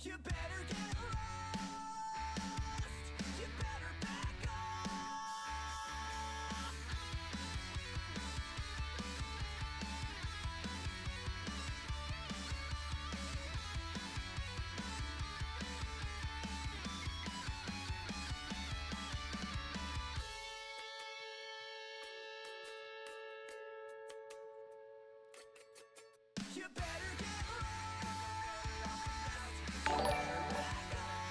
You better get lost. You better back off. You better get lost. You better back off.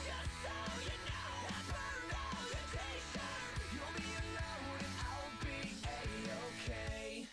Just so you know, that's my reputation. You'll be alone and I'll be A-okay.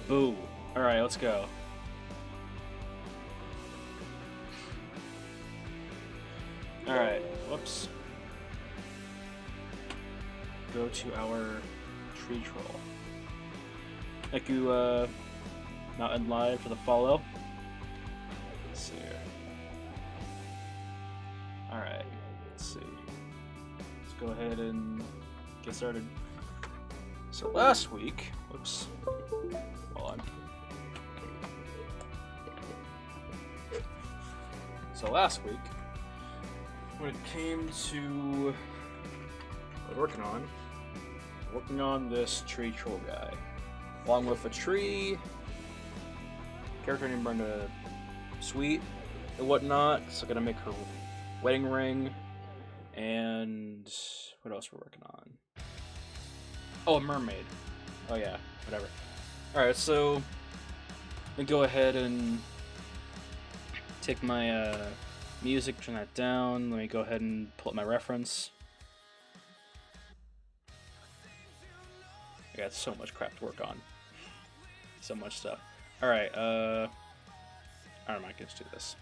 Boo. Alright, let's go. Alright, whoops. Go to our tree troll. Thank you, Mountain Live for the follow. Let's see here. Alright, let's see. Let's go ahead and get started. So last week, whoops. Hold on. So last week, when it came to what we're working on this tree troll guy, along with a tree, character named Brenda Sweet and whatnot. So gonna make her wedding ring, and what else we're working on? Oh, a mermaid. Oh yeah, whatever. Alright, so let me go ahead and take my music, turn that down. Let me go ahead and pull up my reference. I got so much crap to work on. So much stuff. Alright, alright, Mike, let's do this.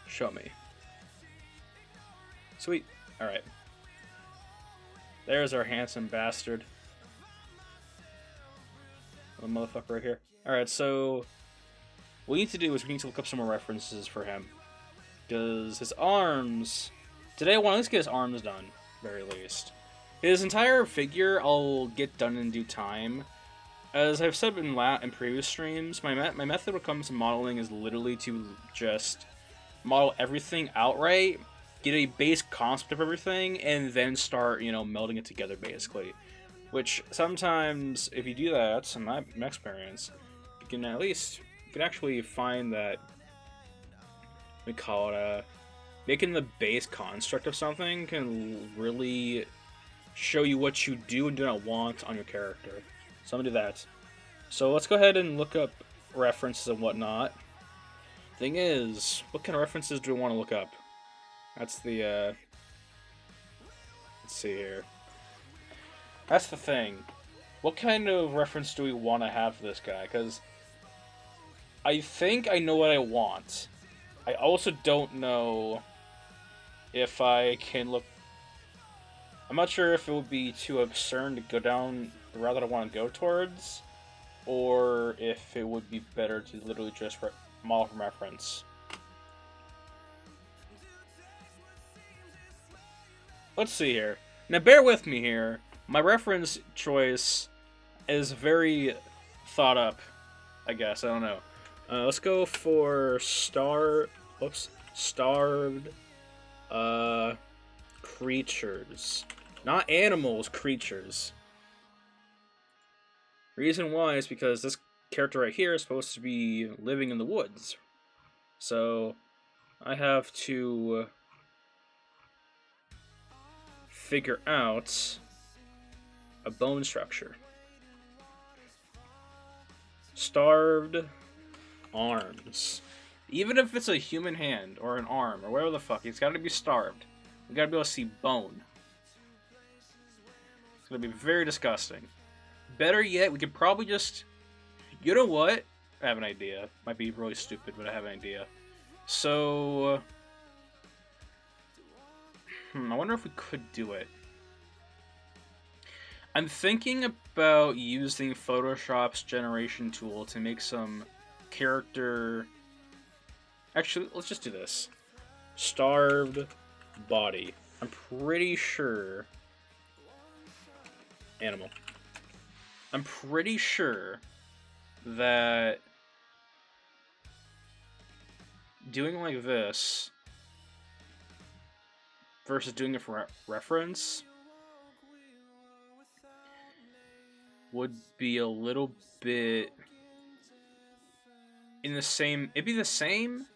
Show me. Sweet. Alright. There's our handsome bastard. Little motherfucker right here. Alright, so what we need to do is we need to look up some more references for him. Because his arms... Today I want to at least get his arms done, very least. His entire figure I'll get done in due time. As I've said in previous streams, my method when it comes to modeling is literally to just model everything outright, get a base concept of everything, and then start, melding it together, basically. Which sometimes, if you do that, in my experience, you can actually find that, we call it, making the base construct of something can really show you what you do and do not want on your character. So I'm gonna do that. So let's go ahead and look up references and whatnot. Thing is, what kind of references do we want to look up? That's the, let's see here. That's the thing. What kind of reference do we want to have for this guy? Because I think I know what I want. I also don't know if I can look... I'm not sure if it would be too absurd to go down the route that I want to go towards, or if it would be better to literally just model from reference. Let's see here. Now bear with me here. My reference choice is very thought up, I guess. I don't know. Let's go for starved creatures. Not animals, creatures. Reason why is because this character right here is supposed to be living in the woods. So I have to figure out a bone structure. Starved arms. Even if it's a human hand or an arm or whatever the fuck, it's gotta be starved. We gotta be able to see bone. It's gonna be very disgusting. Better yet, we could probably just... You know what? I have an idea. Might be really stupid, but I have an idea. So... I wonder if we could do it. I'm thinking about using Photoshop's generation tool to make some character... Actually, let's just do this. Starved body. I'm pretty sure... Animal. I'm pretty sure that doing like this versus doing it for reference would be a little bit in the same... It'd be the same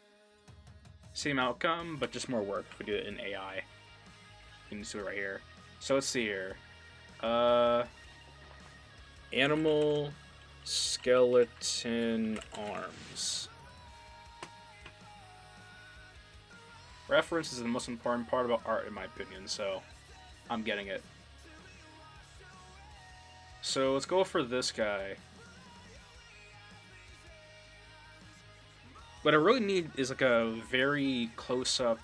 outcome, but just more work if we do it in AI. You can see it right here. So let's see here. Animal skeleton arms. Reference is the most important part about art, in my opinion, so I'm getting it. So let's go for this guy. What I really need is like a very close-up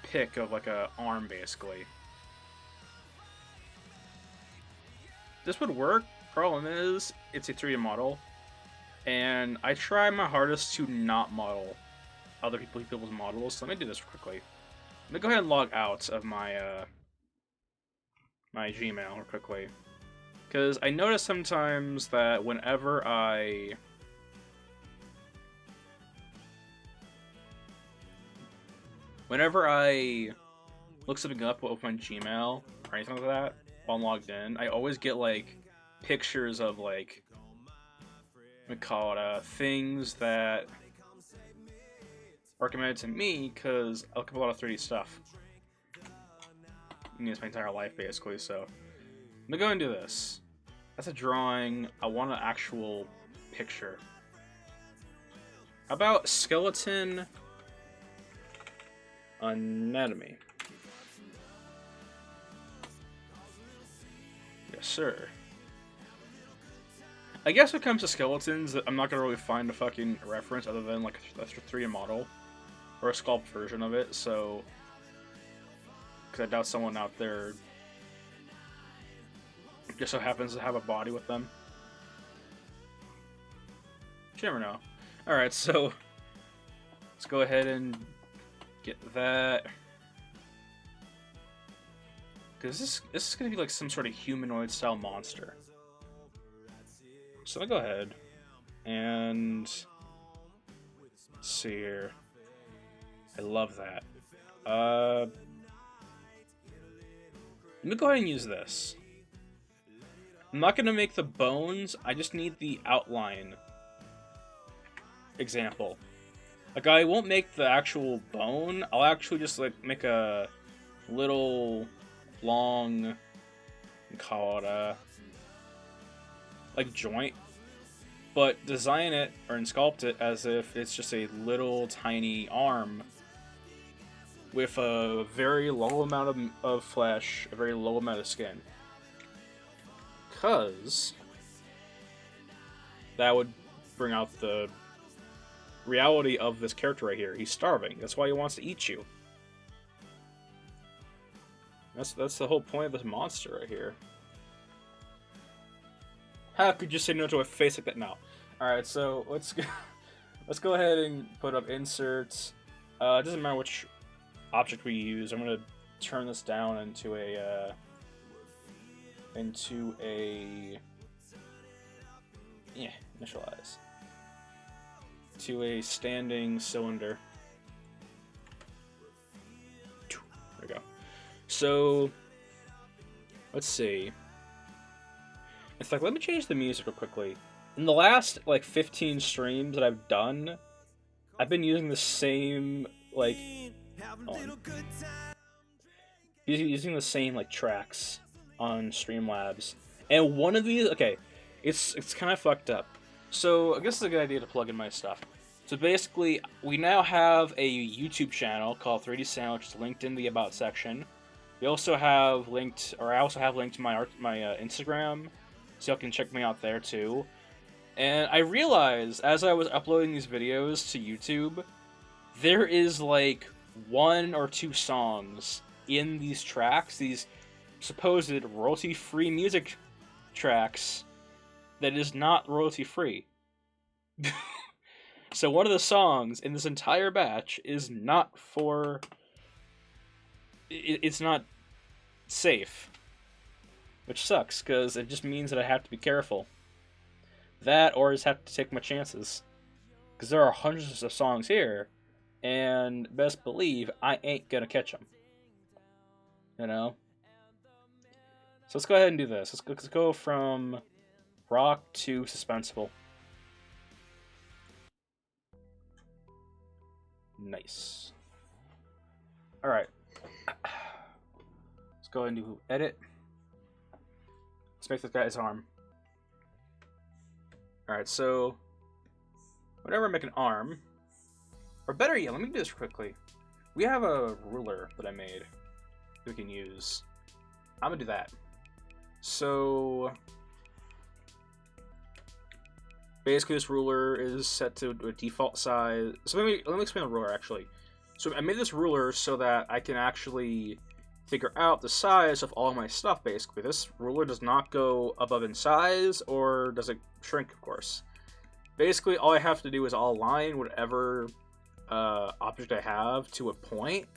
pic of like a arm, basically. This would work. Problem is, it's a 3D model, and I try my hardest to not model other people's models. So let me do this quickly. Let me go ahead and log out of my my Gmail real quickly, because I notice sometimes that whenever I look something up with my Gmail or anything like that while I'm logged in, I always get like pictures of like, we call it things that recommended to me because I look up a lot of 3D stuff. It's my entire life basically. So I'm gonna go and do this. That's a drawing. I want an actual picture. How about skeleton anatomy? Yes, sir. I guess when it comes to skeletons, I'm not gonna really find a fucking reference other than like a 3D model or a sculpt version of it. So, because I doubt someone out there just so happens to have a body with them. You never know. All right, so let's go ahead and get that. Because this is going to be like some sort of humanoid style monster. So I'll go ahead and let's see here. I love that. Let me go ahead and use this. I'm not going to make the bones, I just need the outline example. Like, I won't make the actual bone, I'll actually just, like, make a little long, call it a, like, joint, but design it, or sculpt it, as if it's just a little tiny arm with a very low amount of flesh, a very low amount of skin. Because that would bring out the reality of this character right here. He's starving. That's why he wants to eat you. That's the whole point of this monster right here. How could you say no to a face like that? No. Alright, so let's go ahead and put up inserts. It doesn't matter which object we use. I'm gonna turn this down into a initialize to a standing cylinder. There we go. So let's see. In fact, let me change the music real quickly. In the last like 15 streams that I've done, I've been using the same like using the same like tracks on Streamlabs, and one of these, okay, it's kind of fucked up. So I guess it's a good idea to plug in my stuff. So basically, we now have a YouTube channel called 3D Sandwich. It's linked in the About section. We also have linked, or I also have linked to my Instagram, so y'all can check me out there too. And I realized as I was uploading these videos to YouTube, there is like 1 or 2 songs in these tracks, these supposed royalty-free music tracks, that is not royalty-free. So one of the songs in this entire batch is not for... It's not safe. Which sucks, because it just means that I have to be careful. That, or I just have to take my chances. Because there are hundreds of songs here, and best believe I ain't gonna catch them. You know? So let's go ahead and do this. Let's go from rock to suspenseful. Nice. Alright. Let's go ahead and do edit. Let's make this guy's arm. Alright, so whenever I make an arm, or better yet, let me do this quickly. We have a ruler that I made that we can use. I'm gonna do that. So basically, this ruler is set to a default size. So let me explain the ruler actually. So I made this ruler so that I can actually figure out the size of all my stuff. Basically, this ruler does not go above in size, or does it shrink? Of course. Basically, all I have to do is I'll align whatever object I have to a point,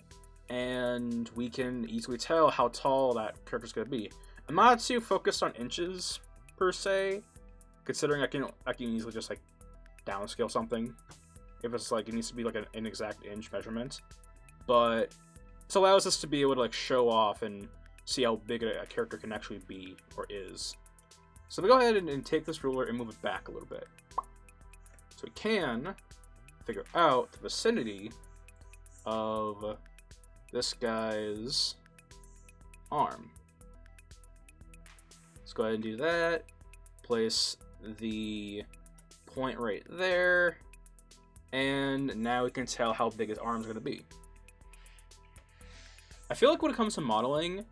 and we can easily tell how tall that character's going to be. I'm not too focused on inches per se, considering I can easily just like downscale something if it's like it needs to be like an exact inch measurement. But this allows us to be able to like show off and see how big a character can actually be or is. So we go ahead and take this ruler and move it back a little bit, so we can figure out the vicinity of this guy's arm. Let's go ahead and do that. Place the point right there, and now we can tell how big his arm's going to be. I feel like when it comes to modeling,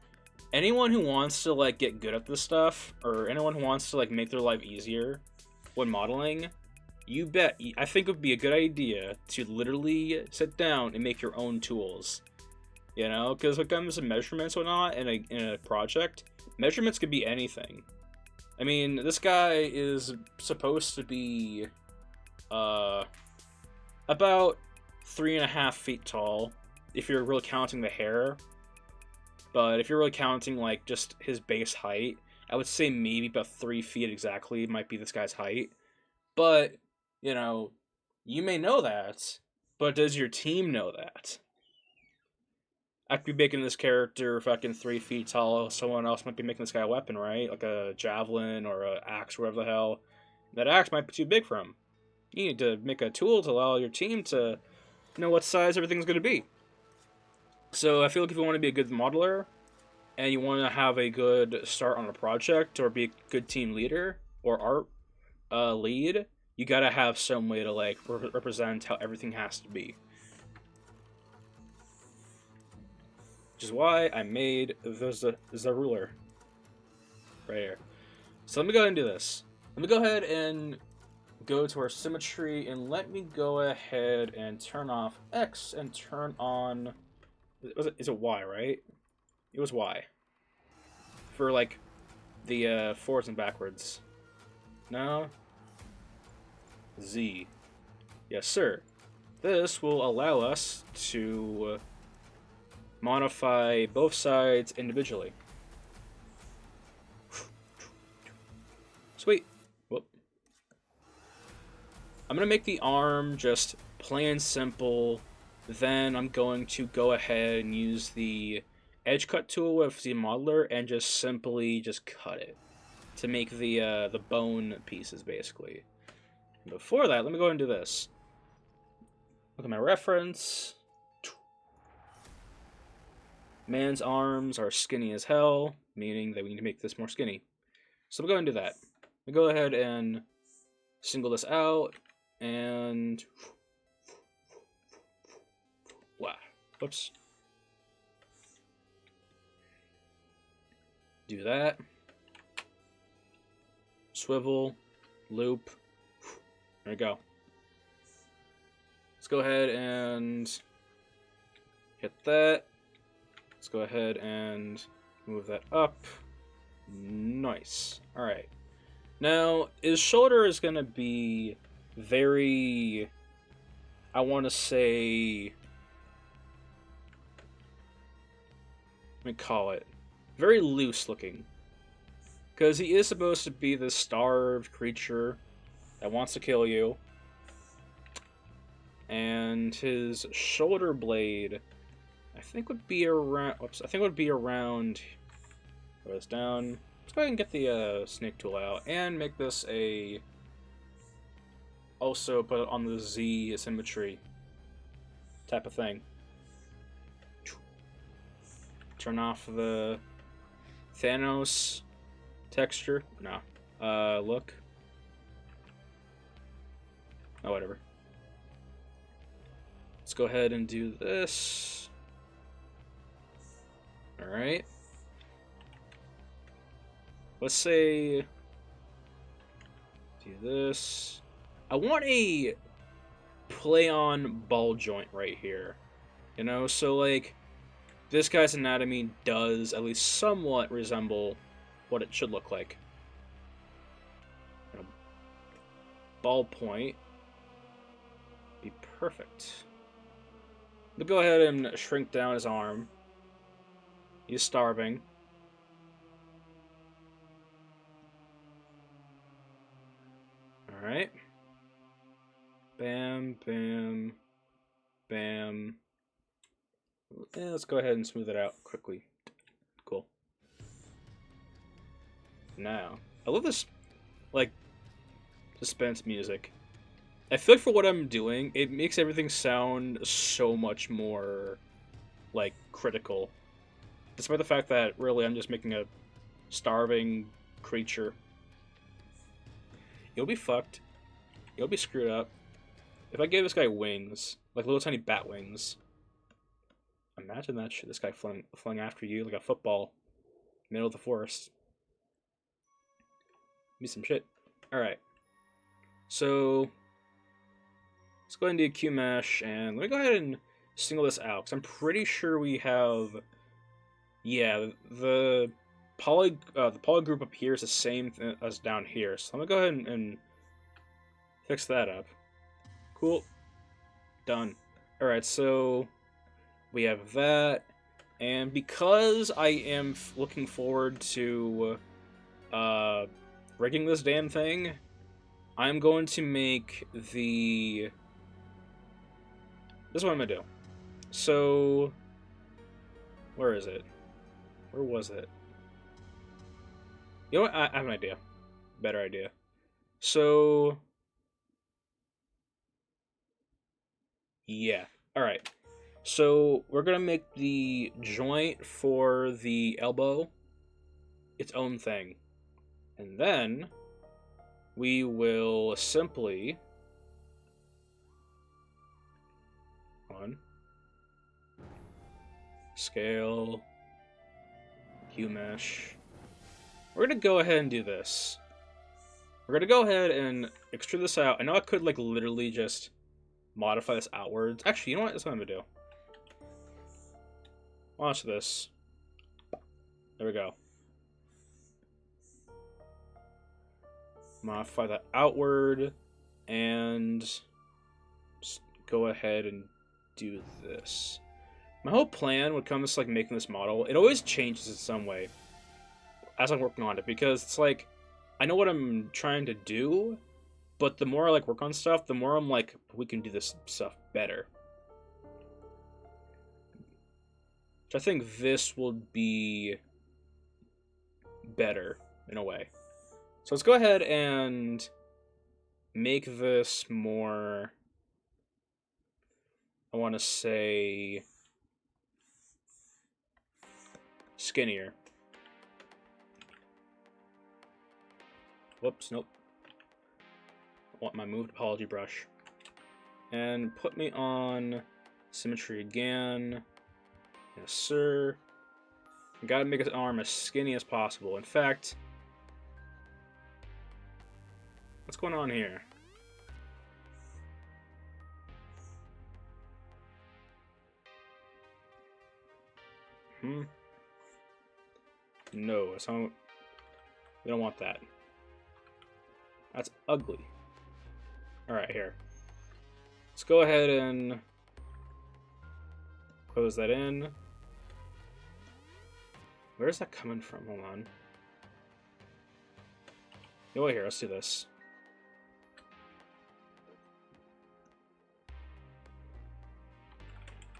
anyone who wants to like get good at this stuff, or anyone who wants to like make their life easier when modeling, I think it would be a good idea to literally sit down and make your own tools. You know, because when it comes to measurements or not in a project, measurements could be anything. I mean, this guy is supposed to be about 3.5 feet tall, if you're really counting the hair. but if you're really counting like just his base height, I would say maybe about 3 feet exactly might be this guy's height. But, you know, you may know that, but does your team know that? I could be making this character fucking 3 feet tall. Someone else might be making this guy a weapon, right? Like a javelin or an axe, or whatever the hell. That axe might be too big for him. You need to make a tool to allow your team to know what size everything's going to be. So I feel like if you want to be a good modeler, and you want to have a good start on a project, or be a good team leader, or art lead, you gotta have some way to like represent how everything has to be. Which is why I made the ruler right here. So let me go ahead and do this. Let me go ahead and go to our symmetry, and let me go ahead and turn off X and turn on. Is it Y, right? It was Y. For like the forwards and backwards. No? Z. Yes, sir. This will allow us to modify both sides individually. Sweet. Whoop. I'm going to make the arm just plain simple. Then I'm going to go ahead and use the edge cut tool with the modeler and just simply just cut it to make the bone pieces, basically. Before that, let me go ahead and do this. Look at my reference. Man's arms are skinny as hell, meaning that we need to make this more skinny. So we'll go ahead and do that. We go ahead and single this out, and wow, whoops. Do that. Swivel, loop. There we go. Let's go ahead and hit that. Let's go ahead and move that up. Nice. Alright. Now, his shoulder is going to be very, I want to say, let me call it, very loose looking. Because he is supposed to be this starved creature that wants to kill you. And his shoulder blade, I think would be around. Whoops! I think it would be around. Throw this down. Let's go ahead and get the snake tool out and make this a. Also put it on the Z symmetry type of thing. Turn off the Thanos texture. No. Look. Oh, whatever. Let's go ahead and do this. Alright. Let's say... do this. I want a play-on ball joint right here. You know, so like... this guy's anatomy does at least somewhat resemble what it should look like. Ball point. Be perfect. We'll go ahead and shrink down his arm. He's starving. Alright. Bam, bam, bam. Yeah, let's go ahead and smooth it out quickly. Cool. Now, I love this, like, suspense music. I feel like for what I'm doing, it makes everything sound so much more, like, critical. Despite the fact that, really, I'm just making a starving creature. You'll be fucked. You'll be screwed up. If I gave this guy wings, like little tiny bat wings, imagine that shit, this guy flying after you like a football, middle of the forest. Be some shit. Alright. So, let's go ahead and do a Q mesh, and let me go ahead and single this out, because I'm pretty sure we have, yeah, the poly group up here is the same as down here, so let me go ahead and fix that up. Cool. Done. Alright, so we have that, And because I am looking forward to rigging this damn thing, I'm going to make the... This is what I'm going to do. So... Where is it? Where was it? You know what? I have an idea. Better idea. So... Yeah. Alright. So, we're going to make the joint for the elbow its own thing. And then, we will simply... Scale... Hue mesh... We're going to go ahead and do this. We're going to go ahead and extrude this out. I know I could, like, literally just modify this outwards. Actually, you know what? That's what I'm going to do. Watch this. There we go. Modify that outward. And just go ahead and do this. My whole plan when it comes to, like, making this model, it always changes in some way as I'm working on it, because it's like, I know what I'm trying to do, but the more I like work on stuff, the more I'm like, we can do this stuff better. So I think this will be better in a way. So let's go ahead and make this more, I want to say, skinnier. Whoops, nope. I want my moved apology brush. And put me on symmetry again. Yes, sir. I gotta make his arm as skinny as possible. In fact, what's going on here? No, so we don't want that. That's ugly. Alright, here. Let's go ahead and close that in. Where's that coming from? Hold on. You know what, here, let's do this.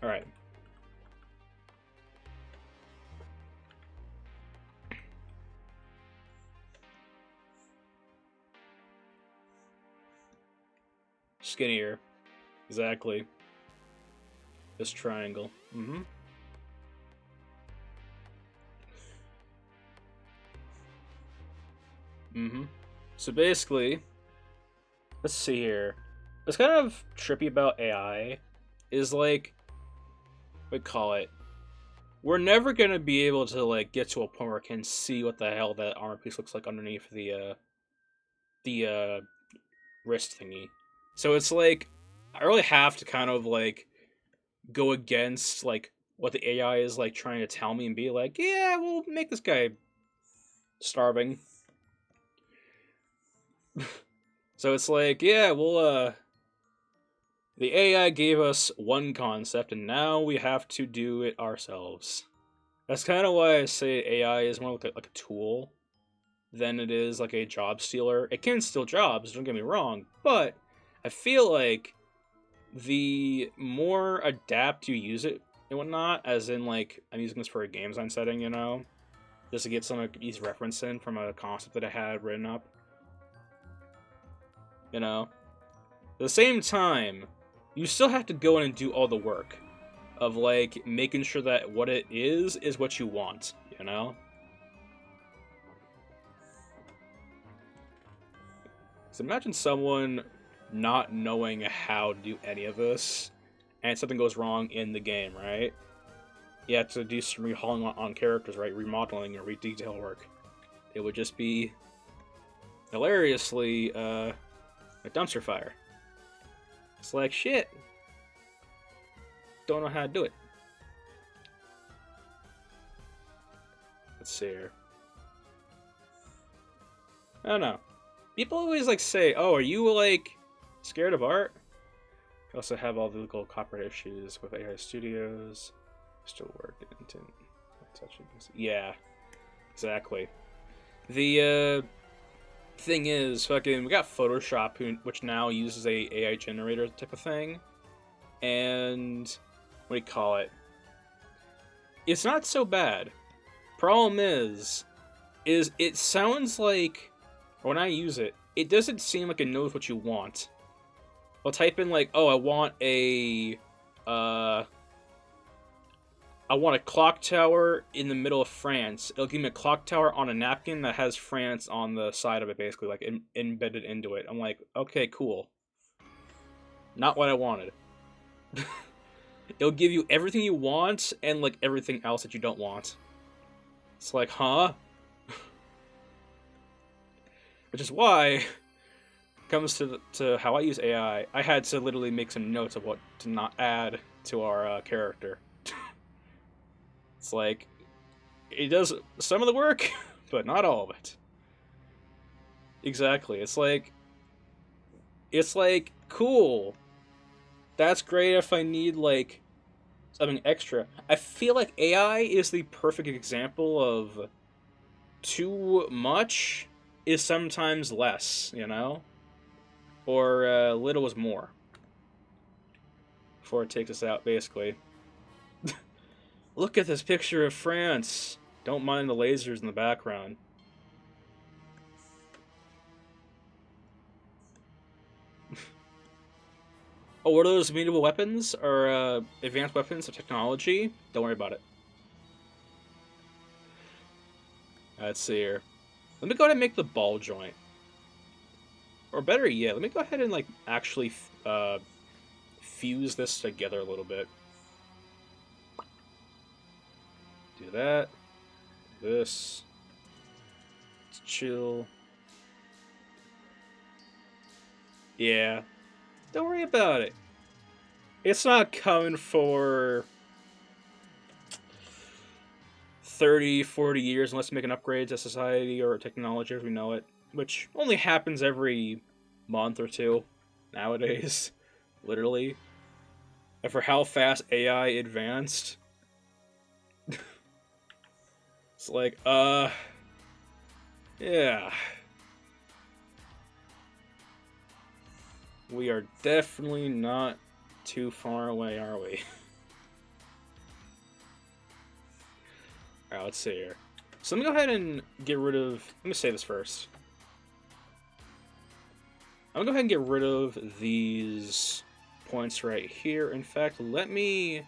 Alright. Skinnier. Exactly. This triangle. Mm-hmm. Mm-hmm. So basically, let's see here. What's kind of trippy about AI is, like, what we call it. We're never gonna be able to, like, get to a point where we can see what the hell that armor piece looks like underneath the wrist thingy. So it's like, I really have to kind of, like, go against, like, what the AI is, like, trying to tell me and be like, yeah, we'll make this guy starving. So it's like, yeah, we'll, the AI gave us one concept, and now we have to do it ourselves. That's kind of why I say AI is more like a tool than it is like a job stealer. It can steal jobs, don't get me wrong, but I feel like the more adapt you use it and whatnot, as in, like, I'm using this for a game design setting, you know, just to get some of these reference in from a concept that I had written up, you know. At the same time, you still have to go in and do all the work of, like, making sure that what it is what you want, you know. So imagine someone not knowing how to do any of this, and something goes wrong in the game, right? You have to do some rehauling on characters, right? Remodeling or redetail work. It would just be hilariously a dumpster fire. It's like, shit. Don't know how to do it. Let's see here. I don't know. People always, like, say, oh, are you, like, scared of art? We also have all the legal copyright issues with AI Studios. Still working. Didn't touch it. Yeah, exactly. The thing is, fucking, we got Photoshop, which now uses a AI generator type of thing, and what do you call it? It's not so bad. Problem is it sounds like when I use it, it doesn't seem like it knows what you want. I'll type in like, oh, I want a clock tower in the middle of France. It'll give me a clock tower on a napkin that has France on the side of it, basically, like embedded into it. I'm like, okay, cool. Not what I wanted. It'll give you everything you want and like everything else that you don't want. It's like, huh? Which is why, comes to how I use AI, I had to literally make some notes of what to not add to our character. It's like, it does some of the work, but not all of it. Exactly. It's like, cool. That's great if I need, like, something extra. I feel like AI is the perfect example of too much is sometimes less, you know? Or little is more. Before it takes us out, basically. Look at this picture of France. Don't mind the lasers in the background. Oh, what are those mutable weapons? Or advanced weapons of technology? Don't worry about it. Let's see here. Let me go ahead and make the ball joint. Or better yet, let me go ahead and like actually fuse this together a little bit. Do that. This. Let's chill. Yeah. Don't worry about it. It's not coming for 30, 40 years unless we make an upgrade to society or technology as we know it, which only happens every month or two nowadays, literally. And for how fast AI advanced, it's like, yeah. We are definitely not too far away, are we? Alright, let's see here. So let me go ahead and get rid of... Let me say this first. I'm gonna go ahead and get rid of these points right here. In fact, let me...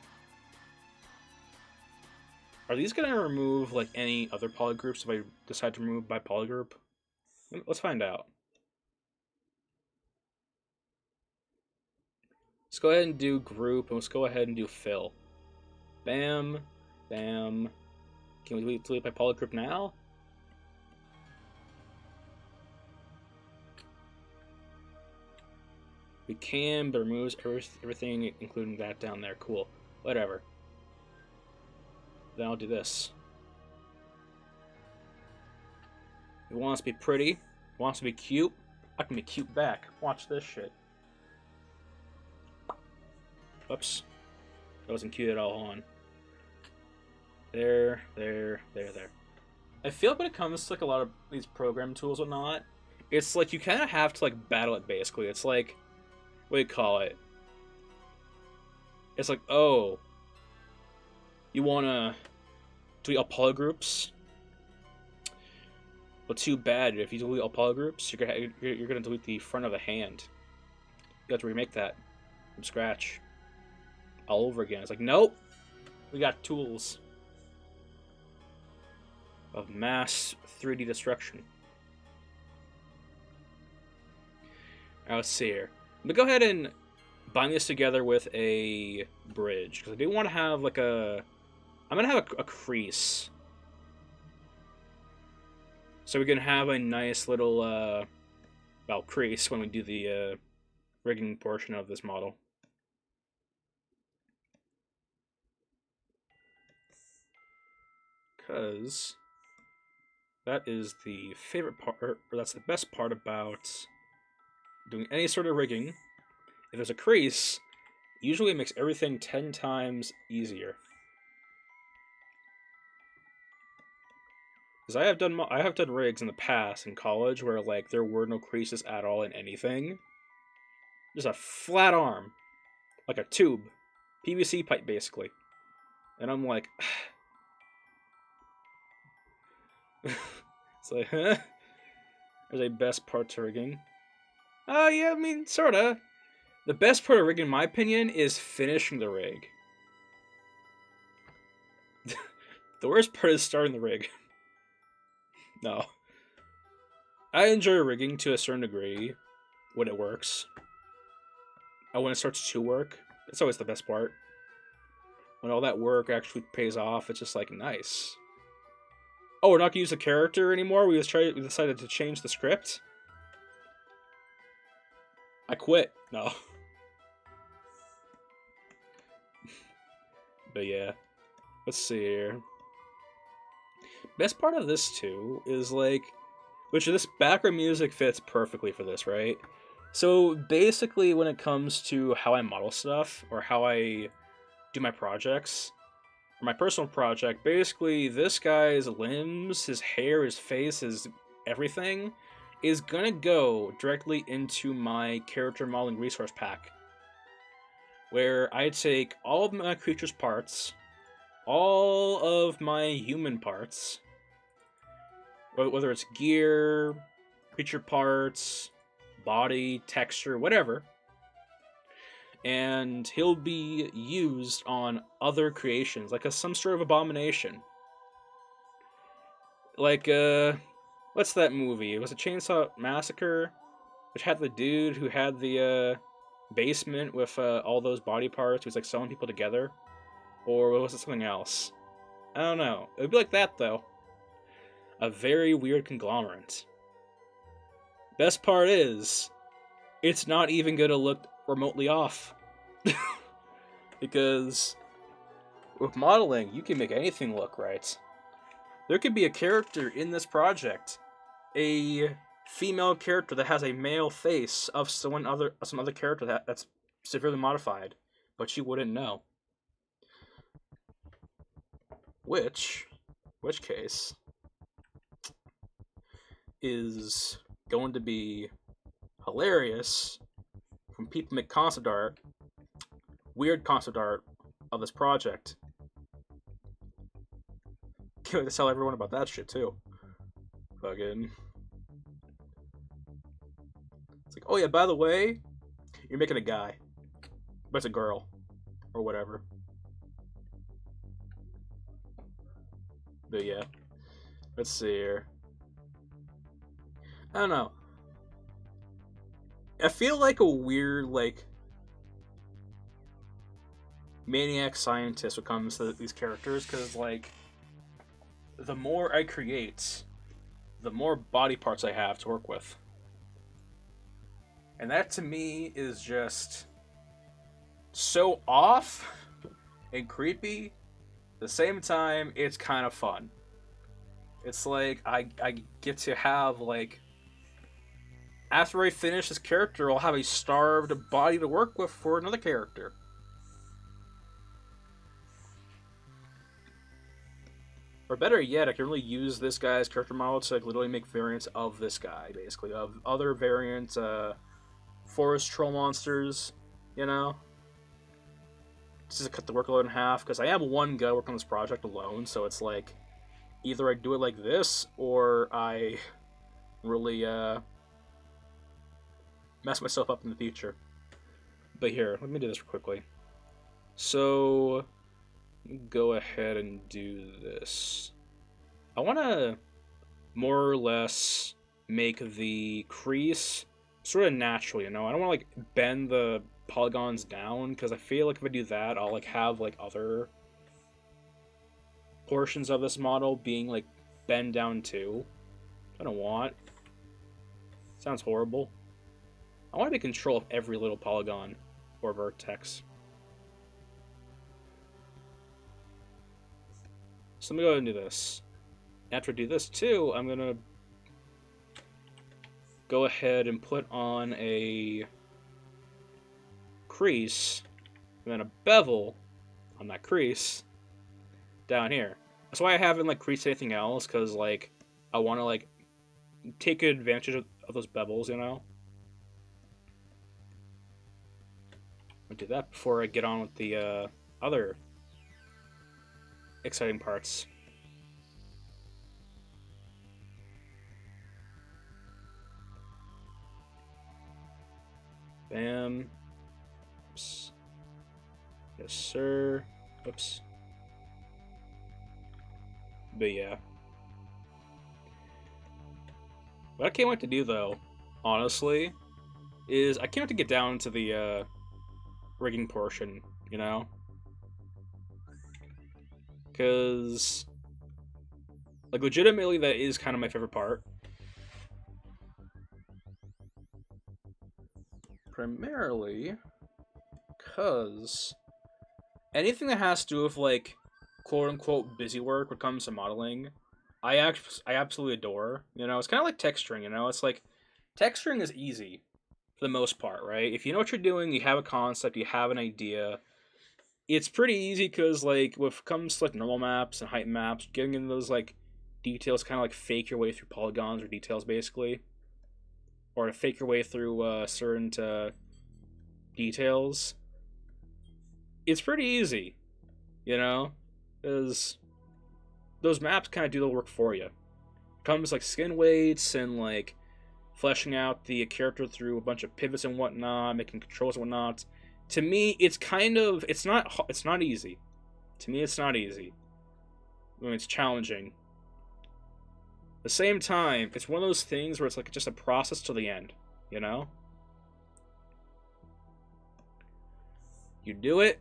Are these gonna remove, like, any other polygroups if I decide to remove by polygroup? Let's find out. Let's go ahead and do group, and let's go ahead and do fill. Bam. Bam. Can we delete by polygroup now? We can, but removes everything, including that down there. Cool. Whatever. Then I'll do this. It wants to be pretty. It wants to be cute. I can be cute back. Watch this shit. Whoops. That wasn't cute at all. Hold on. There. I feel like when it comes to like a lot of these program tools and whatnot, it's like you kind of have to like battle it basically. It's like, what do you call it? It's like, oh, you wanna delete all polygroups? Well, too bad. If you delete all polygroups, you're gonna delete the front of the hand. You have to remake that from scratch all over again. It's like, nope, we got tools of mass 3D destruction. Alright, let's see here. I'm gonna go ahead and bind this together with a bridge because I do want to have like a... I'm gonna have a crease, so we can have a nice little well, crease when we do the rigging portion of this model. Because that is the favorite part, or that's the best part about doing any sort of rigging. If there's a crease, usually it makes everything 10 times easier. Because I have done rigs in the past in college where like there were no creases at all in anything, just a flat arm, like a tube, PVC pipe basically, and I'm like, it's like, huh? There's a best part to rigging. Oh yeah, I mean sorta. The best part of rigging, in my opinion, is finishing the rig. The worst part is starting the rig. No. I enjoy rigging to a certain degree when it works. And when it starts to work, it's always the best part. When all that work actually pays off, it's just like nice. Oh, we're not gonna use the character anymore? We decided to change the script? I quit. No. But yeah. Let's see here. Best part of this too is like, which this background music fits perfectly for this, right? So basically, when it comes to how I model stuff or how I do my projects, for my personal project, basically this guy's limbs, his hair, his face, his everything is gonna go directly into my character modeling resource pack, where I take all of my creature's parts, all of my human parts, whether it's gear, creature parts, body, texture, whatever, and he'll be used on other creations, like some sort of abomination. Like, what's that movie? It was a Chainsaw Massacre, which had the dude who had the basement with all those body parts, who's like sewing people together, or was it something else? I don't know. It would be like that though. A very weird conglomerate. Best part is, it's not even gonna look remotely off. Because with modeling, you can make anything look right. There could be a character in this project, a female character that has a male face of some other character that's severely modified, but you wouldn't know. Which case is going to be hilarious when people make concept art, weird concept art of this project. Can't wait to tell everyone about that shit too. Fucking. It's like, oh yeah, by the way, you're making a guy, but it's a girl, or whatever. But yeah, let's see here. I don't know. I feel like a weird, like, maniac scientist when it comes to these characters, because, like, the more I create, the more body parts I have to work with. And that, to me, is just so off and creepy. At the same time, it's kind of fun. It's like, I get to have, like, after I finish this character, I'll have a starved body to work with for another character. Or better yet, I can really use this guy's character model to like literally make variants of this guy, basically, of other variant forest troll monsters, you know? Just to cut the workload in half, because I am one guy working on this project alone, so it's like, either I do it like this, or I really mess myself up in the future. But here, let me do this quickly. So, go ahead and do this. I want to more or less make the crease sort of natural, you know? I don't want to like bend the polygons down, because I feel like if I do that, I'll like have like other portions of this model being like bend down too. I don't want. Sounds horrible. I want to be in control of every little polygon or vertex. So let me go ahead and do this. After I do this too, I'm gonna go ahead and put on a crease and then a bevel on that crease down here. That's why I haven't like creased anything else, because like I want to like take advantage of those bevels, you know. I'll do that before I get on with the other exciting parts. Bam. Oops. Yes, sir. Oops. But yeah. What I can't wait to do, though, honestly, is I can't wait to get down to the rigging portion, you know? Because, like, legitimately, that is kind of my favorite part. Primarily, because anything that has to do with, like, quote-unquote busy work when it comes to modeling, I absolutely adore. You know, it's kind of like texturing, you know? It's like, texturing is easy, for the most part, right? If you know what you're doing, you have a concept, you have an idea, it's pretty easy because like when it comes to like normal maps and height maps, getting into those like details, kind of like fake your way through polygons or details basically, or to fake your way through certain details. It's pretty easy, you know, because those maps kind of do the work for you. It comes like skin weights and like fleshing out the character through a bunch of pivots and whatnot, making controls and whatnot. To me, it's not easy. To me, it's not easy. I mean, it's challenging. At the same time, it's one of those things where it's like just a process to the end, you know? You do it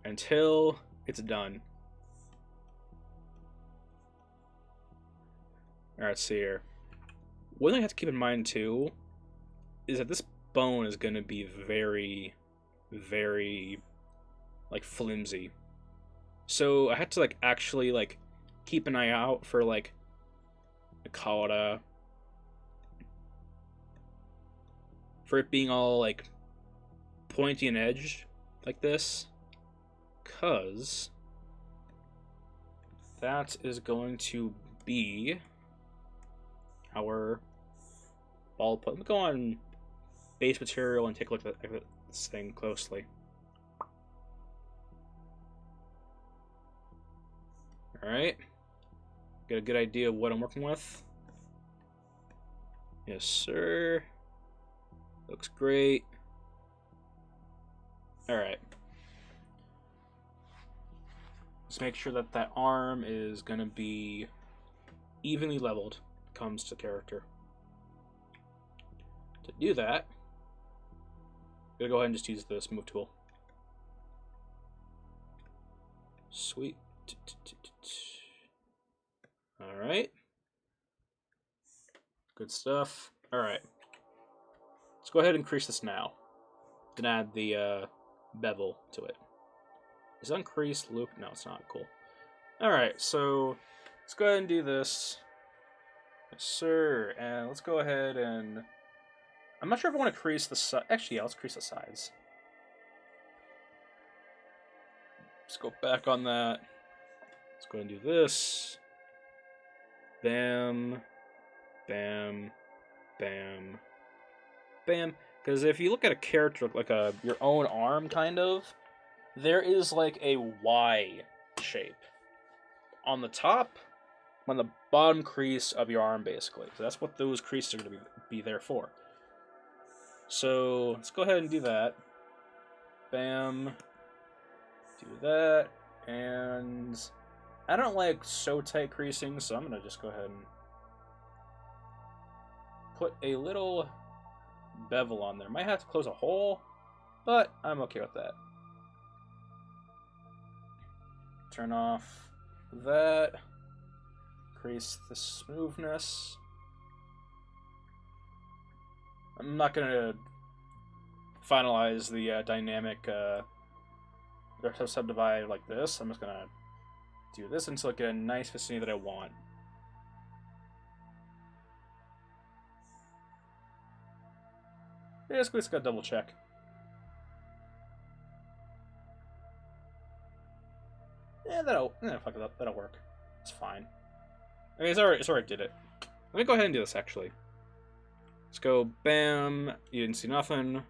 until it's done. Alright, let's see here. One thing I have to keep in mind too is that this bone is going to be very, very, like, flimsy. So I had to, like, actually, like, keep an eye out for, like, call it for it being all, like, pointy and edged like this. Because that is going to be our ball put. Let me go on base material and take a look at this thing closely. Alright. Get a good idea of what I'm working with. Yes, sir. Looks great. Alright. Let's make sure that that arm is going to be evenly leveled when it comes to character. To do that, I'm going to go ahead and just use the smooth tool. Sweet. Alright. Good stuff. Alright. Let's go ahead and increase this now. Then add the bevel to it. Is that increased loop? No, it's not. Cool. Alright, so let's go ahead and do this. Yes, sir. And let's go ahead and... I'm not sure if I want to crease the side. Actually, yeah, let's crease the sides. Let's go back on that. Let's go ahead and do this. Bam. Bam. Bam. Bam. Because if you look at a character like your own arm, kind of, there is like a Y shape on the top, on the bottom crease of your arm, basically. So that's what those creases are going to be there for. So let's go ahead and do that. Bam. Do that. And I don't like so tight creasing, so I'm going to just go ahead and put a little bevel on there. Might have to close a hole, but I'm okay with that. Turn off that. Increase the smoothness. I'm not going to finalize the dynamic subdivide like this. I'm just going to do this until I get a nice vicinity that I want. Basically, it's got to double check. Yeah, fuck it up. That'll work. It's fine. I mean, it's already did it. Let me go ahead and do this, actually. Let's go, bam, you didn't see nothing.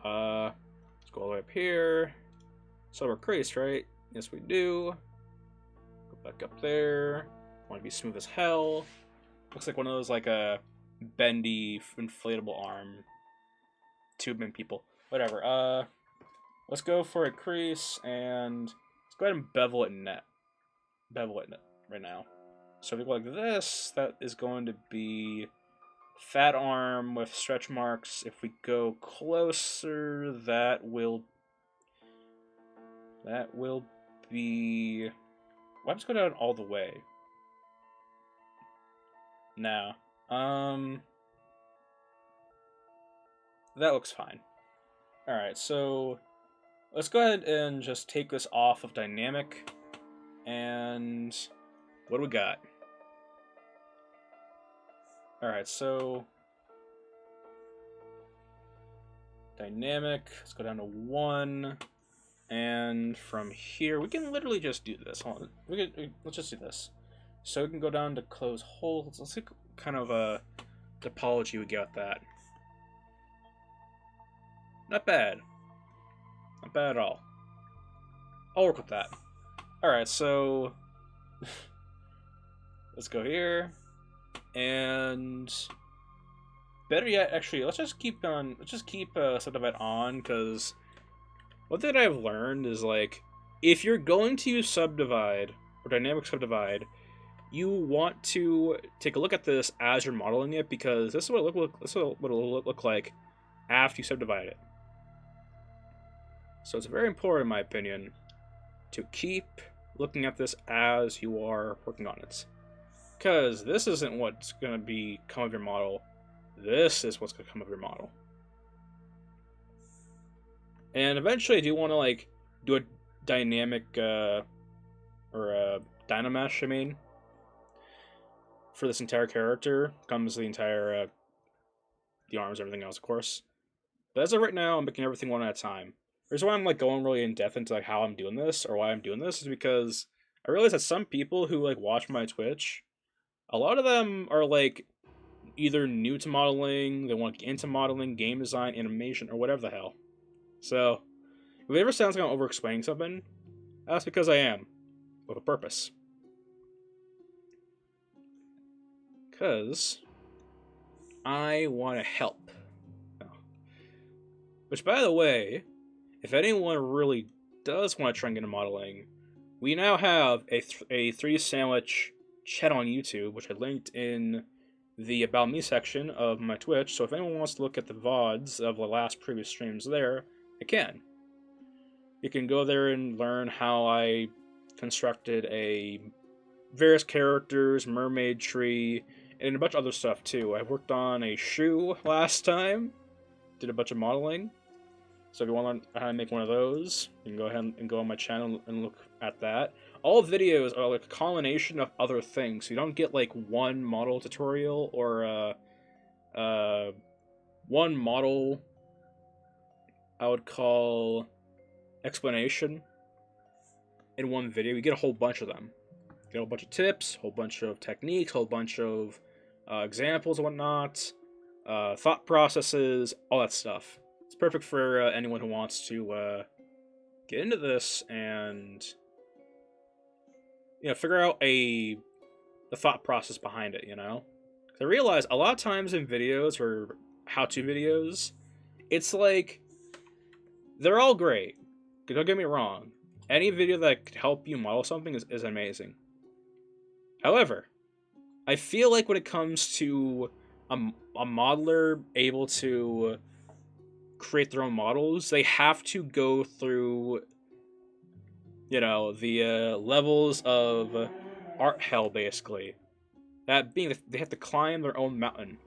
Let's go all the way up here. So we're creased, right? Yes, we do. Go back up there. Want to be smooth as hell. Looks like one of those, like, a bendy, inflatable arm tubing people. Whatever, let's go for a crease, and let's go ahead and bevel it net. Bevel it net right now. So if we go like this, that is going to be fat arm with stretch marks. If we go closer, that will be... Why don't we go down all the way? No. That looks fine. Alright, so let's go ahead and just take this off of dynamic. And what do we got? Alright, so dynamic, let's go down to 1. And from here, we can literally just do this. Hold on. Let's just do this. So we can go down to close holes. Let's see what kind of a topology we get with that. Not bad. Not bad at all. I'll work with that. Alright, so let's go here. And better yet, actually, let's just keep subdivide on, because one thing that I've learned is, like, if you're going to use subdivide or dynamic subdivide, you want to take a look at this as you're modeling it, because this is what it'll look like after you subdivide it. So it's very important, in my opinion, to keep looking at this as you are working on it. Because this isn't what's going to come of your model. This is what's going to come of your model. And eventually I do want to, like, do a dynamic, or a dynamesh, I mean, for this entire character. Comes the entire, the arms, everything else, of course. But as of right now, I'm making everything one at a time. The reason why I'm, like, going really in depth into, like, how I'm doing this, or why I'm doing this, is because I realize that some people who, like, watch my Twitch, a lot of them are, like, either new to modeling, they want to get into modeling, game design, animation, or whatever the hell. So, if it ever sounds like I'm over-explaining something, that's because I am, with a purpose. Because I want to help. Which, by the way, if anyone really does want to try and get into modeling, we now have a 3D Sandwich channel on YouTube, which I linked in the About Me section of my Twitch, so if anyone wants to look at the VODs of the last previous streams there, I can. You can go there and learn how I constructed various characters, mermaid tree, and a bunch of other stuff too. I worked on a shoe last time, did a bunch of modeling. So if you want to learn how to make one of those, you can go ahead and go on my channel and look at that. All videos are like a combination of other things, so you don't get like one model tutorial or one model I would call explanation in one video. You get a whole bunch of them. You get a whole bunch of tips, a whole bunch of techniques, a whole bunch of examples and whatnot, thought processes, all that stuff. It's perfect for anyone who wants to get into this and, you know, figure out the thought process behind it, you know? 'Cause I realize a lot of times in videos or how-to videos, it's like, they're all great. Don't get me wrong. Any video that could help you model something is amazing. However, I feel like when it comes to a modeler able to create their own models, they have to go through, you know, the levels of art hell, basically. That being, they have to climb their own mountain.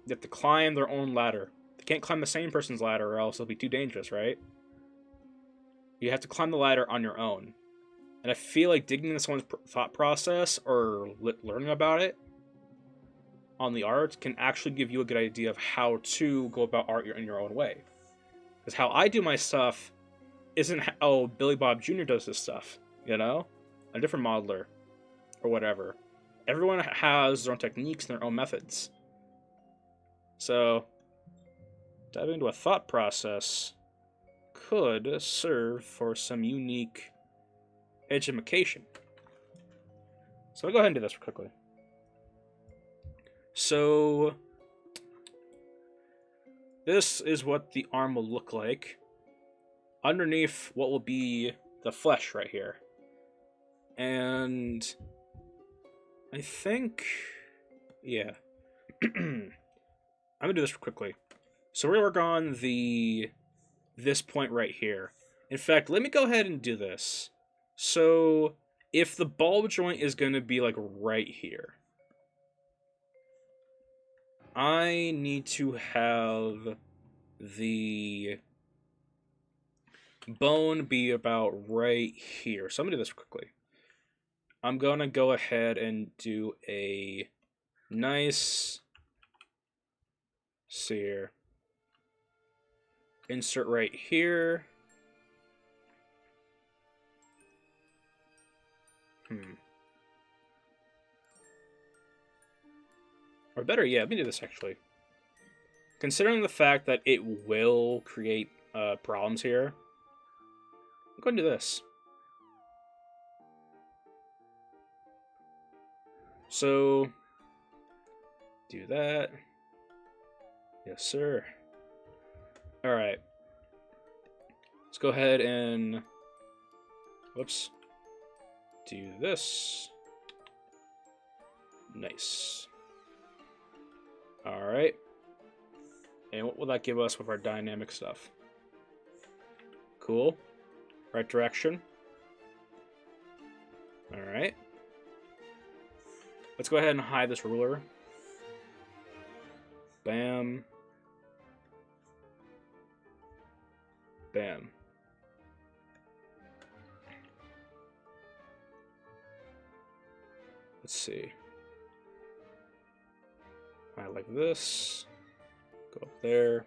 They have to climb their own ladder. They can't climb the same person's ladder or else it'll be too dangerous, right? You have to climb the ladder on your own. And I feel like digging into someone's thought process or learning about it on the art can actually give you a good idea of how to go about art in your own way. Because how I do my stuff isn't how Billy Bob Jr. does his stuff, you know? A different modeler or whatever. everyone has their own techniques and their own methods. So, diving into a thought process could serve for some unique education. So I'll go ahead and do this quickly. So, this is what the arm will look like. Underneath what will be the flesh right here. And I think, yeah. I'm gonna do this quickly. So we're gonna work on this point right here. In fact, let me go ahead and do this. So if the bulb joint is gonna be like right here, I need to have the bone be about right here. So I'm gonna do this quickly. I'm gonna go ahead and do a nice, see here, insert right here. Or better yet, let me do this actually. Considering the fact that it will create problems here, I'm going to do this. So, do that. Yes, sir. Alright. Let's go ahead and, whoops, do this. Nice. Alright. And what will that give us with our dynamic stuff? Cool. Right direction. Alright. Let's go ahead and hide this ruler. Bam. Bam. Let's see. I like this. Go up there.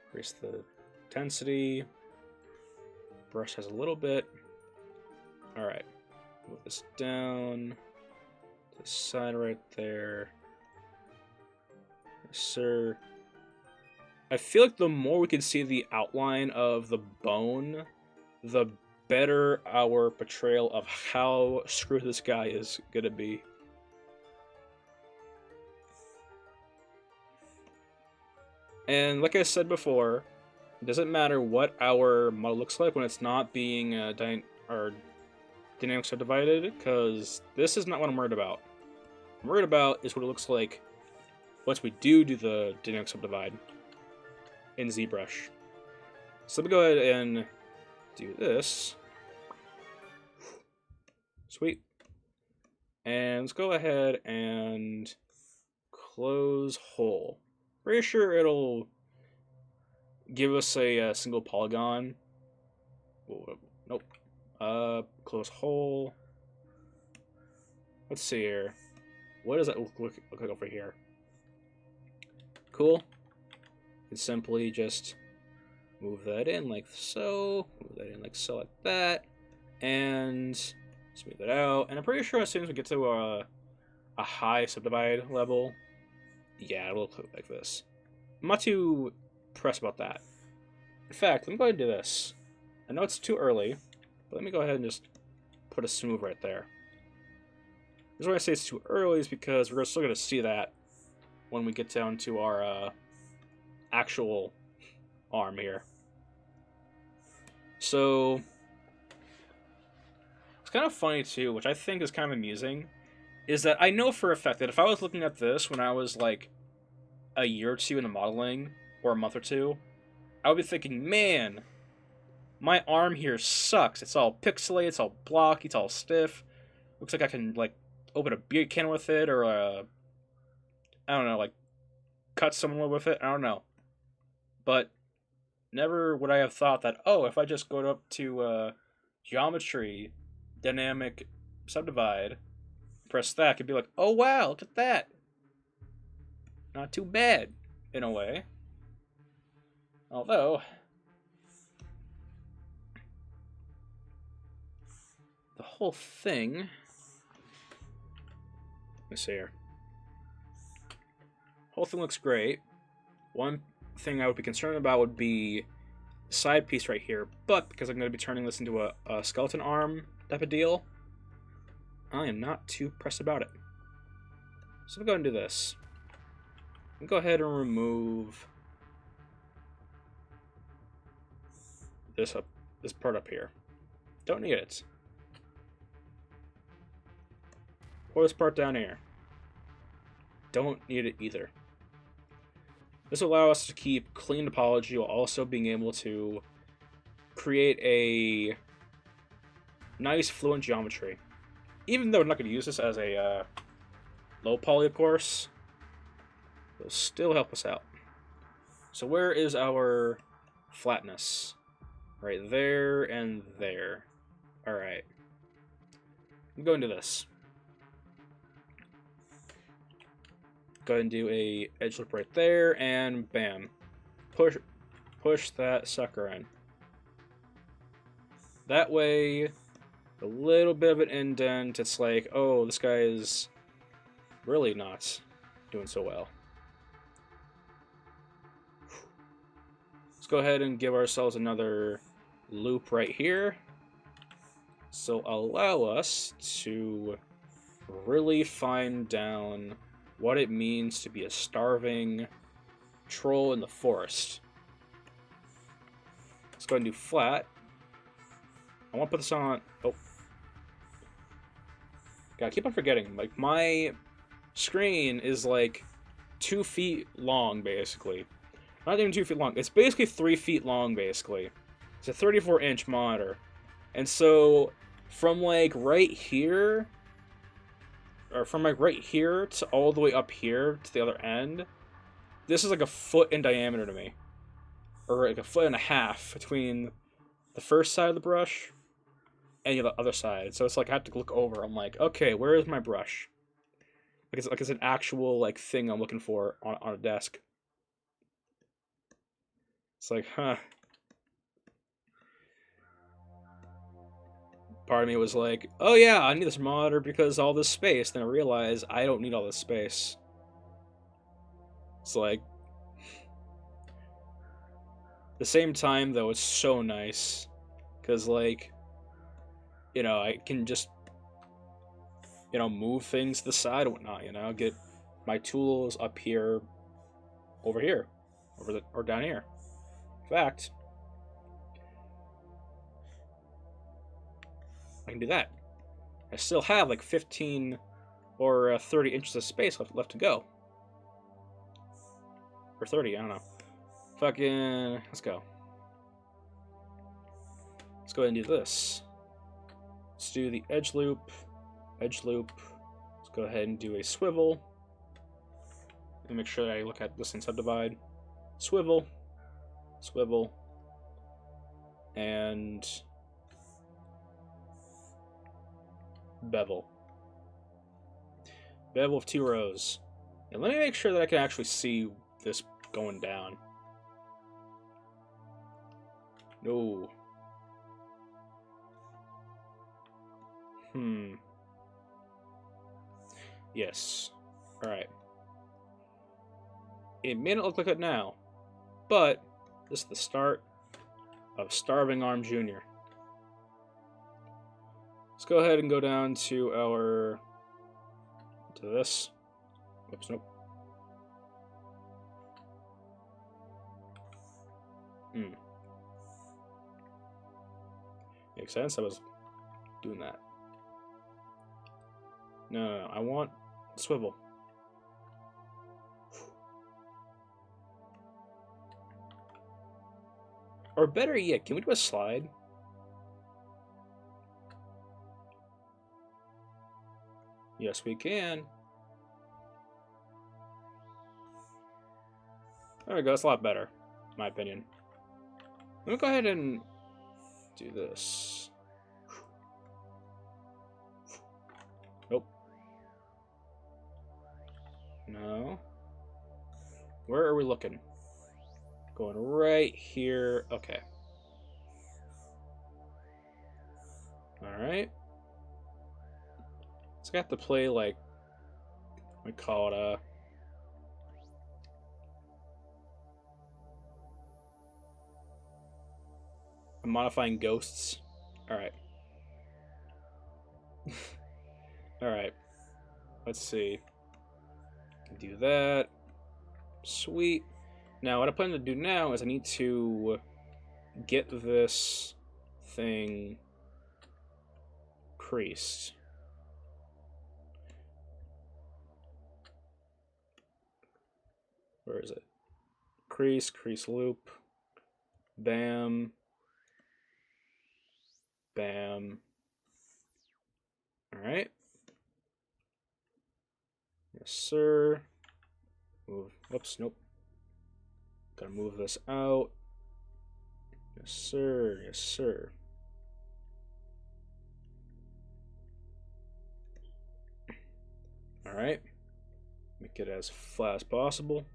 Increase the intensity. Brush has a little bit. Alright. Move this down. This side right there. Yes, sir. I feel like the more we can see the outline of the bone, the better our portrayal of how screwed this guy is gonna be. And like I said before, it doesn't matter what our model looks like when it's not being dynamic subdivided, because this is not what I'm worried about. What I'm worried about is what it looks like once we do the dynamic subdivide in ZBrush. So let me go ahead and do this. Sweet. And let's go ahead and close hole. Pretty sure it'll give us a single polygon. Whoa, nope. Close hole. Let's see here. What does that look like over here? Cool. And simply just move that in like so. Move that in like so, like that. And smooth it out. And I'm pretty sure as soon as we get to a high subdivide level, yeah, it'll look like this. I'm not too pressed about that. In fact, let me go ahead and do this. I know it's too early, but let me go ahead and just put a smooth right there. The reason why I say it's too early is because we're still going to see that when we get down to our actual arm here. So, it's kind of funny too, which I think is kind of amusing, is that I know for a fact that if I was looking at this when I was like a year or two into modeling, or a month or two, I would be thinking, man, my arm here sucks. It's all pixelated, it's all blocky, it's all stiff. Looks like I can like open a beer can with it, or I don't know, like cut someone with it. I don't know. But never would I have thought that, oh, if I just go up to geometry, dynamic subdivide, press that, I could be like, oh wow, look at that. Not too bad, in a way. Although, the whole thing Let's see here. Whole thing looks great. One thing I would be concerned about would be the side piece right here, but because I'm going to be turning this into a skeleton arm type of deal, I am not too pressed about it. So we'll go ahead and do this. We'll go ahead and remove this part up here. Don't need it. Or this part down here. Don't need it either. This will allow us to keep clean topology while also being able to create a nice fluent geometry. Even though we're not going to use this as a low poly, of course, it'll still help us out. So where is our flatness? Right there and there. Alright. I'm going to this. Go ahead and do a edge loop right there, and bam. Push that sucker in. That way, a little bit of an indent, it's like, oh, this guy is really not doing so well. Let's go ahead and give ourselves another loop right here. So allow us to really find down what it means to be a starving troll in the forest. Let's go ahead and do flat. I want to put this on... Oh. God, I keep on forgetting. Like, my screen is like 2 feet long, basically. Not even 2 feet long. It's basically 3 feet long, basically. It's a 34-inch monitor. And so, from like right here... or from like right here to all the way up here to the other end, this is like a foot in diameter to me. Or like a foot and a half between the first side of the brush and the other side. So it's like I have to look over. I'm like, okay, where is my brush? Like it's an actual like thing I'm looking for on a desk. It's like, huh. Part of me was like, oh yeah, I need this monitor because all this space. Then I realized I don't need all this space. It's like, at the same time though, it's so nice. Because like, you know, I can just, you know, move things to the side and whatnot, you know, get my tools up here, over here, or down here. In fact, I can do that. I still have like 15 or 30 inches of space left to go. Or 30, I don't know. Fucking, let's go. Let's go ahead and do this. Let's do the edge loop. Edge loop. Let's go ahead and do a swivel. And make sure that I look at this and subdivide. Swivel. Swivel. And bevel. Bevel of 2 rows. And let me make sure that I can actually see this going down. No. Yes. Alright. It may not look like it now, but this is the start of Starving Arm Jr. Let's go ahead and go down to our... to this. Oops, nope. Makes sense, I was doing that. No, I want swivel. Or better yet, can we do a slide? Yes, we can. There we go, that's a lot better, in my opinion. Let me go ahead and do this. Nope. No. Where are we looking? Going right here. Okay. Alright. So I have to play like we call it modifying ghosts. All right. All right. Let's see. Do that. Sweet. Now, what I plan to do now is I need to get this thing creased. Where is it? Crease loop. Bam. Bam. Alright. Yes, sir. Move. Whoops, nope. Gotta move this out. Yes, sir. Yes, sir. Alright. Make it as flat as possible.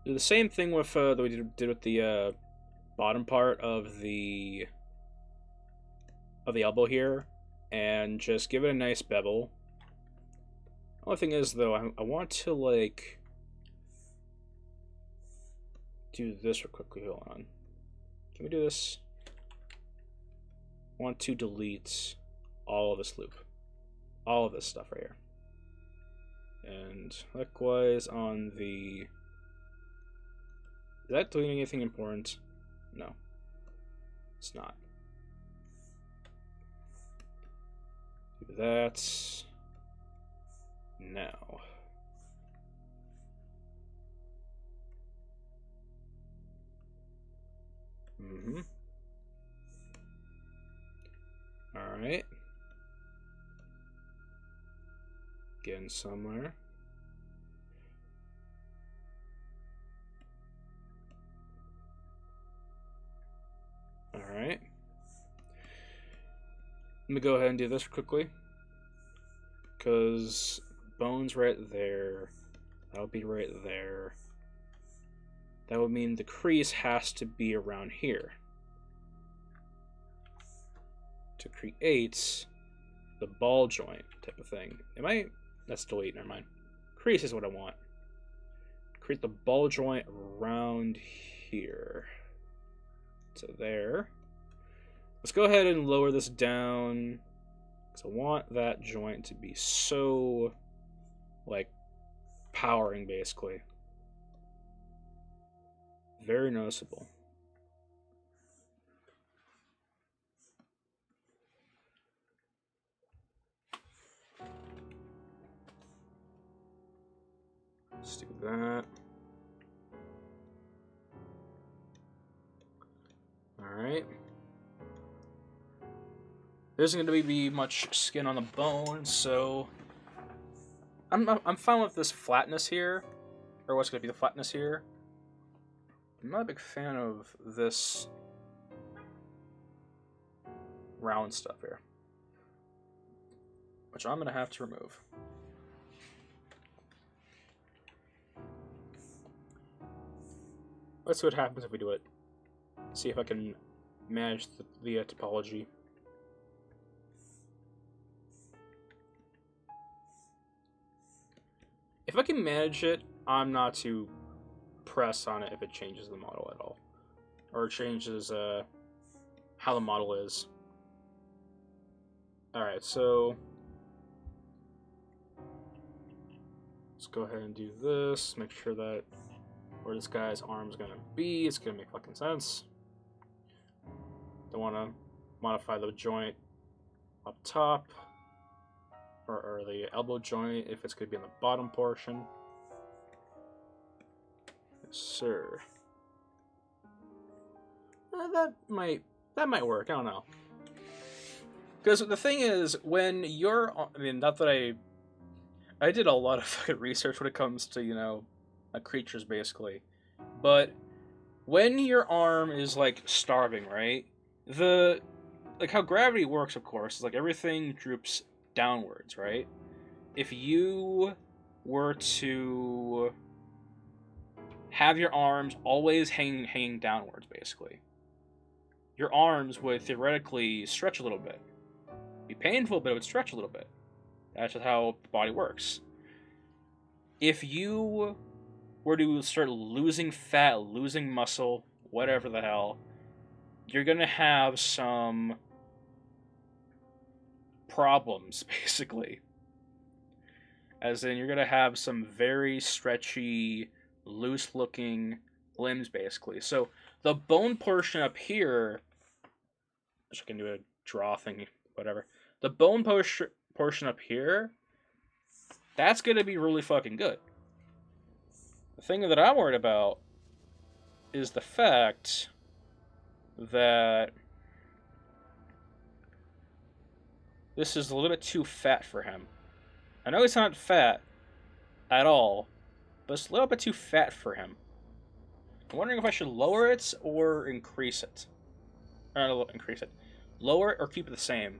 Do the same thing with that we did with the bottom part of the elbow here, and just give it a nice bevel. Only thing is, though, I want to like do this real quickly. Hold on. Can we do this? I want to delete all of this loop, all of this stuff right here, and likewise on the. Is that deleting anything important? No, it's not. Do that now. All right. Getting somewhere. All right. Let me go ahead and do this quickly, because bone's right there. That'll be right there. That would mean the crease has to be around here to create the ball joint type of thing. That's delete, never mind. Crease is what I want. Create the ball joint around here. So there. Let's go ahead and lower this down, because I want that joint to be so, like, powering, basically. Very noticeable. Let's do that. Alright. There isn't going to be much skin on the bone, so I'm fine with this flatness here, or what's going to be the flatness here. I'm not a big fan of this round stuff here, which I'm going to have to remove. Let's see what happens if we do it. See if I can manage the topology. If I can manage it, I'm not too pressed on it if it changes the model at all, or changes how the model is. Alright, so let's go ahead and do this. Make sure that where this guy's arm is going to be, it's going to make fucking sense. Don't want to modify the joint up top, or the elbow joint if it's going to be in the bottom portion. Yes, sir. That might work. I don't know. Because the thing is, when you're, I mean, not that I did a lot of fucking research when it comes to, you know, creatures basically, but when your arm is like starving, right? Like how gravity works, of course, is like everything droops downwards, right? If you were to have your arms always hanging downwards, basically, your arms would theoretically stretch a little bit. be painful, but it would stretch a little bit. That's just how the body works. If you were to start losing fat, losing muscle, whatever the hell, you're gonna have some problems, basically. As in, you're gonna have some very stretchy, loose-looking limbs, basically. So the bone portion up here, I can do a draw thing, whatever. The bone portion up here, that's gonna be really fucking good. The thing that I'm worried about is the fact that this is a little bit too fat for him. I know he's not fat at all, but it's a little bit too fat for him. I'm wondering if I should lower it or increase it. Not increase it. Lower it or keep it the same.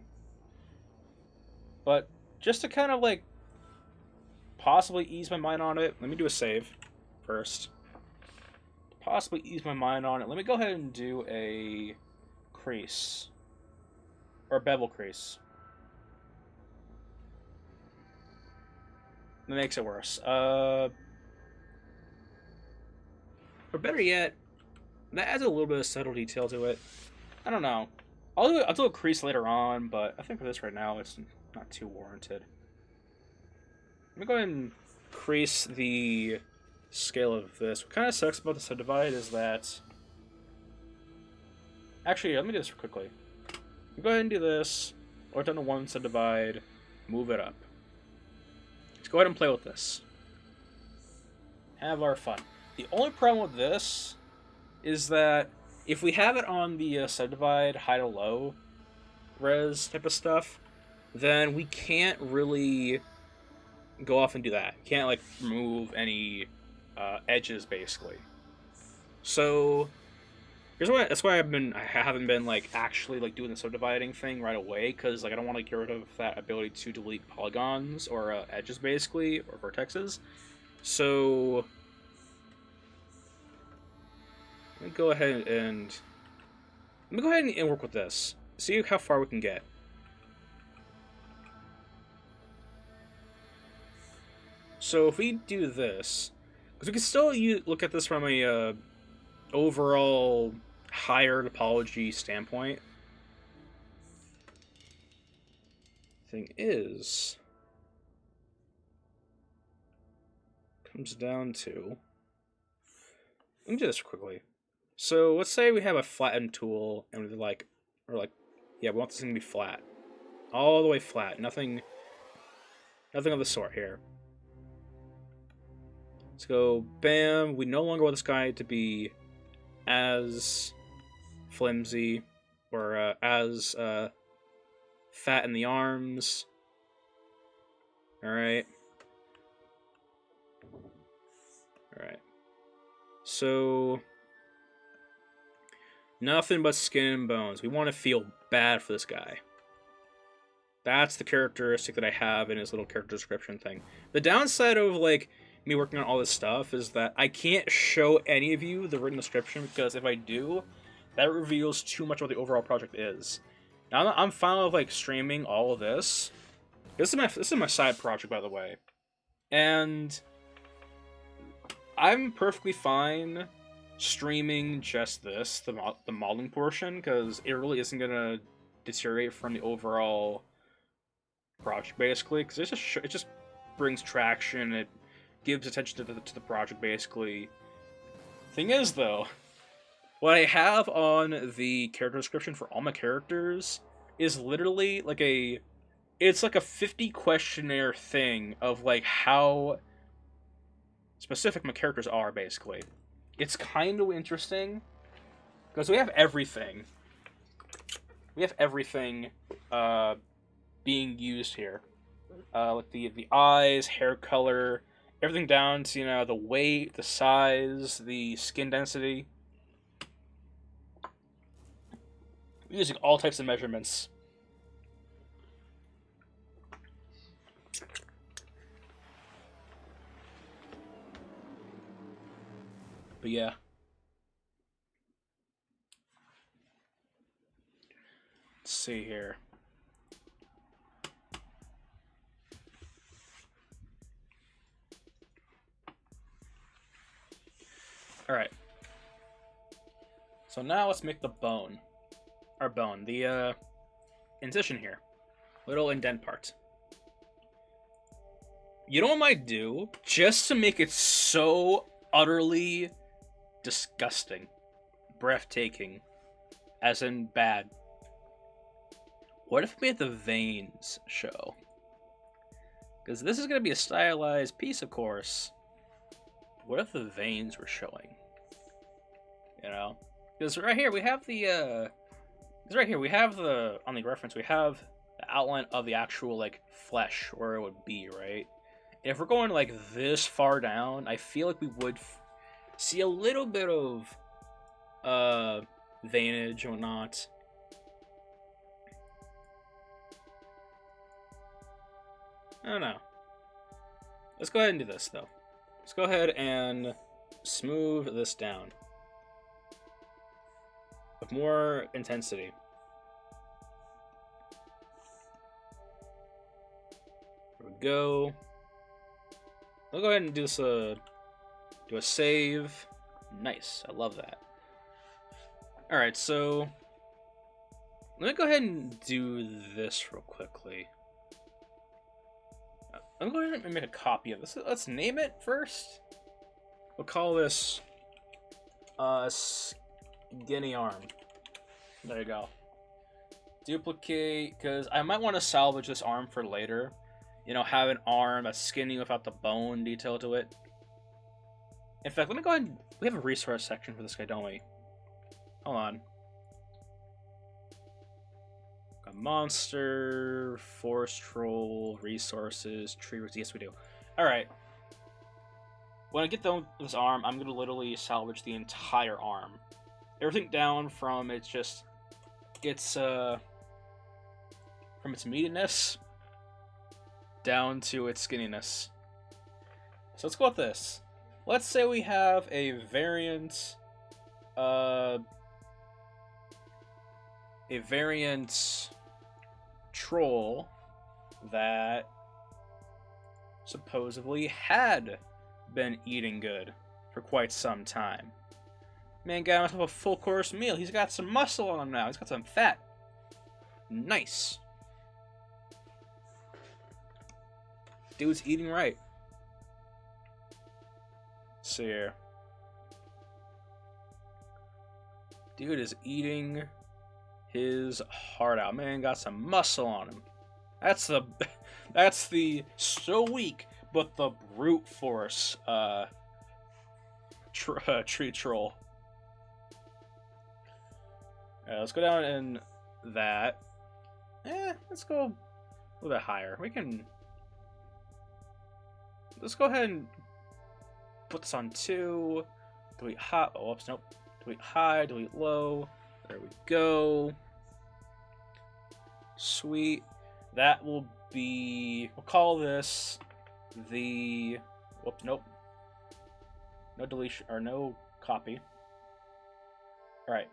But just to kind of like possibly ease my mind on it, let me do a save first. Possibly ease my mind on it. Let me go ahead and do a crease. Or a bevel crease. That makes it worse. Or better yet, that adds a little bit of subtle detail to it. I don't know. I'll do a crease later on, but I think for this right now, it's not too warranted. Let me go ahead and crease the scale of this. What kind of sucks about the subdivide is that... Actually, let me do this quickly. Go ahead and do this. Or down to one subdivide. Move it up. Let's go ahead and play with this. Have our fun. The only problem with this is that if we have it on the subdivide high to low res type of stuff, then we can't really go off and do that. Can't like remove any edges basically. So here's why. That's why I haven't been like actually like doing the subdividing thing right away, because like I don't want to get rid of that ability to delete polygons or edges basically, or vertexes. So let me go ahead and work with this. See how far we can get. So if we do this, because we can still look at this from a overall higher topology standpoint. Thing is, comes down to. Let me do this quickly. So let's say we have a flatten tool, and we're like, yeah, we want this thing to be flat, all the way flat. Nothing of the sort here. Let's go, bam. We no longer want this guy to be as flimsy or as fat in the arms. Alright. Alright. So, nothing but skin and bones. We want to feel bad for this guy. That's the characteristic that I have in his little character description thing. The downside of, like, me working on all this stuff is that I can't show any of you the written description, because if I do, that reveals too much what the overall project is. Now, I'm fine with, like, streaming all of this. This is my side project, by the way. And I'm perfectly fine streaming just this, the modeling portion, because it really isn't going to deteriorate from the overall project, basically, because it just brings traction. It gives attention to the project, basically. Thing is, though, what I have on the character description for all my characters is literally like it's like a 50 questionnaire thing of like how specific my characters are, basically. It's kind of interesting because we have everything. We have everything being used here. Like the eyes, hair color, everything down to, you know, the weight, the size, the skin density. We're using all types of measurements. But yeah. Let's see here. Alright. So now let's make the bone. Our bone. The incision here. Little indent part. You know what I might do? Just to make it so utterly disgusting. Breathtaking. As in bad. What if we made the veins show? Because this is going to be a stylized piece, of course. What if the veins were showing? You know? Because right here we have the, on the reference, we have the outline of the actual, like, flesh, where it would be, right? And if we're going, like, this far down, I feel like we would see a little bit of, veinage and whatnot. I don't know. Let's go ahead and do this, though. Let's go ahead and smooth this down. With more intensity. There we go. I'll go ahead and do this, do a save. Nice. I love that. Alright, so let me go ahead and do this real quickly. I'm going to go ahead and make a copy of this. Let's name it first. We'll call this skinny arm. There you go. Duplicate, because I might want to salvage this arm for later. You know, have an arm that's skinny without the bone detail to it. In fact, let me go ahead and... We have a resource section for this guy, don't we? Hold on. A monster, forest troll, resources, tree roots. Yes, we do. Alright. When I get done with this arm, I'm going to literally salvage the entire arm. Everything down from its just... from its meatiness down to its skinniness. So let's go with this. Let's say we have a variant... a variant troll that supposedly had been eating good for quite some time. Man got himself a full course meal. He's got some muscle on him now. He's got some fat. Nice. Dude's eating right. See here. Dude is eating his heart out. Man got some muscle on him. That's the so weak but the brute force tree troll. Let's go down in that. Let's go a little bit higher. Let's go ahead and put this on 2. Delete high. Oh, oops, nope. Delete high, delete low. There we go. Sweet. That will be... We'll call this the... Whoops, nope. No deletion, or no copy. Alright.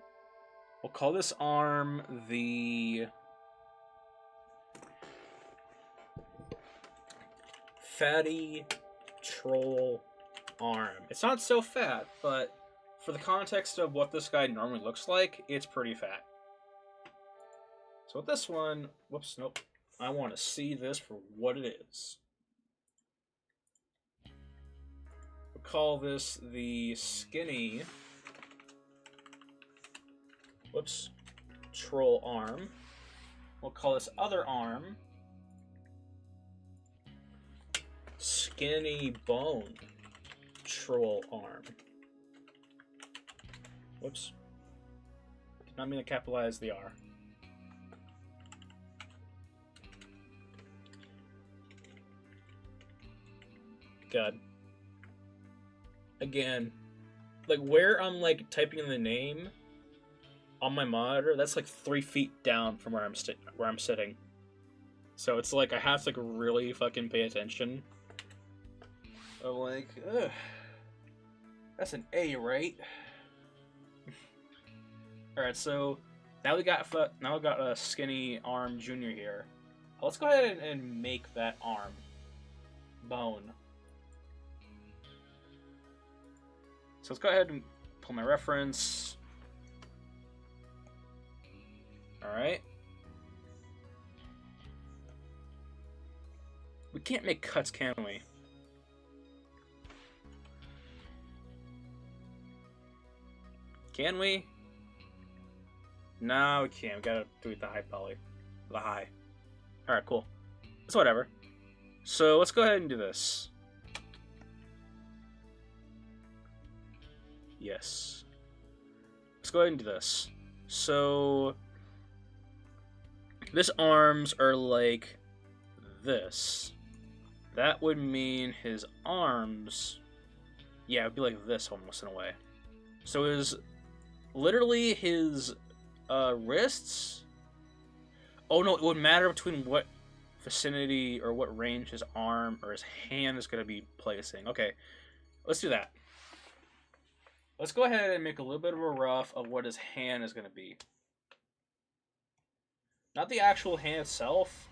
We'll call this arm the... Fatty Troll Arm. It's not so fat, but for the context of what this guy normally looks like, it's pretty fat. So with this one, whoops, nope. I want to see this for what it is. We'll call this the skinny, whoops, troll arm. We'll call this other arm skinny bone troll arm. Whoops. Did not mean to capitalize the R. God. Again, like where I'm like typing in the name on my monitor, that's like 3 feet down from where I'm sitting. So it's like I have to like really fucking pay attention. I'm like, ugh. That's an A, right? All right, so now we got a skinny arm junior here. Let's go ahead and make that arm So let's go ahead and pull my reference. Alright. We can't make cuts, can we? Can we? No, we can't. We gotta do it the high poly. The high. Alright, cool. It's whatever. So let's go ahead and do this. Yes. Let's go ahead and do this. So this arms are like this. That would mean his arms, yeah, it would be like this almost in a way. So his, literally his wrists, oh no, it would matter between what vicinity or what range his arm or his hand is going to be placing. Okay, let's do that. Let's go ahead and make a little bit of a rough of what his hand is going to be. Not the actual hand itself,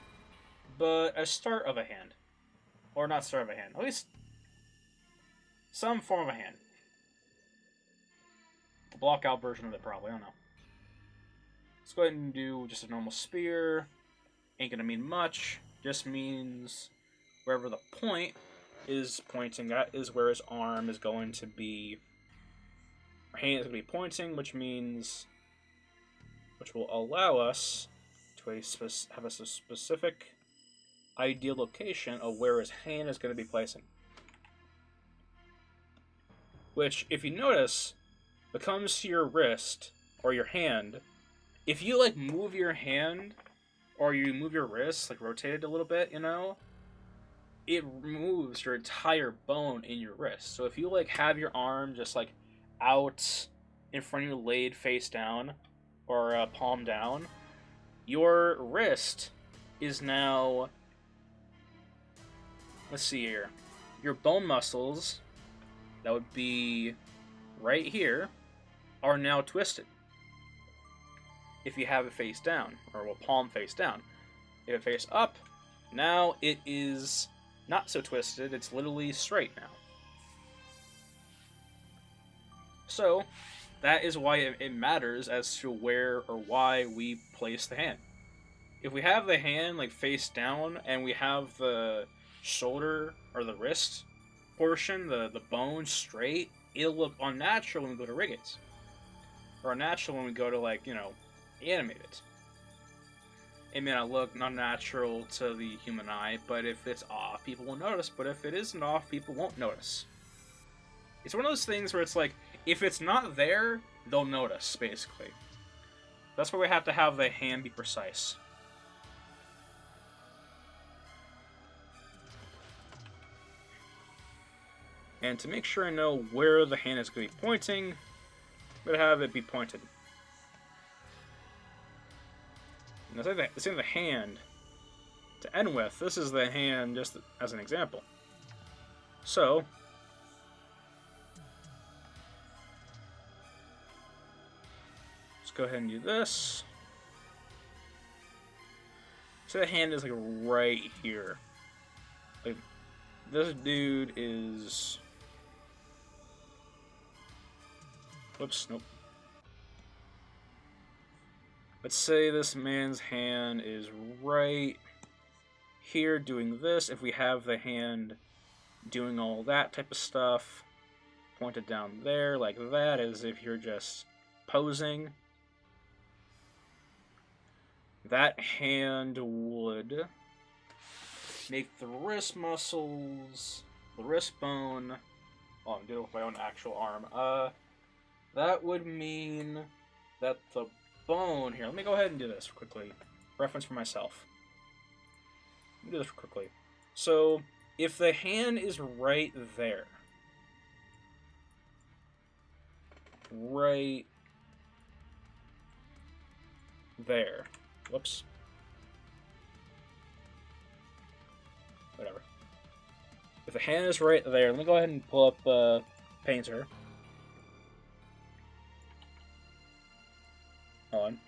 but a start of a hand. Or not start of a hand. At least some form of a hand. A block out version of it, probably. I don't know. Let's go ahead and do just a normal spear. Ain't gonna mean much. Just means wherever the point is pointing at is where his arm is going to be. Our hand is going to be pointing, which means, which will allow us to have a specific ideal location of where his hand is going to be placing. Which, if you notice, becomes to your wrist or your hand. If you like move your hand or you move your wrist, like rotate it a little bit, you know, it removes your entire bone in your wrist. So if you like have your arm just like out in front of you, laid face down or palm down, your wrist is now, let's see here, your bone muscles, that would be right here, are now twisted. If you have it face down, or well, palm face down. If it face up, now it is not so twisted, it's literally straight now. So, that is why it matters as to where or why we place the hand. If we have the hand like face down and we have the shoulder or the wrist portion, the bone straight, it'll look unnatural when we go to rig it. Or unnatural when we go to, like, you know, animate it. It may not look unnatural to the human eye, but if it's off, people will notice. But if it isn't off, people won't notice. It's one of those things where it's like, if it's not there, they'll notice, basically. That's why we have to have the hand be precise. And to make sure I know where the hand is going to be pointing, I'm going to have it be pointed. And this is the hand to end with. This is the hand just as an example. So, let's go ahead and do this. So the hand is like right here. Like, this dude is... Whoops, nope. Let's say this man's hand is right here doing this. If we have the hand doing all that type of stuff, pointed down there like that, as if you're just posing, that hand would make the wrist muscles, the wrist bone, oh, I'm doing it with my own actual arm, that would mean that the bone here, let me go ahead and do this quickly, reference for myself. Let me do this quickly. So, if the hand is right there, right there, whoops, whatever. If the hand is right there, let me go ahead and pull up Painter. Hold on.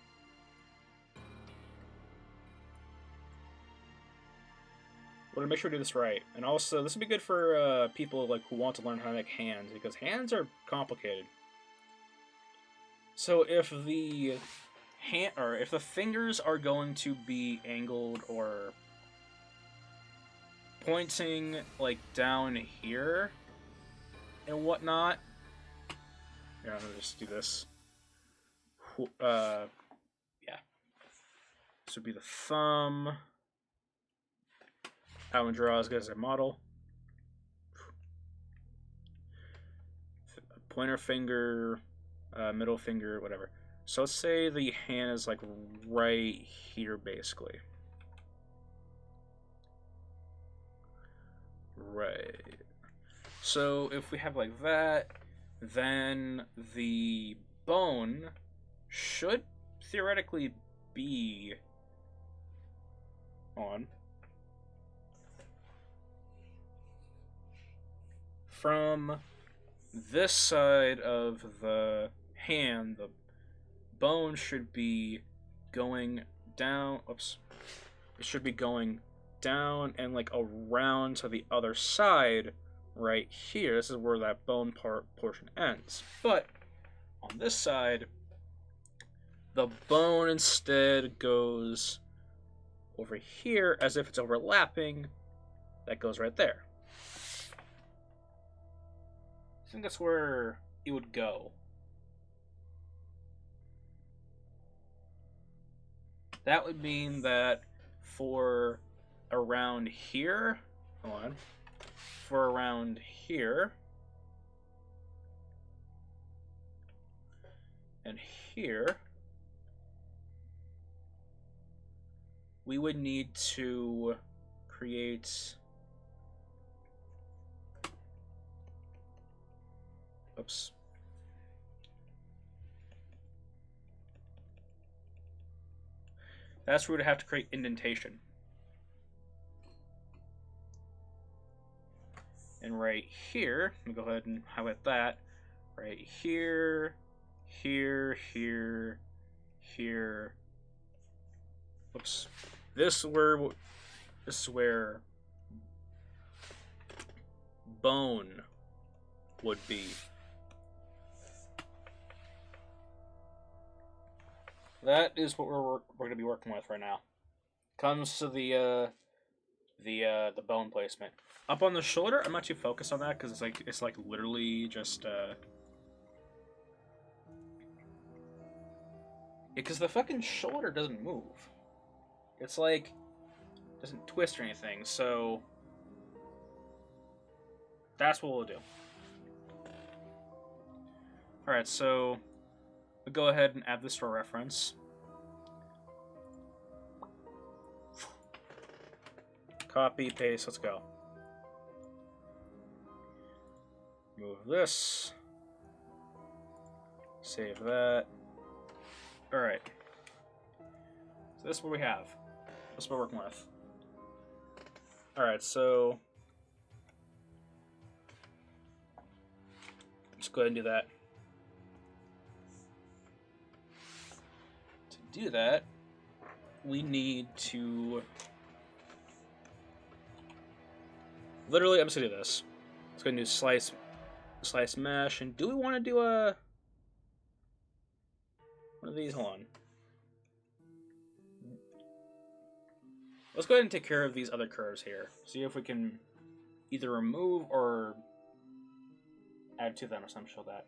we're gonna make sure we do this right. And also, this would be good for people like who want to learn how to make hands, because hands are complicated. So if the if the fingers are going to be angled or pointing like down here and whatnot, yeah, I'm gonna just do this. Yeah, this would be the thumb. I would draw as good as a model. Pointer finger, middle finger, whatever. So let's say the hand is like right here, basically. Right. So if we have like that, then the bone should theoretically be on. From this side of the hand, the bone should be going down. Oops. It should be going down and like around to the other side right here. This is where that bone portion ends. But on this side, the bone instead goes over here as if it's overlapping. That goes right there. I think that's where it would go. That would mean that for around here, hold on, for around here and here, we would need to create, oops. That's where we'd have to create indentation. And right here, let me go ahead and highlight that. Right here, here, here, here. Oops. This is where bone would be. That is what we're going to be working with right now. Comes to the bone placement. Up on the shoulder, I'm not too focused on that because it's like literally just because the fucking shoulder doesn't move. It's like doesn't twist or anything. So that's what we'll do. All right, so we'll go ahead and add this to our reference. Copy, paste, let's go. Move this. Save that. Alright. So this is what we have. This is what we're working with. Alright, so let's go ahead and do that. To do that, we need to literally, I'm just gonna do this. Let's go ahead and do slice mesh. And do we want to do one of these? Hold on. Let's go ahead and take care of these other curves here. See if we can either remove or add to them or something. Show that.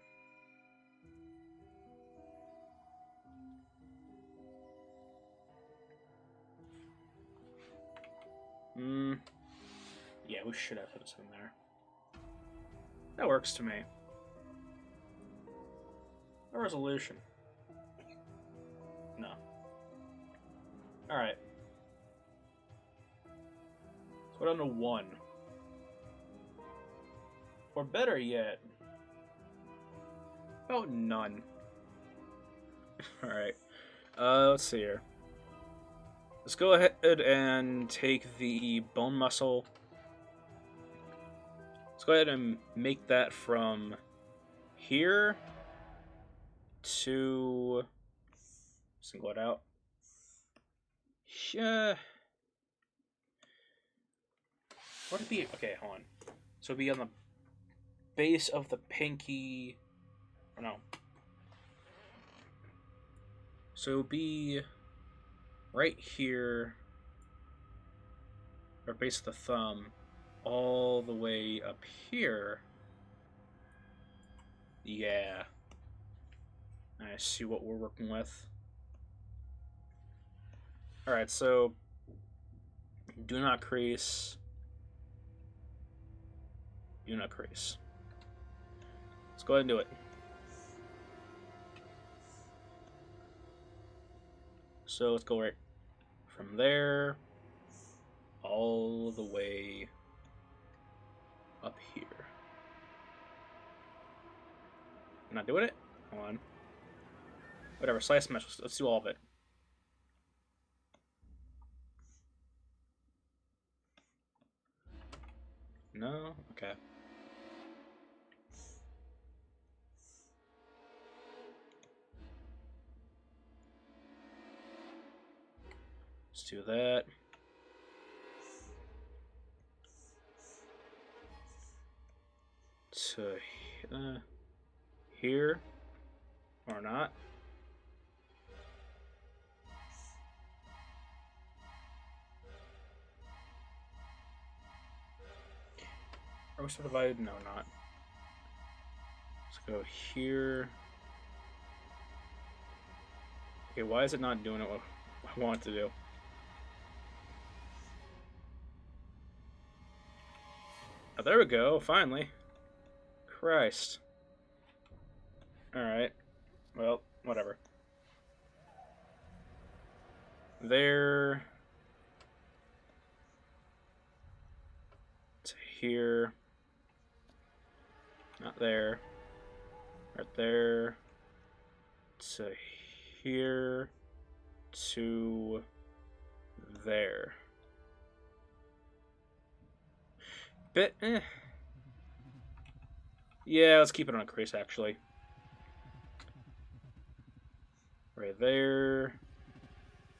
Yeah, we should have put this in there. That works to me. A resolution. No. Alright. So we're down to 1. Or better yet, about none. Alright. Let's see here. Let's go ahead and take the bone muscle. Let's go ahead and make that from here to single it out. Yeah. What would it be? Okay, hold on. So it'd be on the base of the pinky. Or no. So it'd be right here, or base of the thumb, all the way up here. Yeah. I see what we're working with. Alright, so do not crease. Do not crease. Let's go ahead and do it. So let's go right from there all the way up here. Not doing it? Hold on. Whatever, slice mesh. Let's do all of it. No? Okay. Let's do that. To here. Or not. Are we subdivided? No, not. Let's go here. Okay, why is it not doing it what I want it to do? Oh, there we go, finally. Christ. Alright. Well, whatever. There. To here. Not there. Right there. To here. To there. Bit. Yeah, let's keep it on a crease, actually. Right there.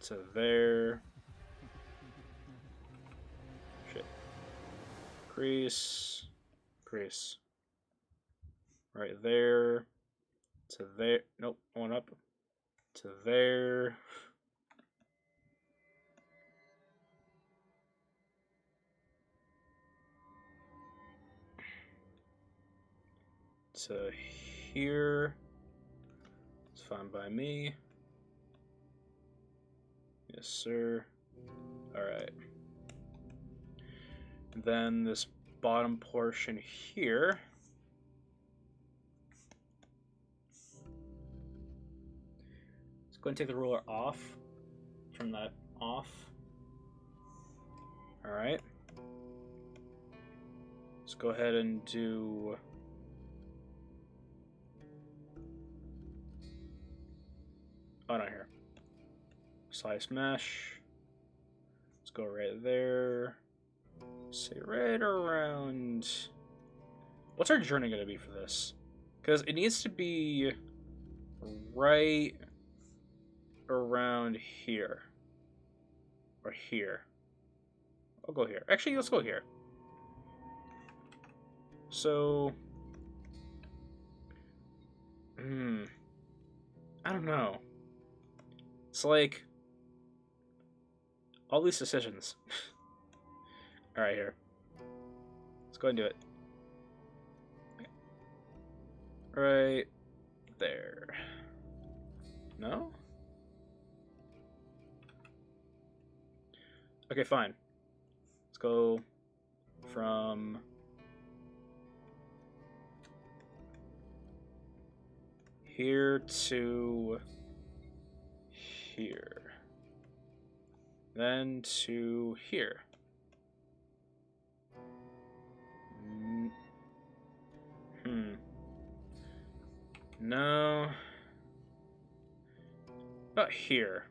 To there. Shit. Crease. Crease. Right there. To there. Nope. One up. To there. To here. It's fine by me. Yes, sir. Alright. Then this bottom portion here. Let's go and take the ruler off. Turn that off. Alright. Let's go ahead and do... Oh, not here. Slice mesh. Let's go right there. Say right around... What's our journey going to be for this? Because it needs to be right around here. Or here. I'll go here. Actually, let's go here. So... I don't know. It's like... all these decisions. Alright, here. Let's go ahead and do it. Right there. No? Okay, fine. Let's go from... here to... here. Then to here. No. About here.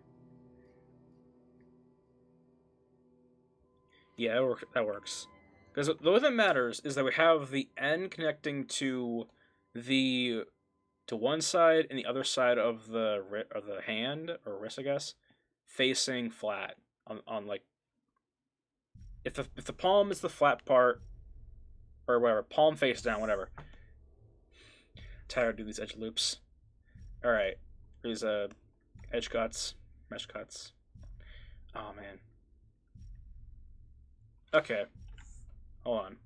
Yeah, that works. Because the way that matters is that we have the end connecting to the to one side and the other side of the hand or wrist, I guess, facing flat on like if the palm is the flat part, or whatever, palm face down, whatever. Tired of doing these edge loops. All right, these edge cuts, mesh cuts. Oh man. Okay, hold on.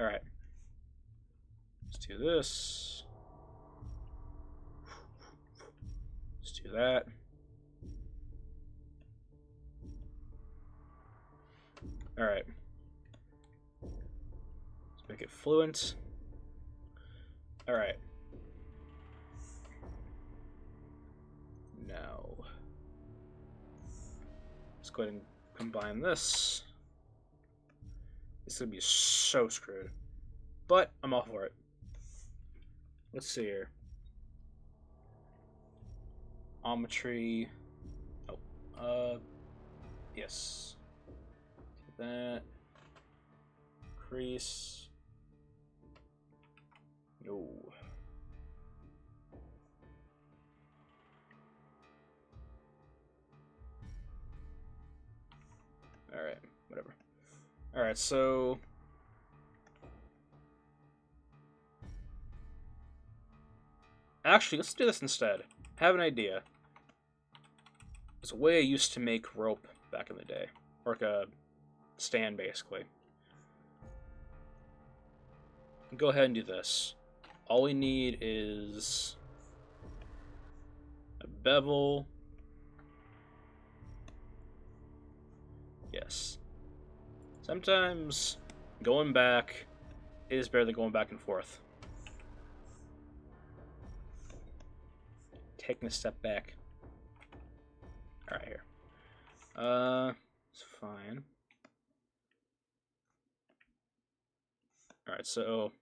All right, let's do this. Let's do that. All right. Let's make it fluent. All right. Now, let's go ahead and combine this. This is gonna be so screwed, but I'm all for it. Let's see here. Geometry. Oh, yes. Do that. Crease. No. Alright, whatever. Alright, so actually, let's do this instead. I have an idea. It's a way I used to make rope back in the day. Or like a stand, basically. Go ahead and do this. All we need is a bevel. Yes. Sometimes going back is better than going back and forth. Taking a step back. Alright, here. It's fine. Alright, so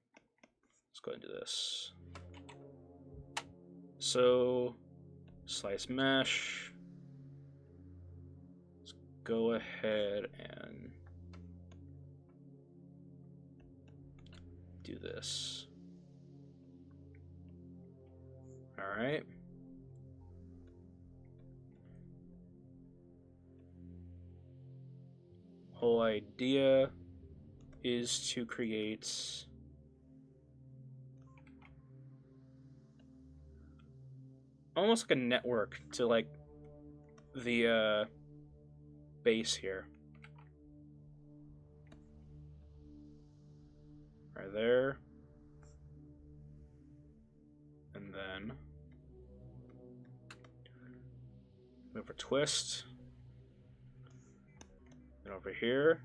let's go ahead and do this. So, slice mesh. Let's go ahead and do this. Alright. Whole idea is to create almost like a network to like the base here. Right there. And then move a twist. And over here,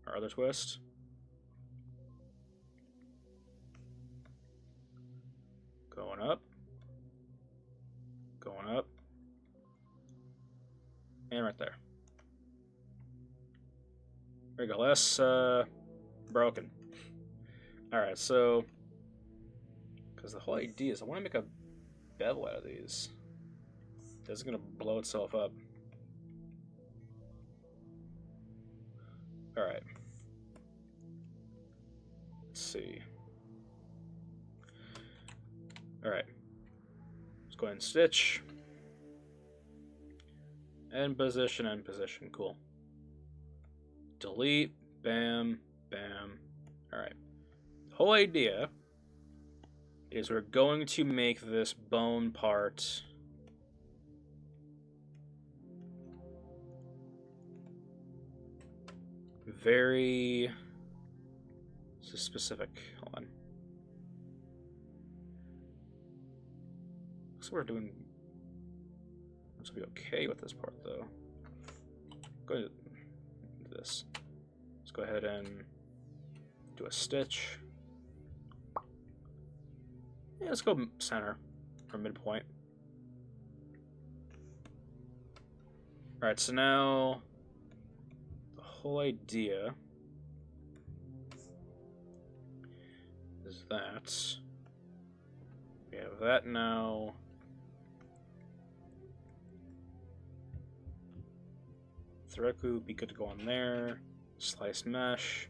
our other twist. Going up. Going up. And right there. There we go. Less broken. Alright, so because the whole idea is I want to make a bevel out of these. This is gonna blow itself up. Alright. Let's see. Alright. Let's go ahead and stitch. End position, end position. Cool. Delete. Bam. Bam. Alright. The whole idea is we're going to make this bone part very specific. Hold on. Looks like we're doing. This will be okay with this part though. Go ahead and do this. Let's go ahead and do a stitch. Yeah, let's go center or midpoint. Alright, so now the whole idea is that we have that now. Thread glue would be good to go on there. Slice mesh.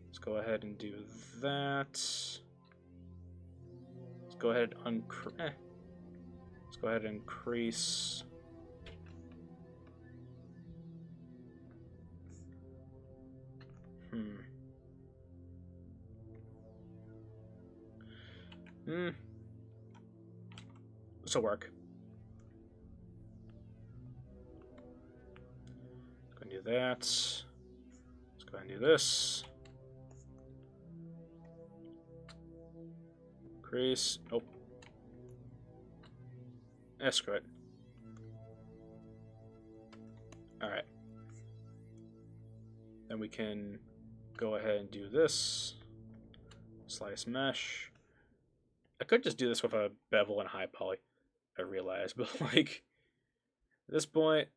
Let's go ahead and do that. Let's go ahead and let's go ahead and increase. This will work. Let's go and do that. Let's go ahead and do this. Increase. Nope. Screw it. Alright. Then we can go ahead and do this. Slice mesh. I could just do this with a bevel and high poly, I realize, but like at this point,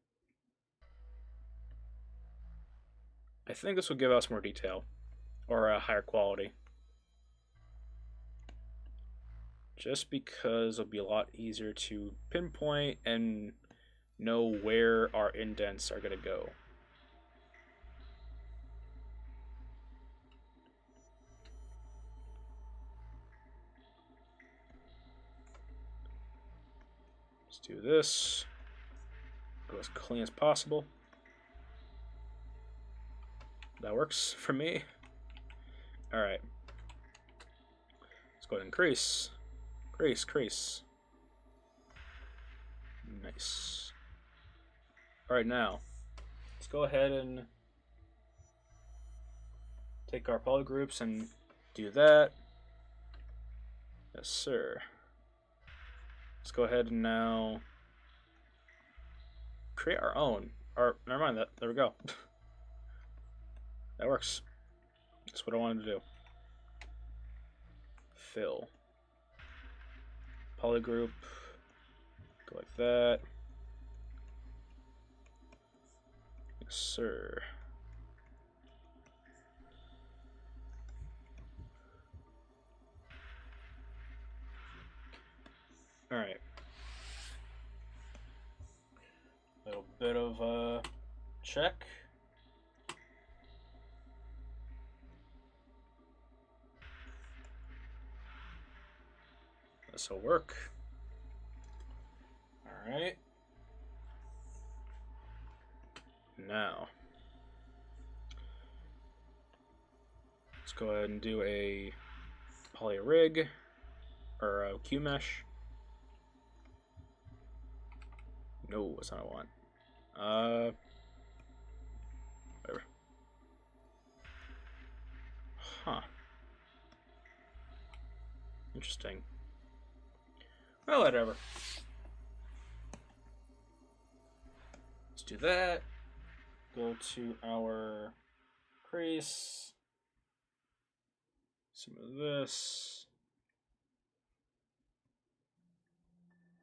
I think this will give us more detail or a higher quality. Just because it'll be a lot easier to pinpoint and know where our indents are going to go. Let's do this. Go as clean as possible. That works for me. Alright. Let's go ahead and crease. Crease. Nice. Alright, now, let's go ahead and take our polygroups and do that. Yes, sir. Let's go ahead and now create our own. Or, never mind that. There we go. That works. That's what I wanted to do. Fill. Polygroup. Go like that. Yes, sir. Alright. Little bit of a check. This will work. Alright. Now, let's go ahead and do a poly rig or a Q mesh. No, that's not what I want. Whatever. Huh. Interesting. Well, whatever. Let's do that. Go to our crease. Some of this.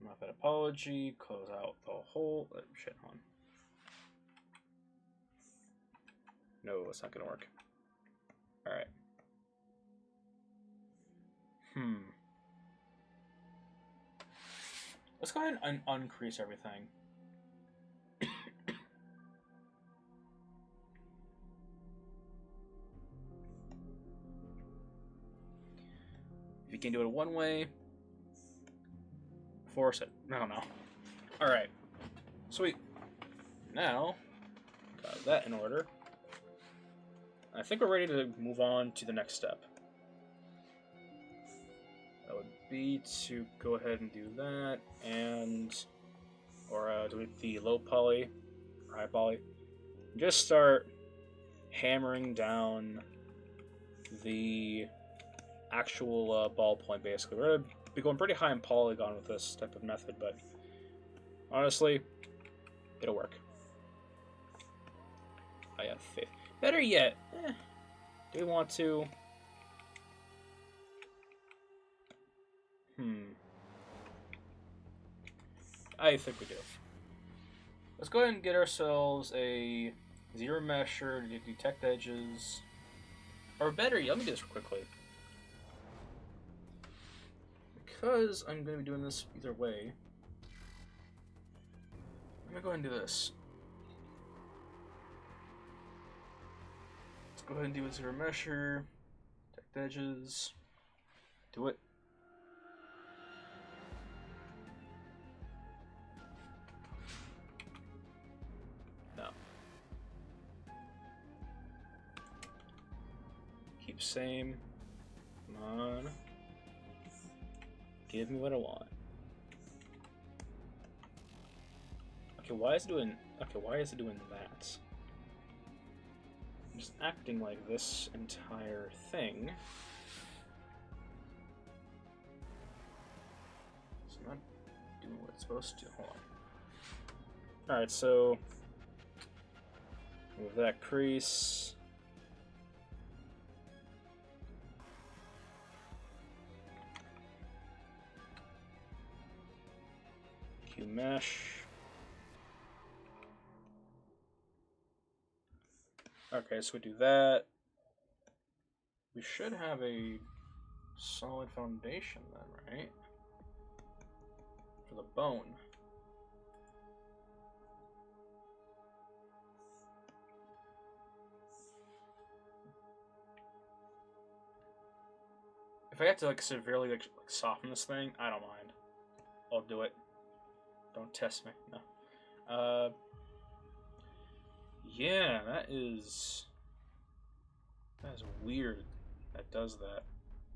My bad, apology. Close out the whole shit on. No, it's not gonna work. Alright. Let's go ahead and uncrease everything. If you can do it one way, force it. No. Alright. Sweet. Now, got that in order. I think we're ready to move on to the next step. That would be to go ahead and do that, and or do the low poly or high poly. Just start hammering down the actual ball point. Basically, we're gonna be going pretty high in polygon with this type of method, but honestly, it'll work. I have faith. Better yet, do we want to? I think we do. Let's go ahead and get ourselves a zero mesher to detect edges. Or better yet, let me do this quickly. Because I'm going to be doing this either way, I'm going to go ahead and do this. Let's go ahead and do a zero mesher, detect edges, do it. keep same. Come on. Give me what I want. Okay, why is it doing that? I'm just acting like this entire thing. It's not doing what it's supposed to. Hold on. Alright, so move that crease. Q mesh. Okay, so we do that. We should have a solid foundation then, right? For the bone. If I have to like severely like soften this thing, I don't mind. I'll do it. Don't test me. No. Yeah, that is weird. That does that.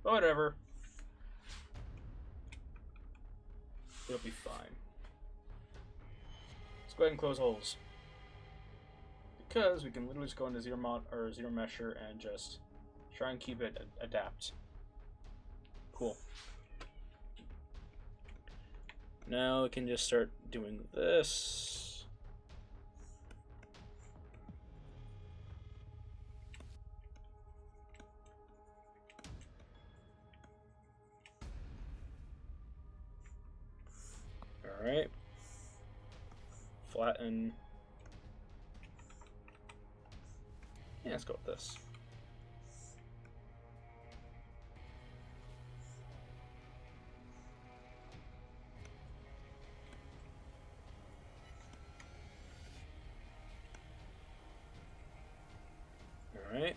But whatever. It'll be fine. Let's go ahead and close holes. Because we can literally just go into zero mesher and just try and keep it adapt. Cool. Now we can just start doing this. Alright. Flatten. Yeah, let's go with this. Alright.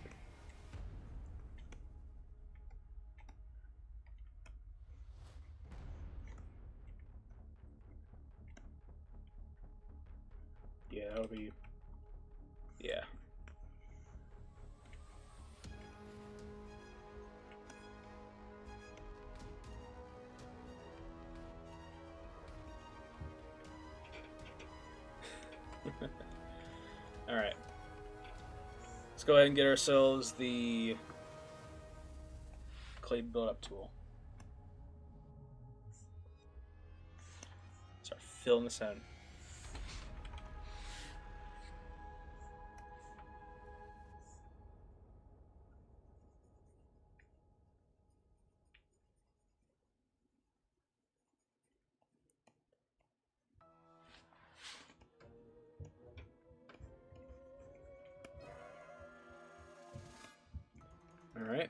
Yeah, that would be... Yeah. Alright. Let's go ahead and get ourselves the clay build-up tool. Start filling this in. Alright.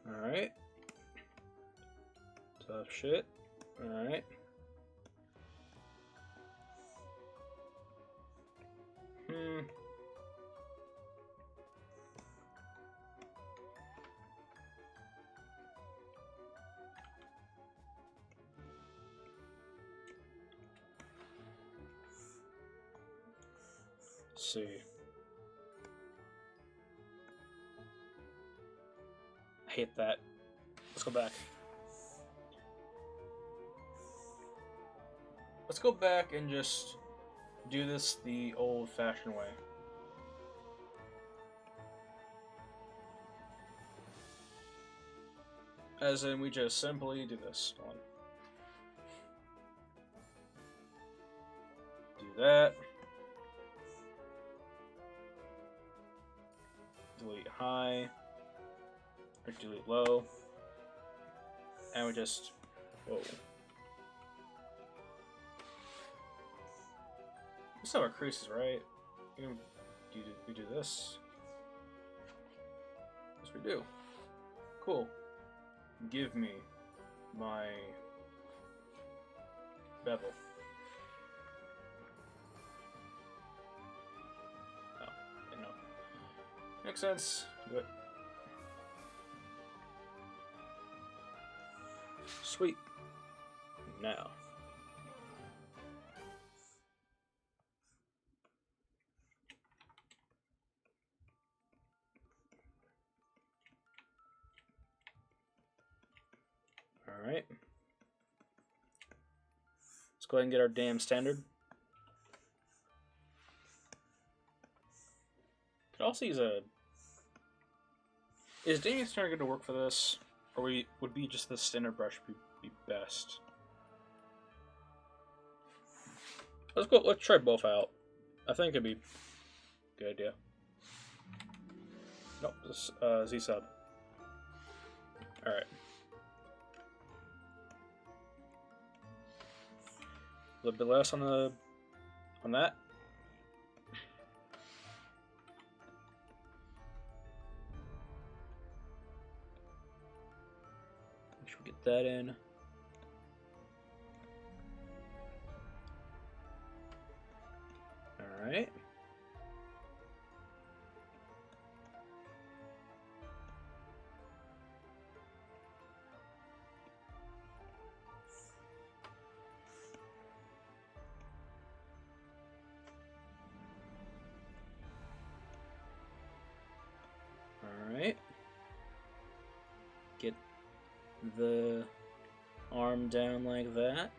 Alright. Tough shit. Alright. Let's see. I hate that. Let's go back. Let's go back and just do this the old-fashioned way. As in, we just simply do this one. Do that. Delete high. Or delete low. And we just... Whoa. This how our creases, right? We do this. Yes, we do. Cool. Give me my bevel. Oh, no. Makes sense. Do it. Sweet. Now. Alright. Let's go ahead and get our damn standard. Could also use a... Is damn standard going to work for this? Or would be just the standard brush be best? Let's go. Let's try both out. I think it'd be a good idea. Nope. This Z sub. All right. A little bit less on that. Make sure we get that in. All right. Alright. Get the arm down like that.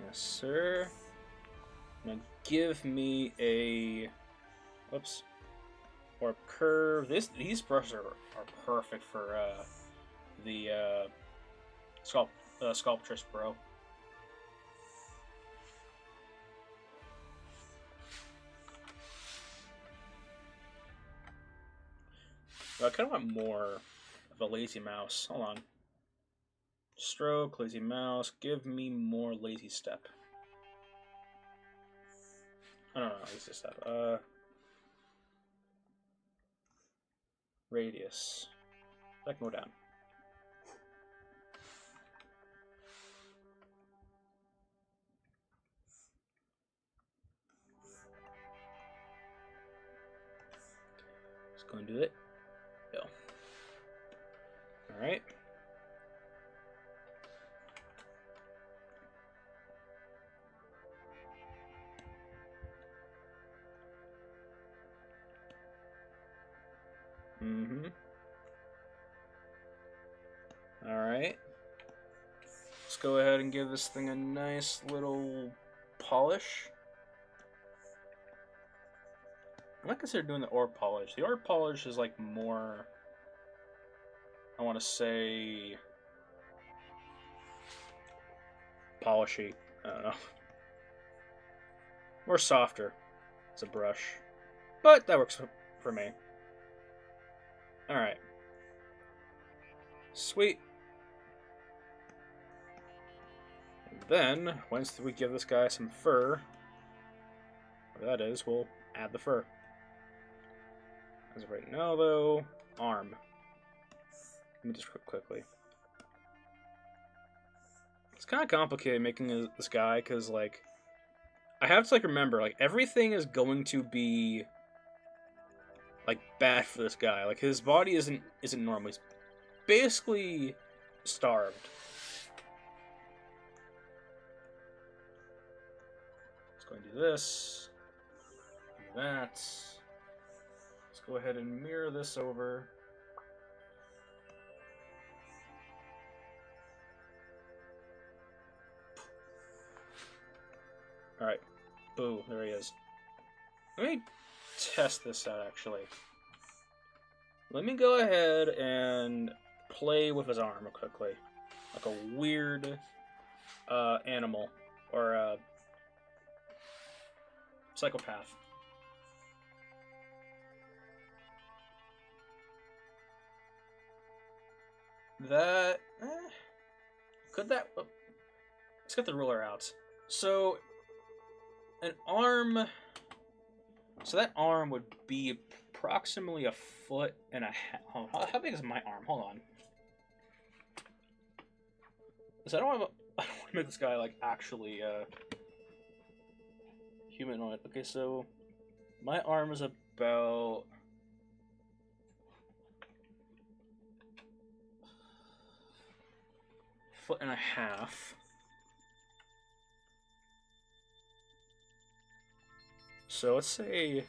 Yes, sir. Now give me a... Whoops. Or curve. These brushes are perfect for the Sculptress Bro. I kind of want more of a lazy mouse. Hold on. Stroke, lazy mouse. Give me more lazy step. I don't know, lazy step. Radius. That can go down. Just go and do it. Go. Alright. Alright. Let's go ahead and give this thing a nice little polish. I'm not considering doing the orb polish. The orb polish is like more, I want to say, polishy. I don't know. More softer. It's a brush. But that works for me. Alright. Sweet. And then, once we give this guy some fur, whatever that is, we'll add the fur. As of right now, though, arm. Let me just quickly. It's kind of complicated making this guy, because, like, I have to, like, remember, like, everything is going to be, like, bad for this guy. Like, his body isn't normal. He's basically starved. Let's go and do this. Do that. Let's go ahead and mirror this over. Alright. Boo, there he is. Let me test this out, actually. Let me go ahead and play with his arm quickly. Like a weird animal. Or a psychopath. That... could that... Oh, let's get the ruler out. So... an arm... So that arm would be approximately 1.5 feet. How big is my arm? Hold on. So I don't want to make this guy like actually humanoid. Okay, so my arm is about 1.5 feet. So let's say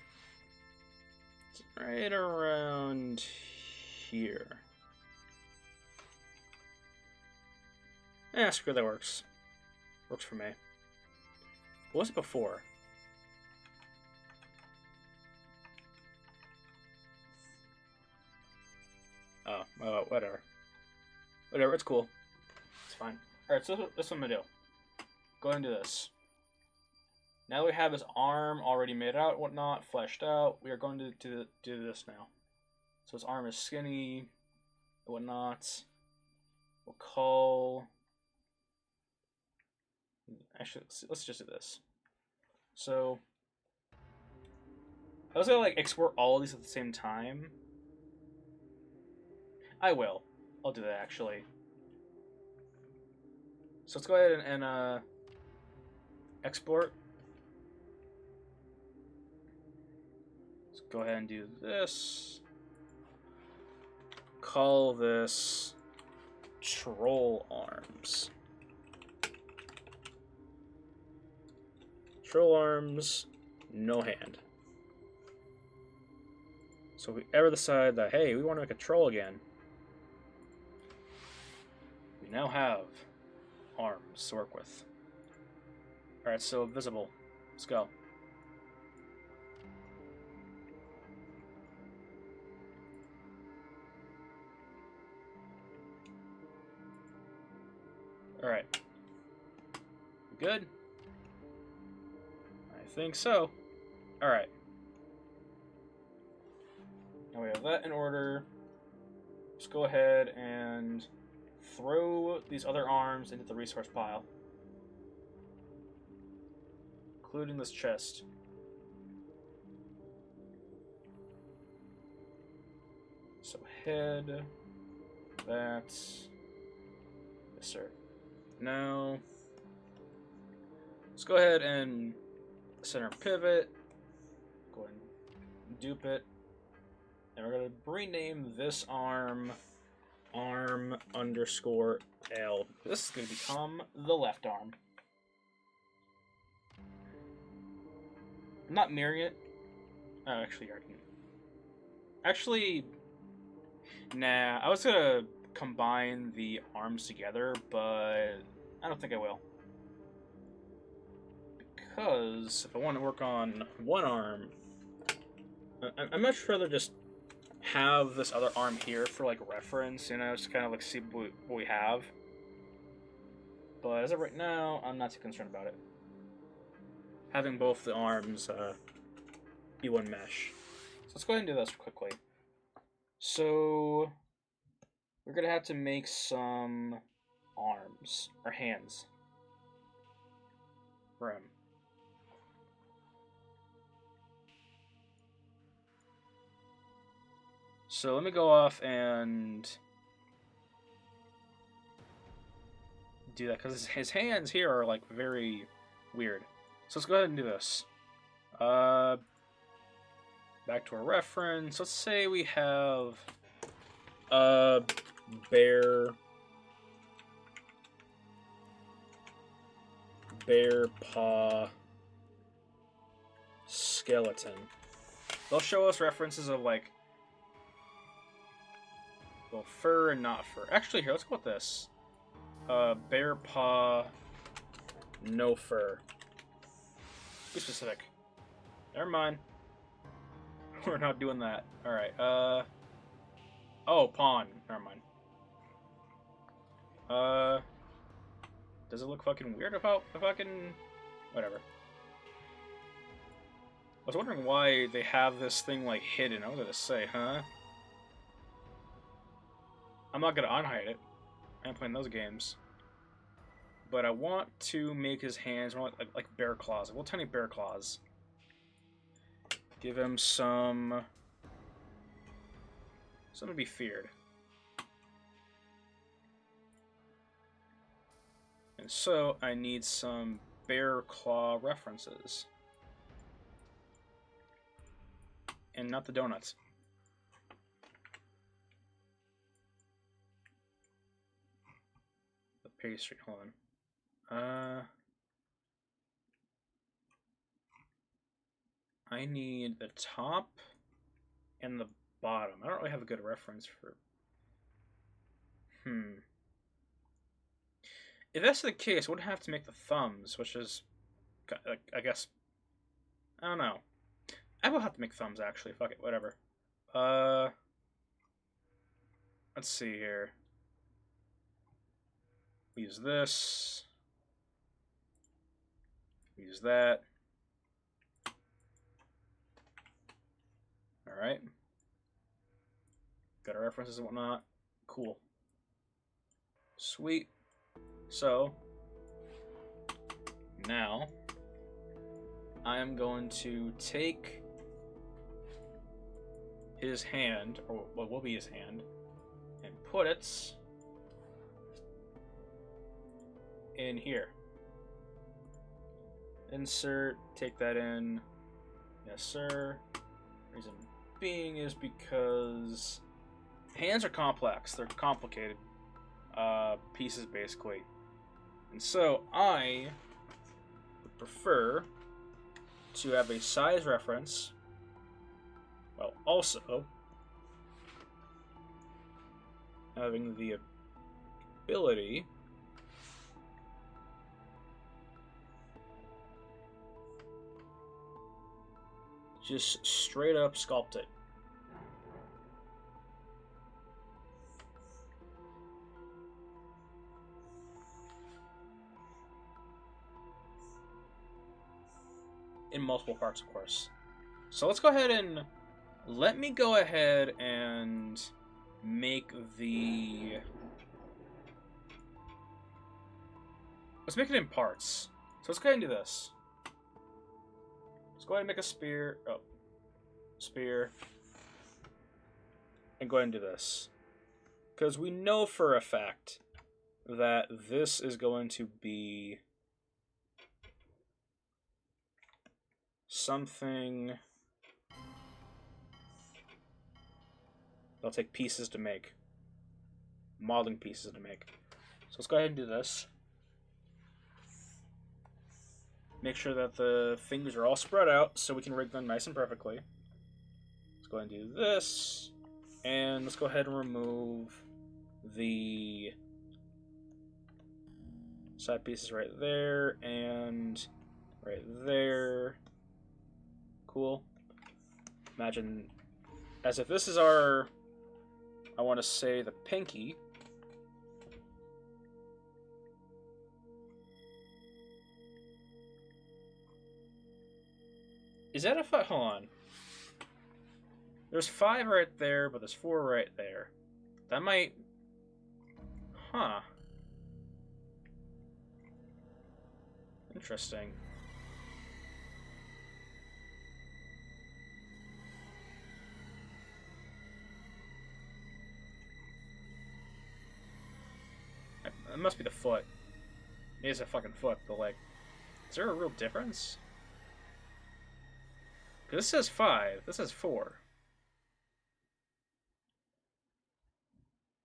it's right around here. Screw that works. Works for me. What was it before? Oh, whatever. Whatever, it's cool. It's fine. Alright, so this is what I'm gonna do. Go ahead and do this. Now that we have his arm already made out, whatnot, fleshed out, we are going to do this now. So his arm is skinny, whatnot. We'll call... Actually, let's just do this. So, I was gonna like export all of these at the same time. I will. I'll do that actually. So let's go ahead and export. Let's go ahead and do this. Call this troll arms. Troll arms, no hand. So if we ever decide that, hey, we want to make a troll again, we now have arms to work with. Alright, so visible. Let's go. Alright. Good? I think so. Alright. Now we have that in order. Let's go ahead and throw these other arms into the resource pile. Including this chest. So head, that, yes sir. Now, let's go ahead and center pivot, go ahead and dupe it, and we're going to rename this arm arm_L. This is going to become the left arm. I'm not mirroring it. Oh, actually, nah, I was going to combine the arms together, but I don't think I will. Because if I want to work on one arm, I'd much rather just have this other arm here for like reference, you know, just kind of like see what we have. But as of right now, I'm not too concerned about it. Having both the arms be one mesh. So let's go ahead and do this quickly. So we're gonna have to make some arms or hands for him. So let me go off and do that, because his hands here are like very weird. So let's go ahead and do this. Back to our reference. Let's say we have a bear paw skeleton. They'll show us references of like, well, fur and not fur. Actually, here, let's go with this. Bear paw, no fur. Be specific. Never mind. We're not doing that. Alright, oh, pawn. Never mind. Does it look fucking weird about the fucking... Whatever. I was wondering why they have this thing, like, hidden. I was gonna say, huh? I'm not gonna unhide it. I ain't playing those games. But I want to make his hands more like bear claws, like little tiny bear claws. Give him something to be feared. And so I need some bear claw references. And not the donuts. The pastry, hold on. I need the top and the bottom. I don't really have a good reference for If that's the case, I would have to make the thumbs, which is, I guess, I don't know. I will have to make thumbs, actually. Fuck it, whatever. Let's see here. Use this. Use that. Alright. Got our references and whatnot. Cool. Sweet. So, now, I am going to take his hand, or what will be his hand, and put it in here. Insert, take that in. Yes, sir. Reason being is because hands are complex. They're complicated pieces, basically. And so I would prefer to have a size reference, while also having the ability just straight up sculpt it. In multiple parts, of course. So let's go ahead and let me go ahead and make the... Let's make it in parts. So let's go ahead and do this. Let's go ahead and make a spear. Oh. Spear. And go ahead and do this. Because we know for a fact that this is going to be something that'll take pieces to make. Modeling pieces to make. So let's go ahead and do this. Make sure that the fingers are all spread out so we can rig them nice and perfectly. Let's go ahead and do this. And let's go ahead and remove the side pieces right there and right there. Cool. Imagine as if this is our, I want to say, the pinky. Is that a hold on. There's 5 right there, but there's 4 right there. That might... Huh. Interesting. It must be the foot. It is a fucking foot, but like... Is there a real difference? Because this says 5, this says 4.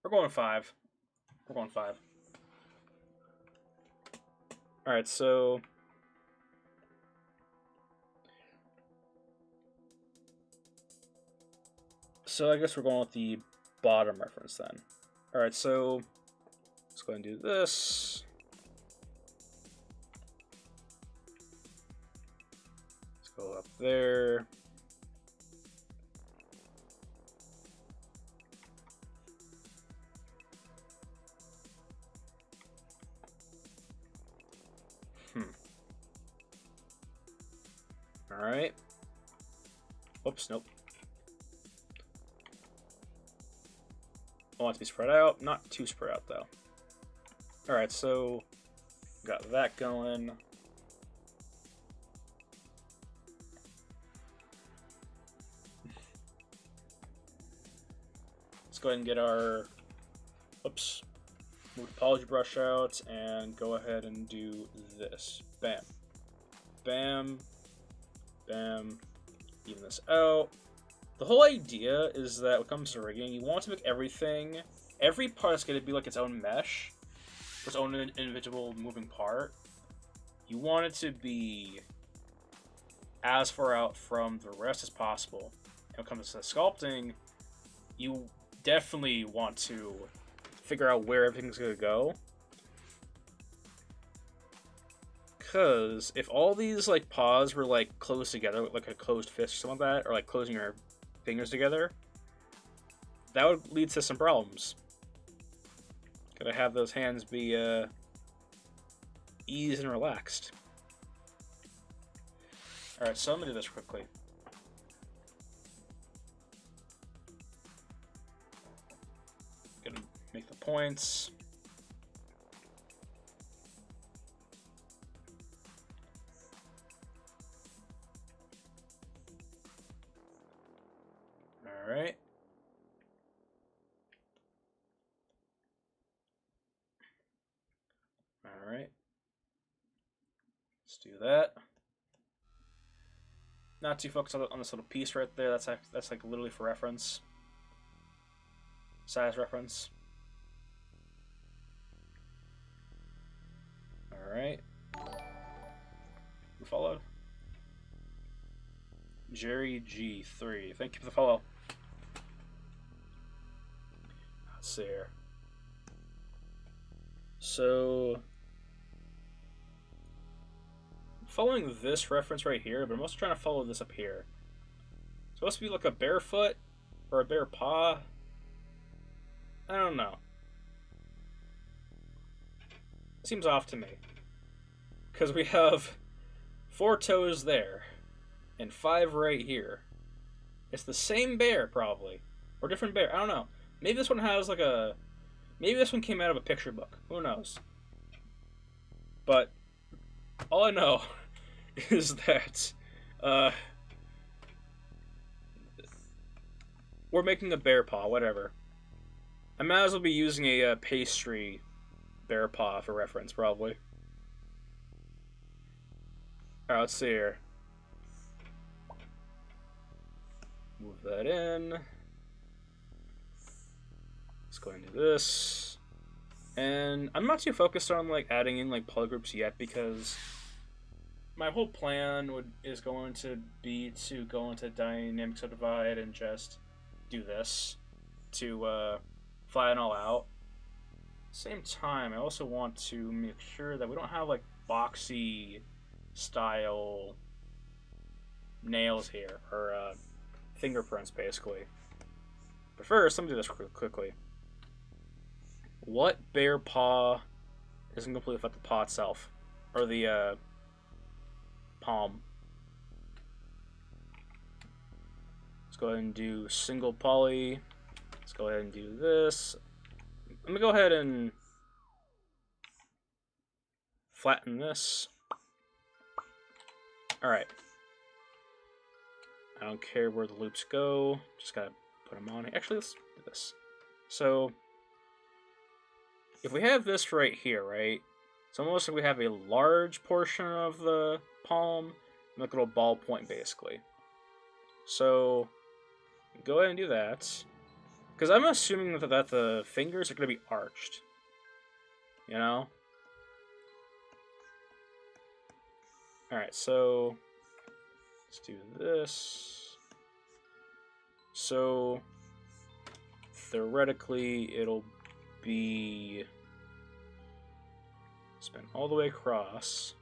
We're going 5. We're going 5. Alright, so... So I guess we're going with the bottom reference then. Alright, so... Let's go ahead and do this. Let's go up there. Alright. Oops, nope. I want it to be spread out. Not too spread out, though. Alright, so... Got that going. Let's go ahead and get our... Oops. Move the polish brush out and go ahead and do this. Bam. Bam. Bam. Even this out. The whole idea is that when it comes to rigging, you want to make everything, every part is going to be like its own mesh, its own individual moving part. You want it to be as far out from the rest as possible. And when it comes to sculpting, you definitely want to figure out where everything's gonna go. Because if all these like paws were like closed together, like a closed fist or something like that, or like closing your fingers together, that would lead to some problems. Gotta have those hands be eased and relaxed. Alright, so I'm gonna do this quickly. Gonna make the points. Alright. Alright. Let's do that. Not too focused on this little piece right there. That's like literally for reference. Size reference. Alright. Who followed? Jerry G3. Thank you for the follow. Let's see here. So, following this reference right here, but I'm also trying to follow this up here. It's supposed to be like a bare foot or a bare paw. I don't know. Seems off to me. Because we have 4 toes there and 5 right here. It's the same bear, probably. Or different bear. I don't know. Maybe this one has like a... Maybe this one came out of a picture book. Who knows? But all I know is that we're making a bear paw, whatever. I might as well be using a pastry bear paw for reference, probably. Alright, let's see here. Move that in. Let's go and do this. And I'm not too focused on like adding in like polygroups yet, because my whole plan is going to be to go into dynamic subdivide and just do this to flatten all out. Same time, I also want to make sure that we don't have like boxy style nails here, or fingerprints basically. But first, let me do this quickly. What bear paw isn't completely without the paw itself? Or the palm. Let's go ahead and do single poly. Let's go ahead and do this. Let me go ahead and flatten this. Alright. I don't care where the loops go. Just gotta put them on. Actually, let's do this. So, if we have this right here, right? It's almost like we have a large portion of the palm and like a little ball point, basically. So, go ahead and do that. Because I'm assuming that the fingers are going to be arched. You know? Alright, so let's do this. So, theoretically, it'll be spin all the way across.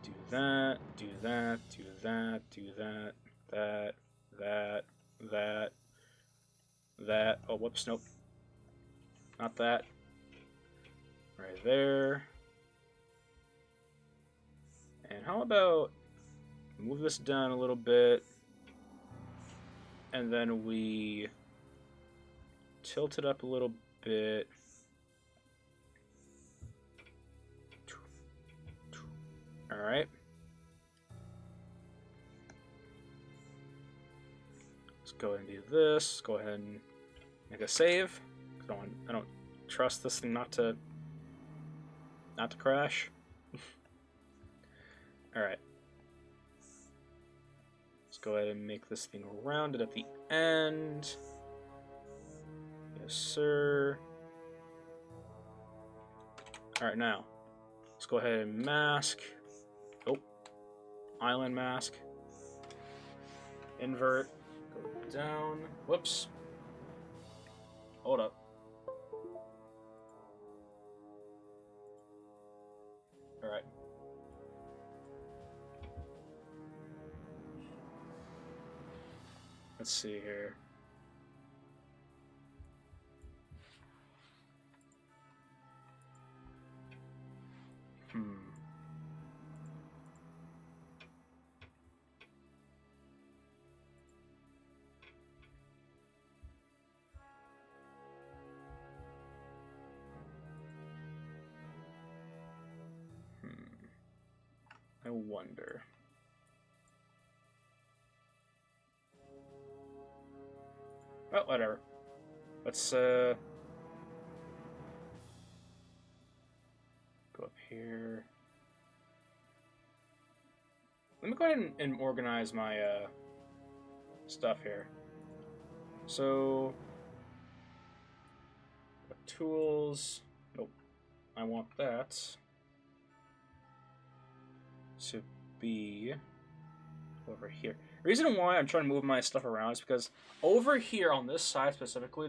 Do that, do that, do that, do that, that. Oh, whoops, nope. Not that. Right there. And how about move this down a little bit, and then we tilt it up a little bit. Alright. Let's go ahead and do this. Go ahead and make a save. I don't trust this thing not to crash. Alright. Let's go ahead and make this thing rounded at the end. Yes, sir. Alright, now. Let's go ahead and mask. Oh. Island mask. Invert. Go down. Whoops. Hold up. Let's see here. I wonder. Oh, whatever. Let's go up here. Let me go ahead and organize my stuff here. So, tools. Nope. I want that to be over here. The reason why I'm trying to move my stuff around is because over here on this side specifically,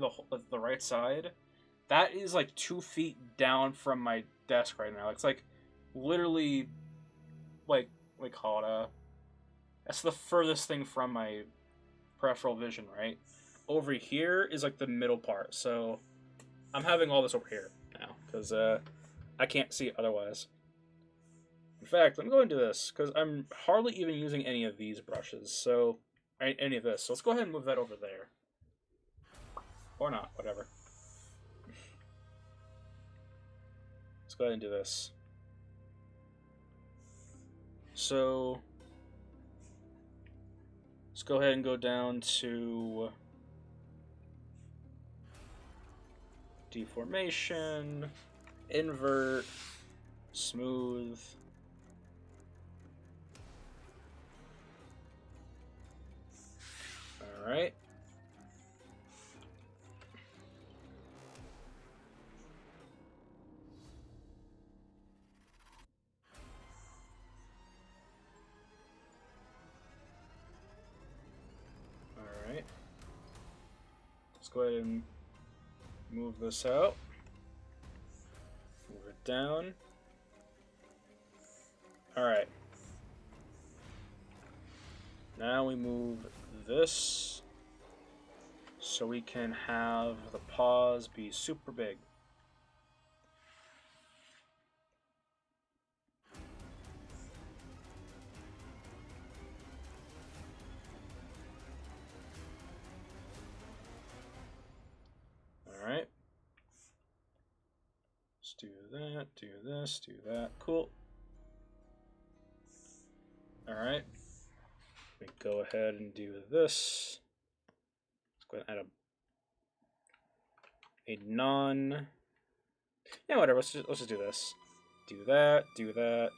the right side, that is like 2 feet down from my desk right now. It's like literally like call it that's the furthest thing from my peripheral vision, right? Over here is like the middle part, so I'm having all this over here now because I can't see it otherwise. In fact, let me go into this because I'm hardly even using any of these brushes, so any of this. So let's go ahead and move that over there, or not, whatever. Let's go ahead and do this. So let's go ahead and go down to deformation, invert, smooth. All right. All right. Let's go ahead and move this out. Move it down. All right. Now we move this so we can have the paws be super big. All right. Let's do that, do this, do that. Cool. All right. We go ahead and do this. Let's go ahead and add a non. Yeah, whatever. Let's just do this. Do that. Do that.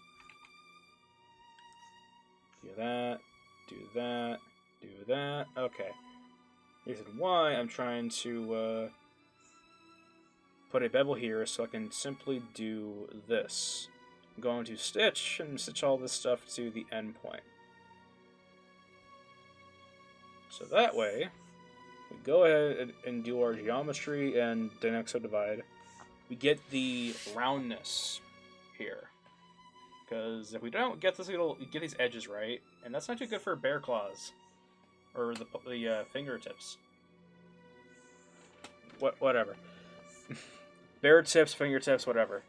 Do that. Do that. Do that. Okay. Reason why I'm trying to put a bevel here so I can simply do this. I'm going to stitch and stitch all this stuff to the end point. So that way, we go ahead and do our geometry and dynamic subdivide. We get the roundness here. Because if we don't get this, it'll get these edges right, and that's not too good for bear claws or the fingertips. Whatever. Bear tips, fingertips, whatever.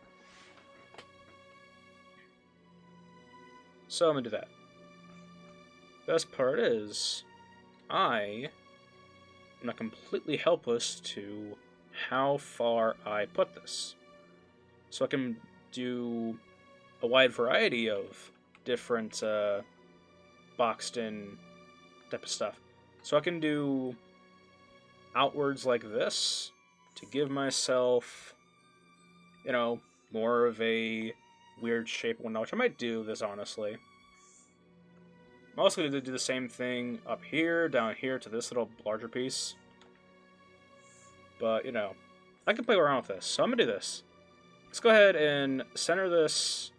So I'm gonna do that. Best part is, I am not completely helpless to how far I put this. So I can do a wide variety of different boxed in type of stuff. So I can do outwards like this to give myself, you know, more of a weird shape one, which I might do this honestly. I'm also going to do the same thing up here, down here to this little larger piece. But, you know, I can play around with this. So I'm going to do this. Let's go ahead and center this,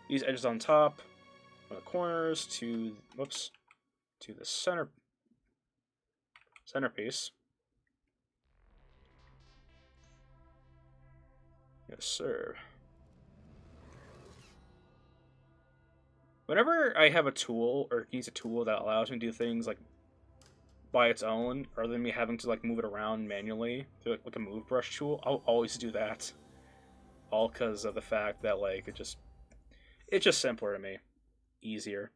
these edges on top, on the corners to, whoops, to the centerpiece. Yes, sir. Whenever I have a tool or use a tool that allows me to do things like by its own, rather than me having to like move it around manually with a move brush tool. I'll always do that, all because of the fact that like it's just simpler to me, easier.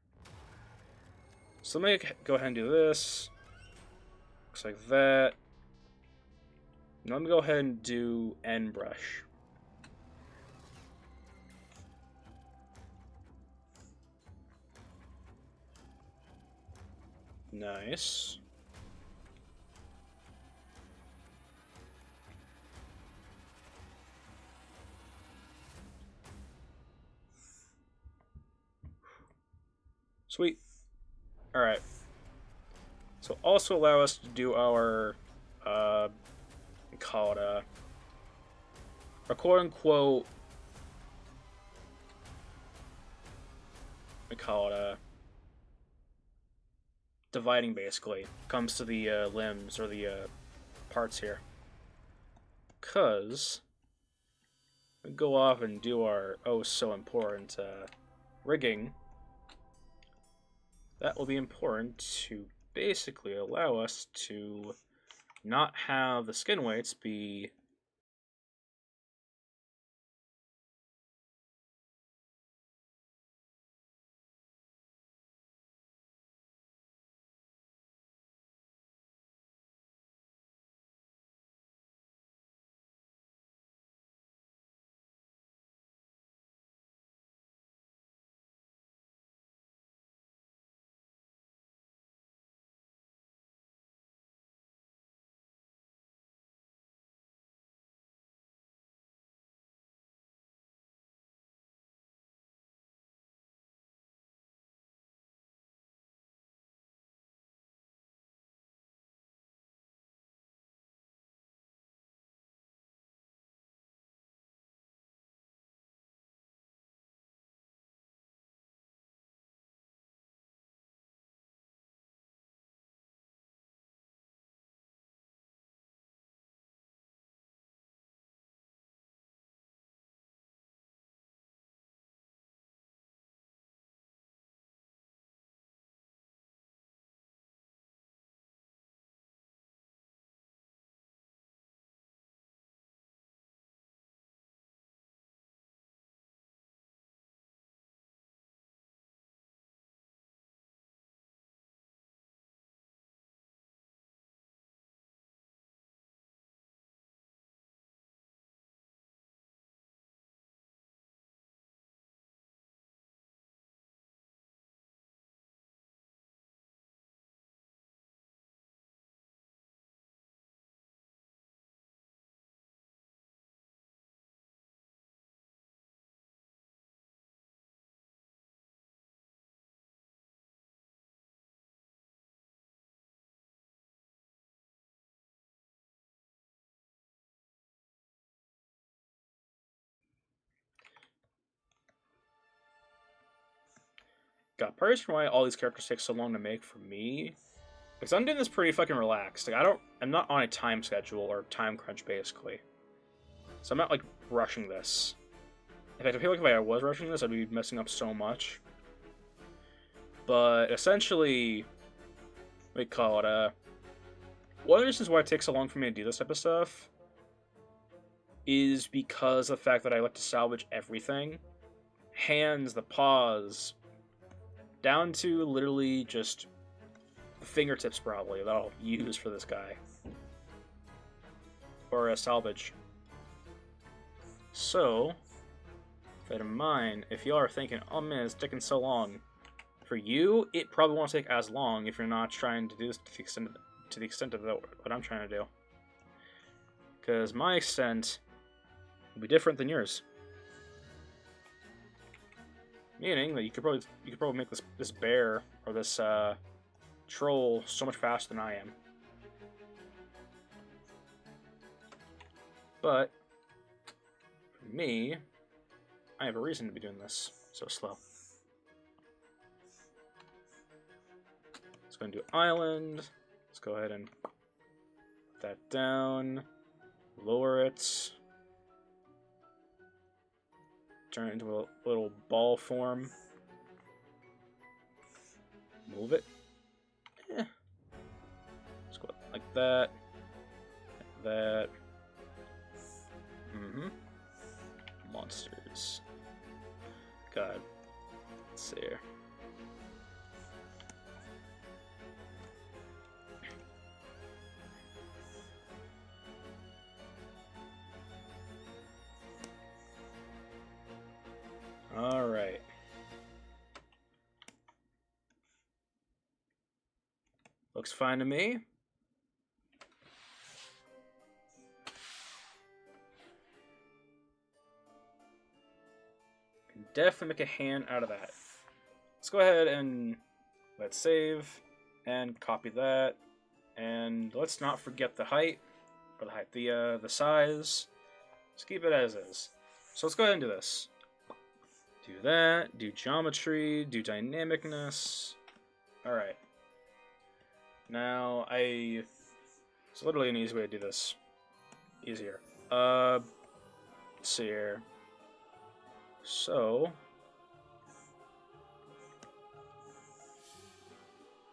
So let me go ahead and do this. Looks like that. Now let me go ahead and do end brush. Nice. Sweet. Alright. So also allow us to do our call it a quote unquote we call it dividing, basically comes to the limbs or the parts here, because we go off and do our oh so important rigging. That will be important to basically allow us to not have the skin weights be got part reason why all these characters take so long to make for me, because I'm doing this pretty fucking relaxed. Like I'm not on a time schedule or time crunch basically, so I'm not like rushing this. In fact, I feel like if I was rushing this, I'd be messing up so much. But essentially, we call it one of the reasons why it takes so long for me to do this type of stuff is because of the fact that I like to salvage everything. Hands, the paws, down to literally just the fingertips probably that I'll use for this guy. Or a salvage. So, keep in mind, if y'all are thinking, oh man, it's taking so long, for you, it probably won't take as long if you're not trying to do this to the extent of what I'm trying to do. Because my extent will be different than yours. Meaning that you could probably make this bear or this troll so much faster than I am. But for me, I have a reason to be doing this so slow. Let's go and do island. Let's go ahead and put that down. Lower it. Turn it into a little ball form. Move it. that. That. Mm-hmm. Monsters. God. Let's see here. All right. Looks fine to me. Can definitely make a hand out of that. Let's go ahead and let's save and copy that. And let's not forget the height, or the size. Let's keep it as is. So let's go ahead and do this. Do that, do geometry, do dynamicness. Alright. Now, it's literally an easy way to do this. Easier. Let's see here. So,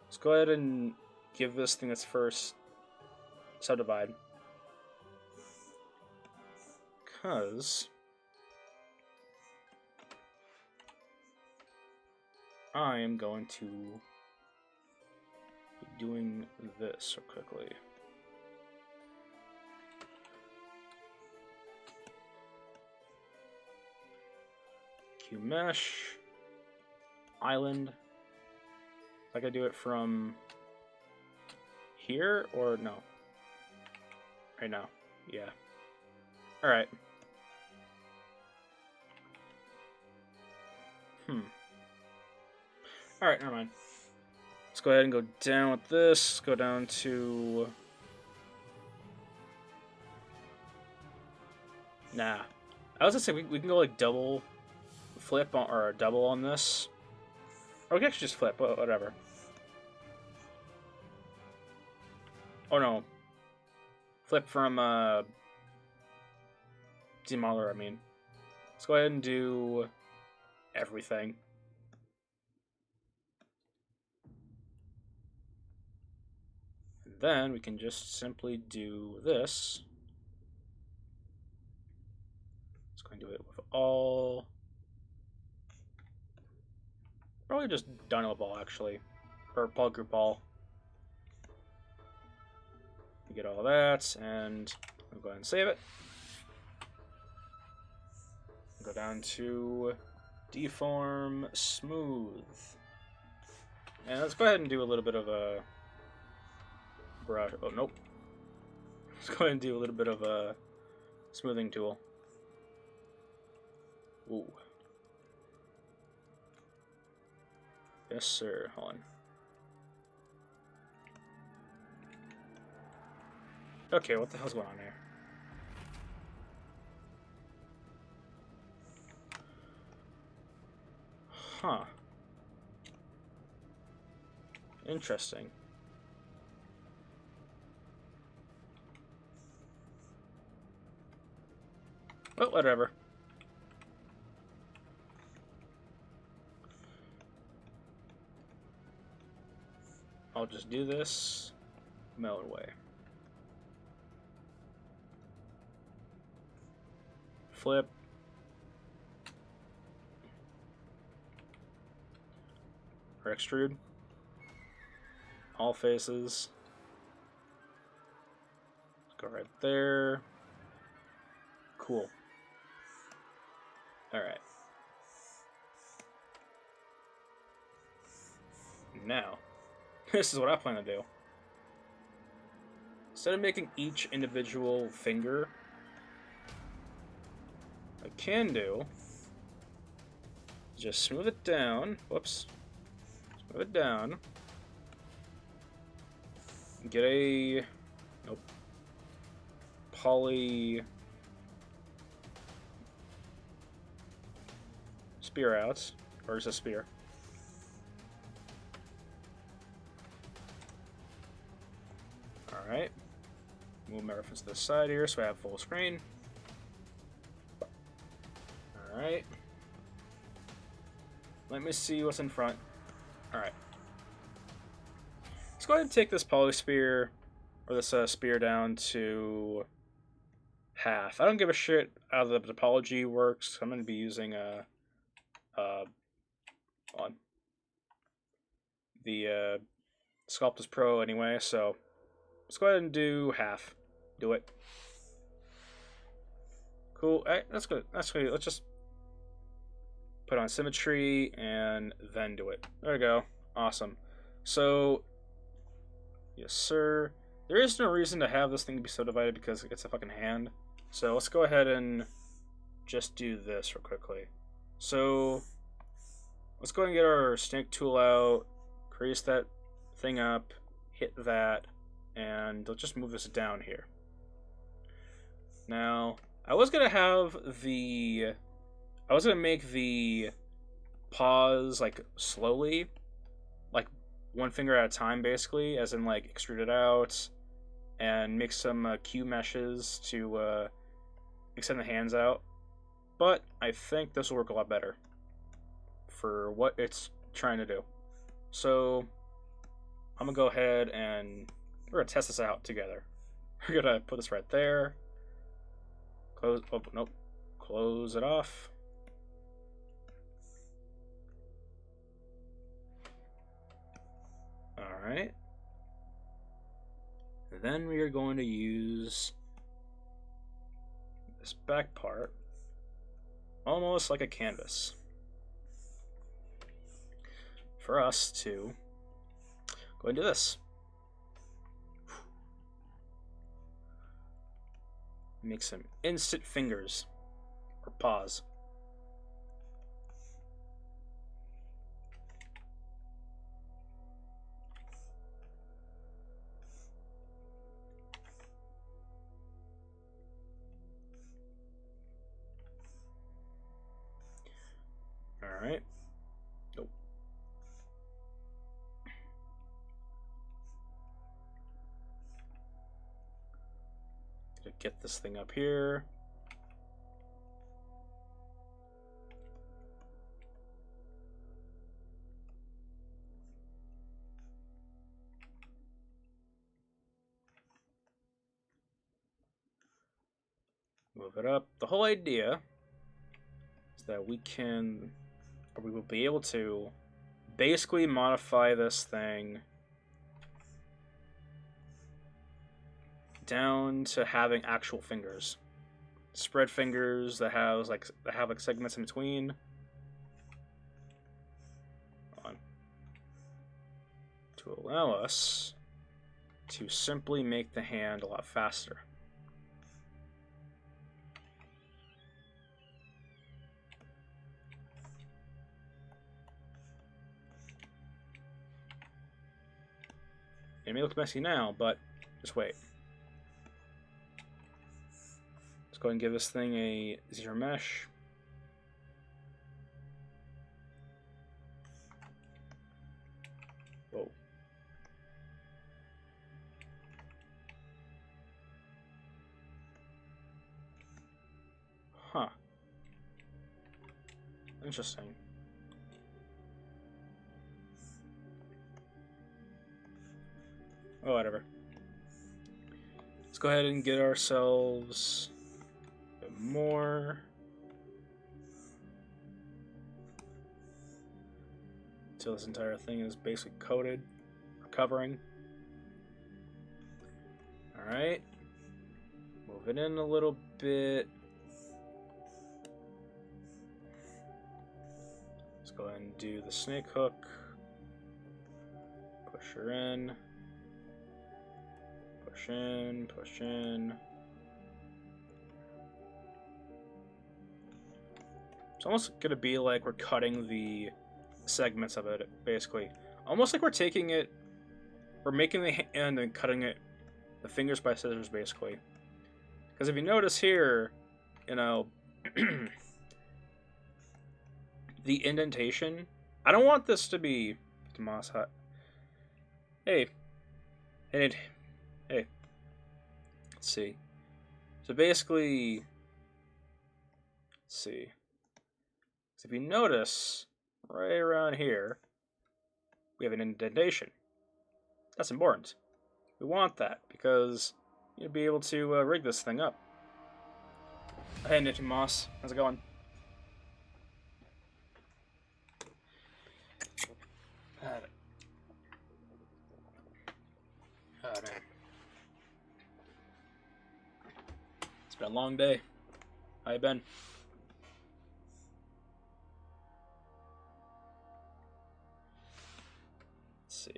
let's go ahead and give this thing its first subdivide. Because I am going to be doing this so quickly. Q mesh, island. Like I do it from here or no? Right now, yeah. All right. All right, never mind. Let's go ahead and go down with this. Go down to. Nah, I was gonna say we can go like double flip on, or double on this, or we can actually just flip. Whatever. Oh no. Flip from demodeler. I mean, let's go ahead and do everything. Then we can just simply do this. Let's go and do it with all. Probably just dino ball actually, or ball group ball. You get all that, and I'll go ahead and save it. Go down to deform smooth, and let's go ahead and do a little bit of a brush. Oh nope. Let's go ahead and do a little bit of a smoothing tool. Ooh. Yes, sir. Hold on. Okay, what the hell's going on here? Huh. Interesting. Well, whatever. I'll just do this my own way. Flip. Or extrude. All faces. Go right there. Cool. Alright. Now, this is what I plan to do. Instead of making each individual finger, I can do just smooth it down. Whoops. Smooth it down. Get a poly spear out, or is a spear? All right. Move my reference to the side here so I have full screen. All right. Let me see what's in front. All right. Let's go ahead and take this poly spear or this spear down to half. I don't give a shit how the topology works. I'm going to be using on the Sculptus Pro anyway, so let's go ahead and do half. Do it. Cool. That's good. That's good. Let's just put on symmetry and then do it. There we go. Awesome. So, yes, sir. There is no reason to have this thing be subdivided because it's a fucking hand. So let's go ahead and just do this real quickly. So let's go ahead and get our snake tool out, crease that thing up, hit that, and let's just move this down here. Now, I was gonna make the pause like slowly, like one finger at a time, basically, as in like extrude it out and make some Q meshes to extend the hands out. But I think this will work a lot better for what it's trying to do. So I'm gonna go ahead and we're gonna test this out together. We're gonna put this right there. Close. Oh nope. Close it off. All right. Then we are going to use this back part almost like a canvas for us to go and do this. Make some instant fingers or paws. All right. Nope. Gonna get this thing up here. Move it up. The whole idea is that we will be able to basically modify this thing down to having actual fingers, spread fingers that have like segments in between. To allow us to simply make the hand a lot faster. It may look messy now, but just wait. Let's go ahead and give this thing a zero mesh. Whoa. Huh. Interesting. Oh, whatever. Let's go ahead and get ourselves a bit more. Until this entire thing is basically coated or covering. Alright. Move it in a little bit. Let's go ahead and do the snake hook. Push her in. Push in, push in. It's almost gonna be like we're cutting the segments of it, basically. Almost like we're taking it, we're making the hand and cutting it, the fingers by scissors, basically. Because if you notice here, you know, the indentation, I don't want this to be Tomas Hut. Hey. Hey. Let's see. So basically, let's see. So if you notice, right around here, we have an indentation. That's important. We want that because you'll be able to rig this thing up. Hey, Nitty Moss, how's it going? Oh man, it's been a long day. How you been? Let's see.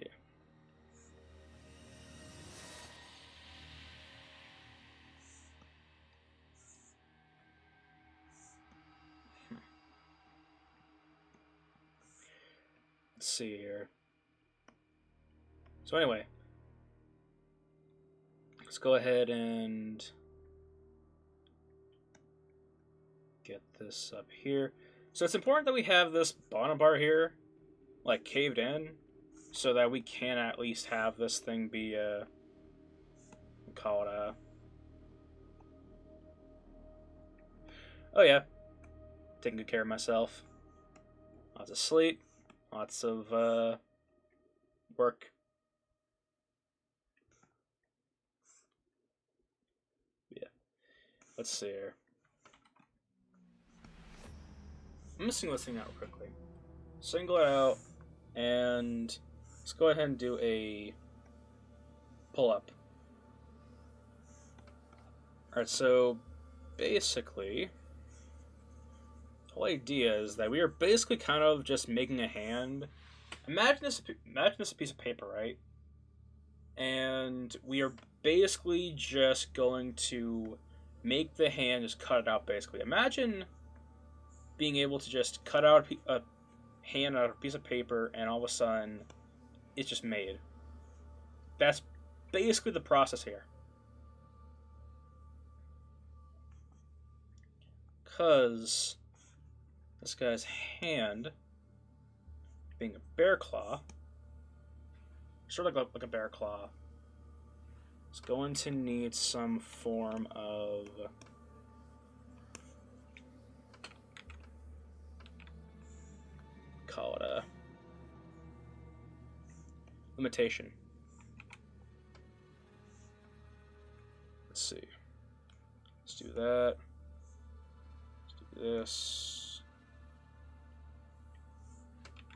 Let's see here. So anyway, let's go ahead and get this up here. So it's important that we have this bottom bar here, like caved in, so that we can at least have this thing be call it oh yeah, taking good care of myself. Lots of sleep, lots of work. Yeah. Let's see here. I'm gonna single this thing out quickly. Single it out, and let's go ahead and do a pull up. Alright, so basically, the whole idea is that we are basically kind of just making a hand. Imagine this a piece of paper, right? And we are basically just going to make the hand, just cut it out basically. Imagine being able to just cut out a hand out of a piece of paper and all of a sudden it's just made. That's basically the process here. Because this guy's hand, being a bear claw, sort of like a bear claw, is going to need some form of call it a limitation. Let's see. Let's do that. Let's do this.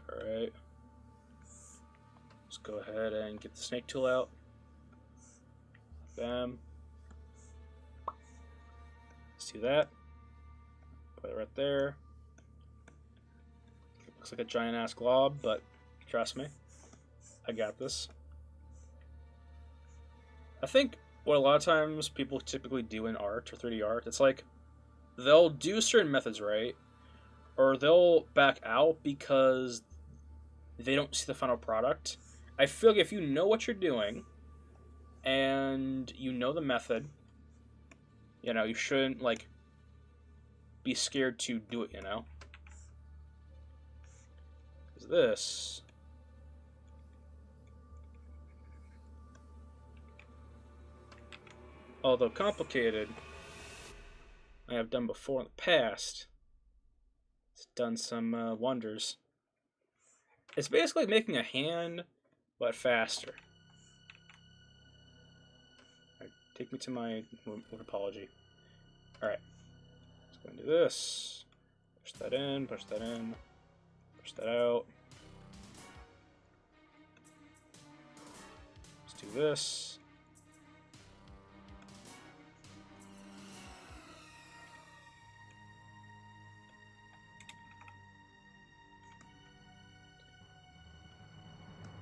Alright. Let's go ahead and get the snake tool out. Bam. Let's do that. Put it right there. It looks like a giant ass glob, but trust me, I got this. I think what a lot of times people typically do in art or 3D art, it's like they'll do certain methods right, or they'll back out because they don't see the final product. I feel like if you know what you're doing and you know the method, you know, you shouldn't like be scared to do it, you know? Because this, although complicated, I have done before in the past. It's done some wonders. It's basically making a hand, but faster. Right, take me to my apology. Alright. Let's go into this. Push that in, push that in, push that out. Let's do this.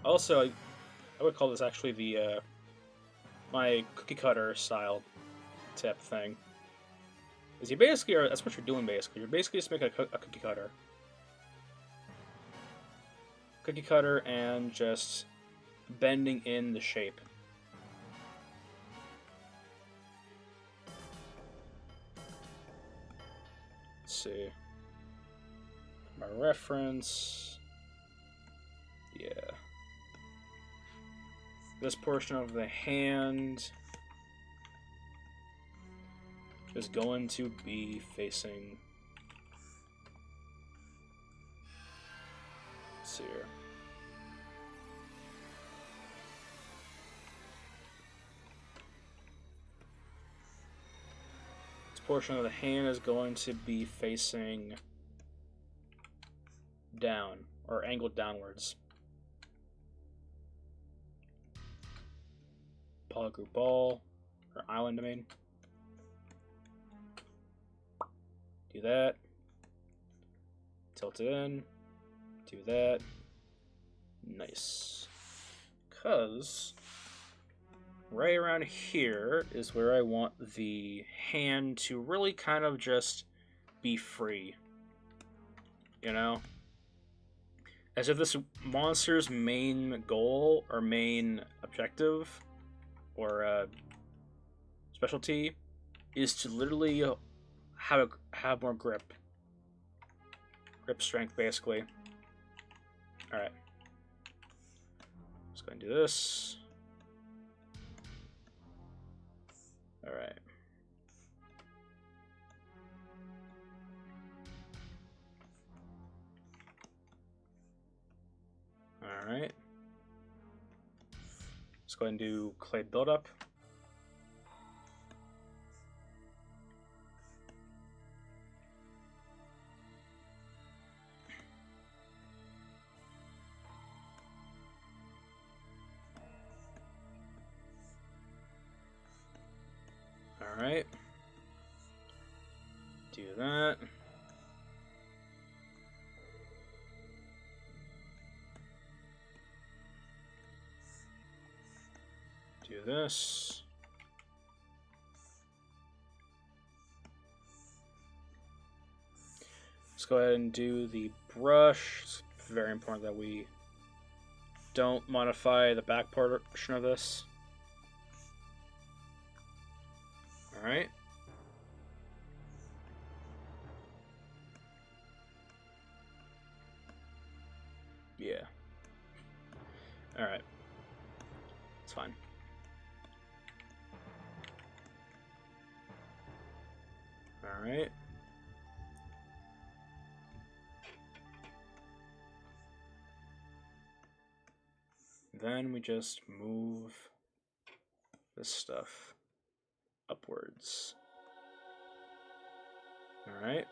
Also, I would call this actually the my cookie cutter style tip thing. Is you basically are, that's what you're doing basically. You're basically just making a cookie cutter. Cookie cutter and just bending in the shape. Let's see. My reference. Yeah. This portion of the hand is going to be facing. Let's see here. portion of the hand is going to be facing down, or angled downwards. Polygroup ball, or island, I mean. Do that. Tilt it in. Do that. Nice. Because right around here is where I want the hand to really kind of just be free. You know? As if this monster's main goal or main objective or specialty is to literally have more grip. Grip strength, basically. Alright. Let's go and do this. Alright. Alright. Let's go ahead and do clay buildup. Alright. Do that. Do this. Let's go ahead and do the brush. It's very important that we don't modify the back portion of this. Alright. Yeah. Alright. It's fine. Alright. Then we just move this stuff upwards. Alright.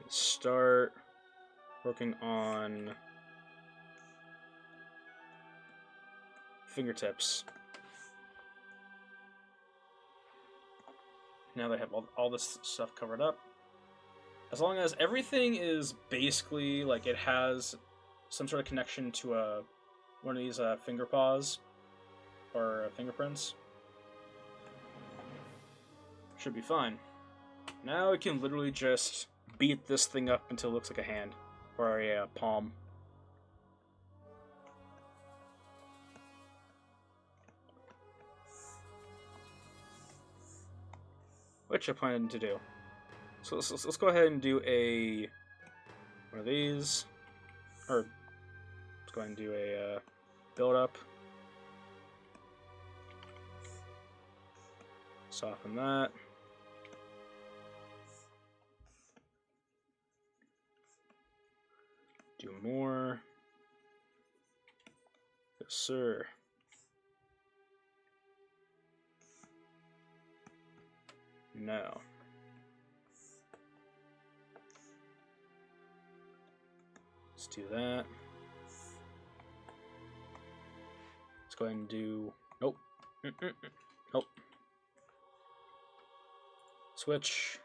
Start working on fingertips. Now they have all this stuff covered up. As long as everything is basically like it has some sort of connection to one of these finger paws or fingerprints, should be fine. Now we can literally just beat this thing up until it looks like a hand or a palm. Which I plan to do. So let's go ahead and do one of these, or let's go ahead and do a build up. Soften that. Do more. Yes, sir. No. Let's do that. Let's go ahead and do... Nope. Nope. Switch.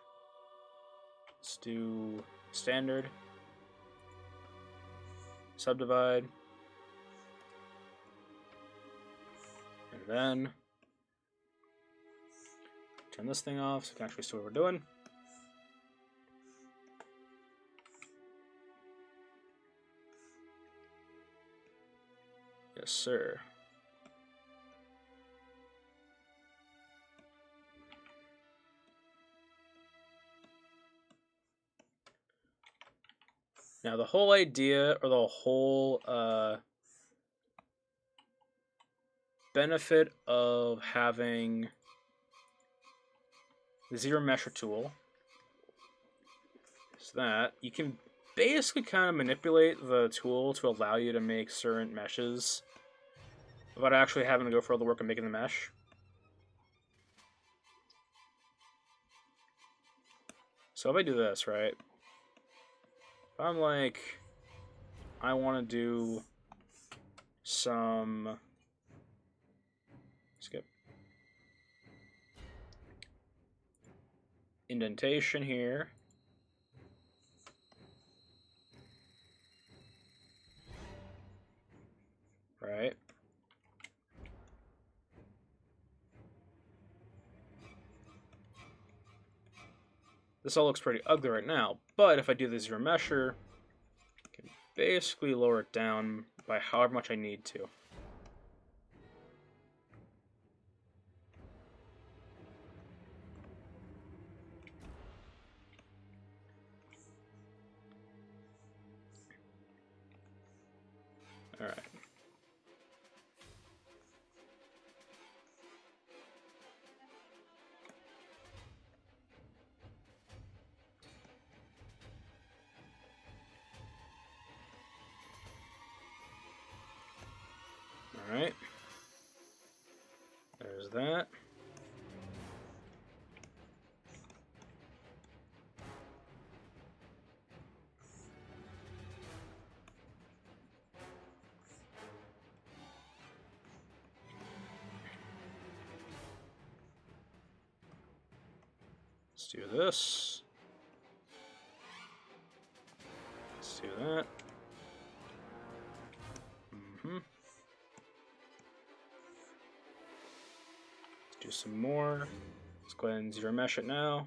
Let's do standard. Subdivide. And then turn this thing off so we can actually see what we're doing. Yes, sir. Now the whole idea, or the whole benefit of having the zero mesher tool is that you can basically kind of manipulate the tool to allow you to make certain meshes without actually having to go for all the work of making the mesh. So if I do this, right? If I'm like, I want to do some... Skip. Indentation here. Right? This all looks pretty ugly right now, but if I do the zero mesher, I can basically lower it down by however much I need to. Alright. Alright. There's that. Let's do this. Let's do that. Let's do some more. Let's go ahead and zero mesh it now.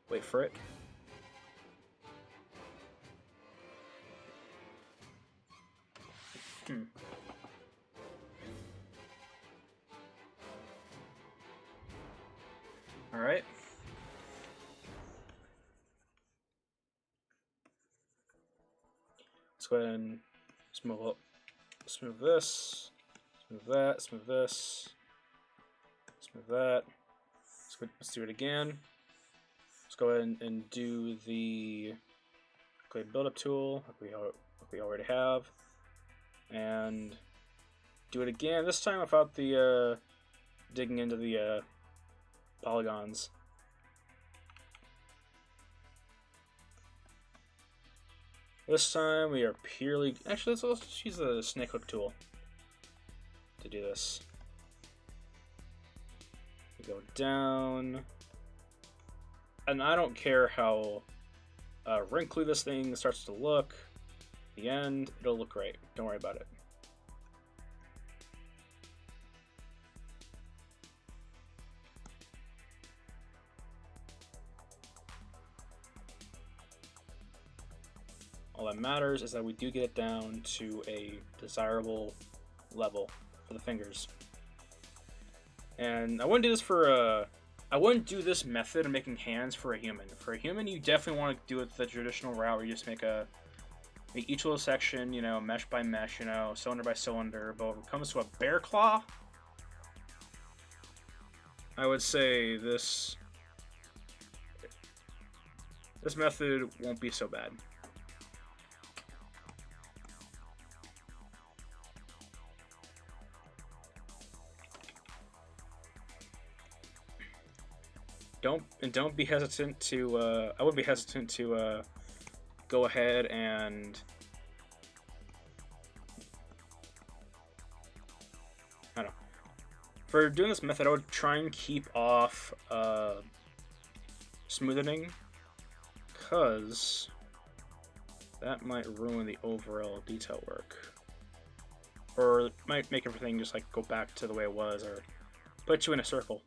Wait for it. All right. Let's go ahead and smooth up. Smooth this. Smooth that. Smooth this. Smooth that. Let's do it again. Let's go ahead and do the clay buildup tool like we already have, and do it again. This time without the digging into the polygons. This time we are purely... Actually, let's use the snake hook tool to do this. We go down. And I don't care how wrinkly this thing starts to look. At the end, it'll look great. Don't worry about it. All that matters is that we do get it down to a desirable level for the fingers. And I wouldn't do this for I wouldn't do this method of making hands for a human. For a human, you definitely want to do it the traditional route where you just make each little section, you know, mesh by mesh, you know, cylinder by cylinder. But when it comes to a bear claw, I would say this method won't be so bad. Don't be hesitant to I wouldn't be hesitant to go ahead and I don't know. For doing this method, I would try and keep off smoothing, because that might ruin the overall detail work, or it might make everything just like go back to the way it was, or put you in a circle.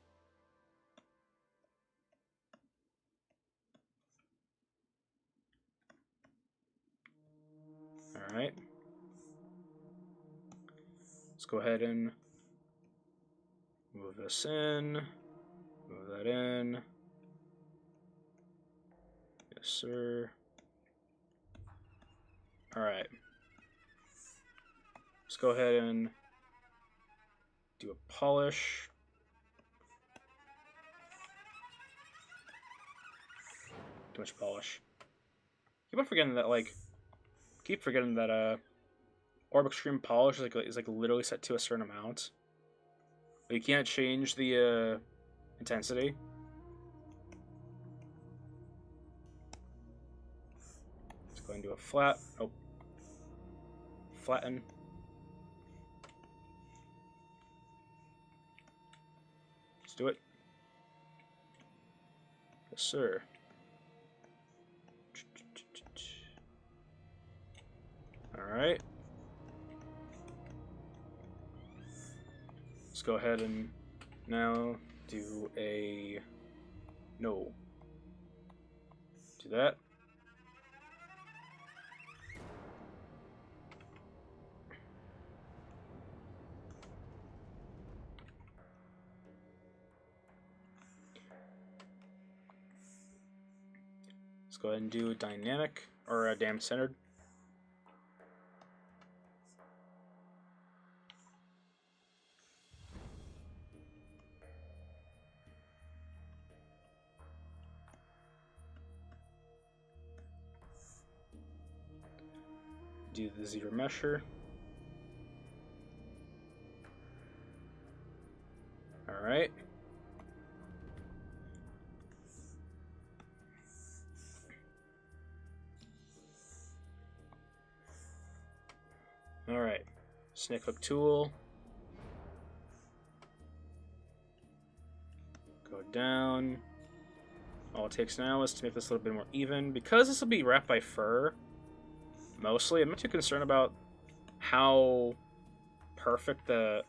Alright. Let's go ahead and move this in. Move that in. Yes, sir. Alright. Let's go ahead and do a polish. Too much polish. Keep on forgetting that, like, Orb Extreme Polish is like literally set to a certain amount. But you can't change the intensity. Let's go and do a flat. Oh, flatten. Let's do it. Yes, sir. All right. Let's go ahead and now do a no. Do that. Let's go ahead and do dynamic or damage centered. Do the zero mesher. All right. All right. Snake hook tool. Go down. All it takes now is to make this a little bit more even. Because this will be wrapped by fur, mostly, I'm not too concerned about how perfect the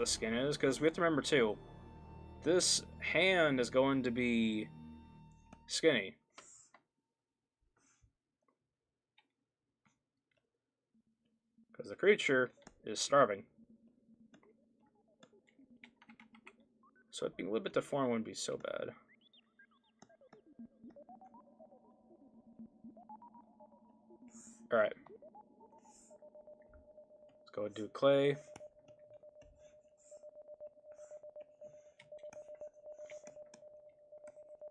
skin is, because we have to remember too, this hand is going to be skinny. Because the creature is starving. So it being a little bit deformed wouldn't be so bad. Alright. Let's go and do clay.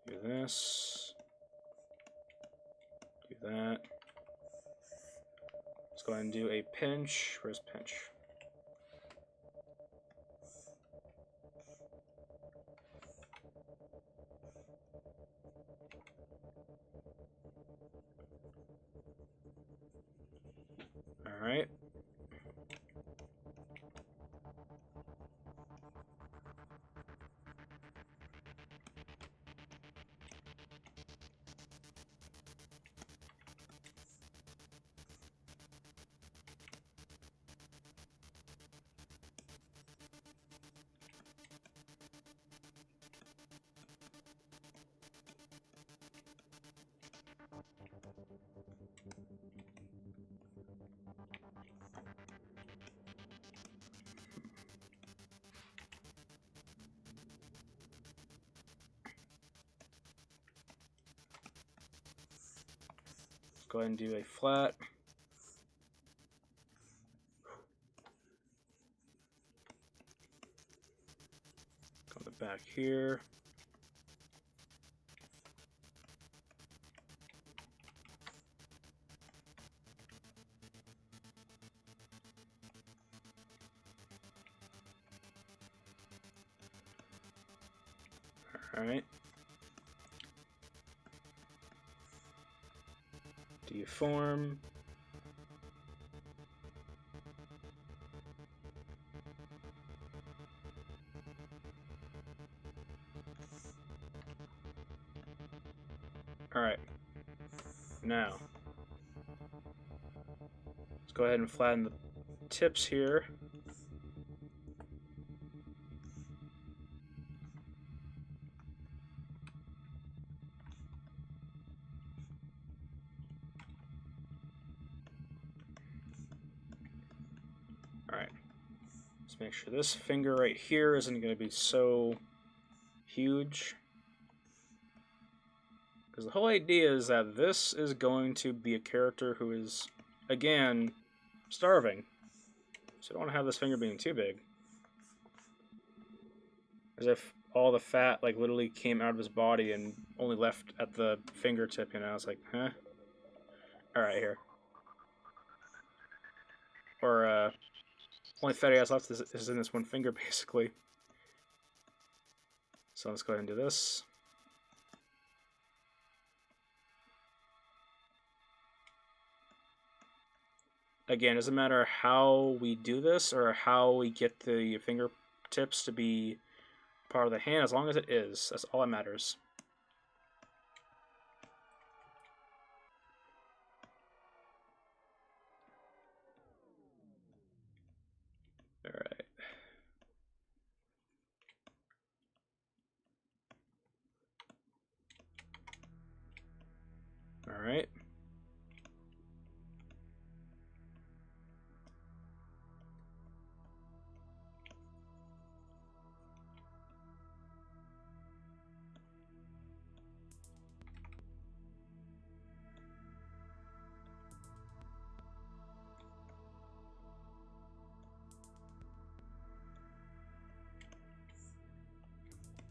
Do this. Do that. Let's go ahead and do a pinch. Where's pinch? Alright. Go ahead and do a flat. Go to the back here. Alright. Deform. Alright. Now, let's go ahead and flatten the tips here. Alright. Let's make sure this finger right here isn't going to be so huge. Because the whole idea is that this is going to be a character who is, again, starving. So I don't want to have this finger being too big. As if all the fat, like, literally came out of his body and only left at the fingertip, you know? It's like, huh? Alright, here. or only fat he has left is in this one finger, basically. So let's go ahead and do this. Again, it doesn't matter how we do this or how we get the fingertips to be part of the hand, as long as it is. That's all that matters. Alright. Alright.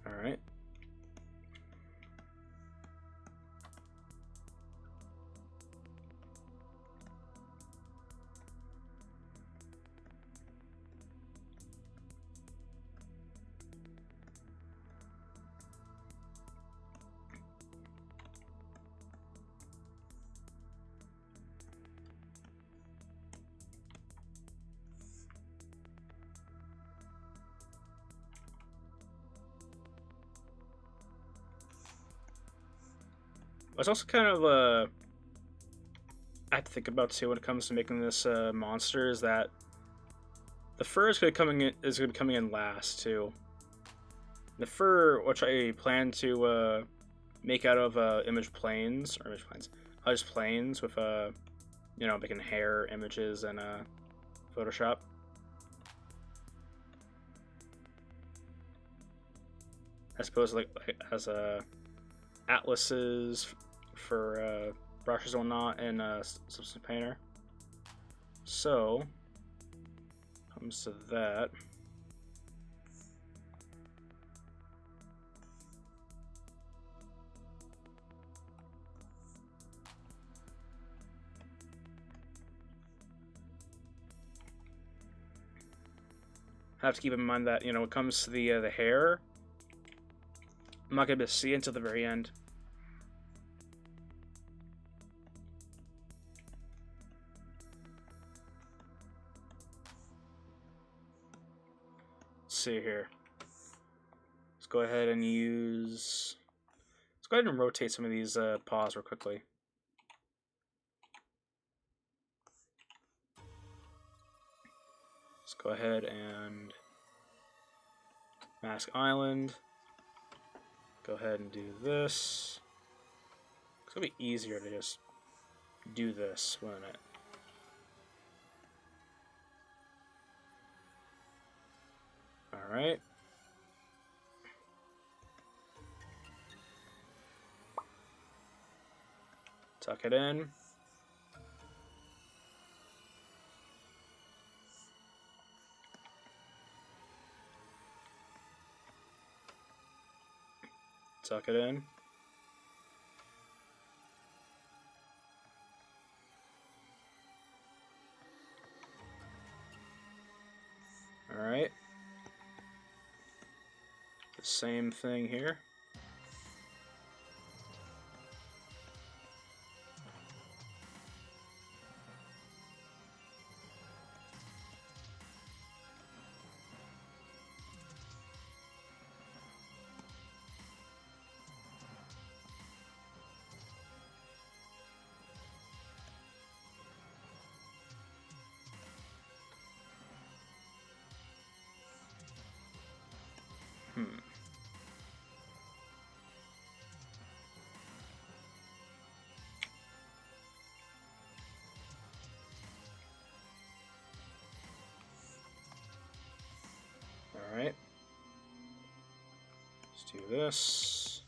Alright. It's also kind of I have to think about too when it comes to making this monster is that the fur is going to be coming in last too. The fur, which I plan to make out of image planes just planes with you know, making hair images and Photoshop. I suppose like as atlases for brushes and whatnot and Substance Painter. So comes to that. I have to keep in mind that, you know, when it comes to the hair, I'm not gonna be able to see it until the very end. Let's see here. Let's go ahead and use. Let's go ahead and rotate some of these paws real quickly. Let's go ahead and Mask Island. Go ahead and do this. It's gonna be easier to just do this, won't it? Alright. Tuck it in. Tuck it in. Alright. The same thing here. Alright. Let's do this.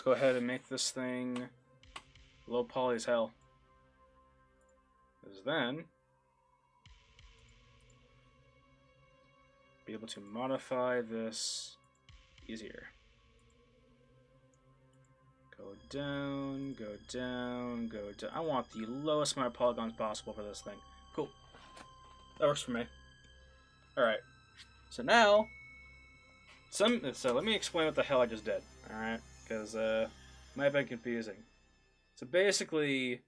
go ahead and make this thing low poly as hell. Because then be able to modify this easier. Go down, go down, go down. I want the lowest amount of polygons possible for this thing. Cool. That works for me. Alright. So now, so let me explain what the hell I just did. Alright? Because it might have been confusing. So basically,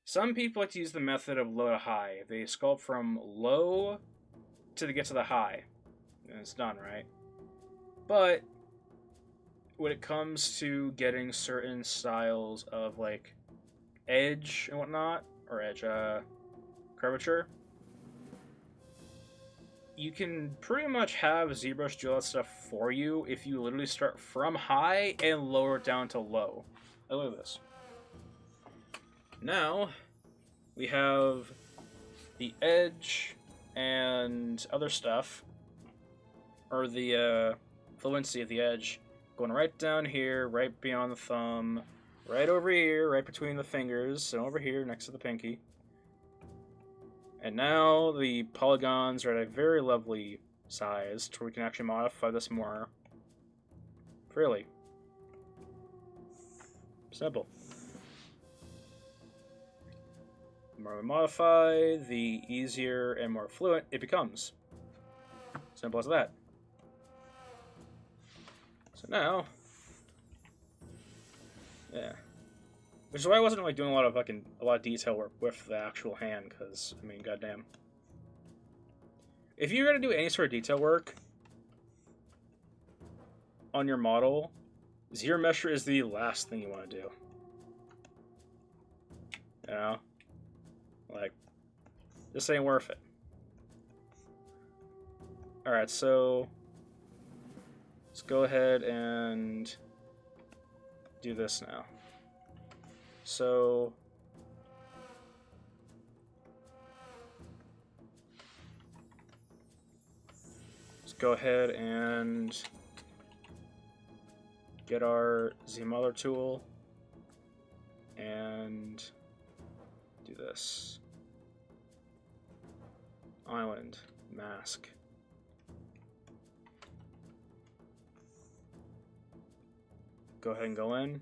some people like to use the method of low to high. They sculpt from low to get to the high. And it's done, right? But when it comes to getting certain styles of like edge and whatnot, or edge curvature, you can pretty much have ZBrush do all that stuff for you if you literally start from high and lower it down to low. Oh, look at this. Now we have the edge and other stuff, or the fluency of the edge, going right down here, right beyond the thumb, right over here, right between the fingers, and over here next to the pinky. And now the polygons are at a very lovely size, to where we can actually modify this more freely. Simple. The more we modify, the easier and more fluent it becomes. Simple as that. So now, yeah, which is why I wasn't really doing a lot of detail work with the actual hand, because I mean, goddamn, if you're gonna do any sort of detail work on your model, zero measure is the last thing you want to do. You know, like, this ain't worth it. All right, so let's go ahead and do this now. So let's go ahead and get our Z-Modeler tool and do this. Island, mask. Go ahead and go in.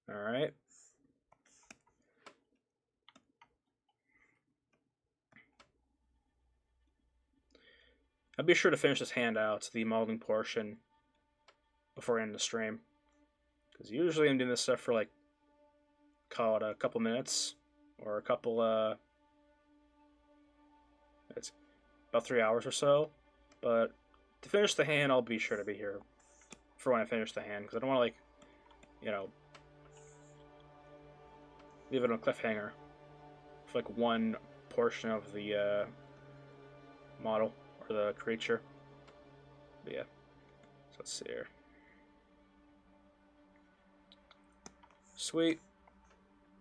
All right. I'll be sure to finish this hand out, the modeling portion, before I end the stream. Because usually I'm doing this stuff for like, call it a couple minutes, or a couple, it's about 3 hours or so. But to finish the hand, I'll be sure to be here for when I finish the hand, because I don't want to, like, you know, leave it on a cliffhanger for like one portion of the model or the creature. But yeah, so let's see here. Sweet.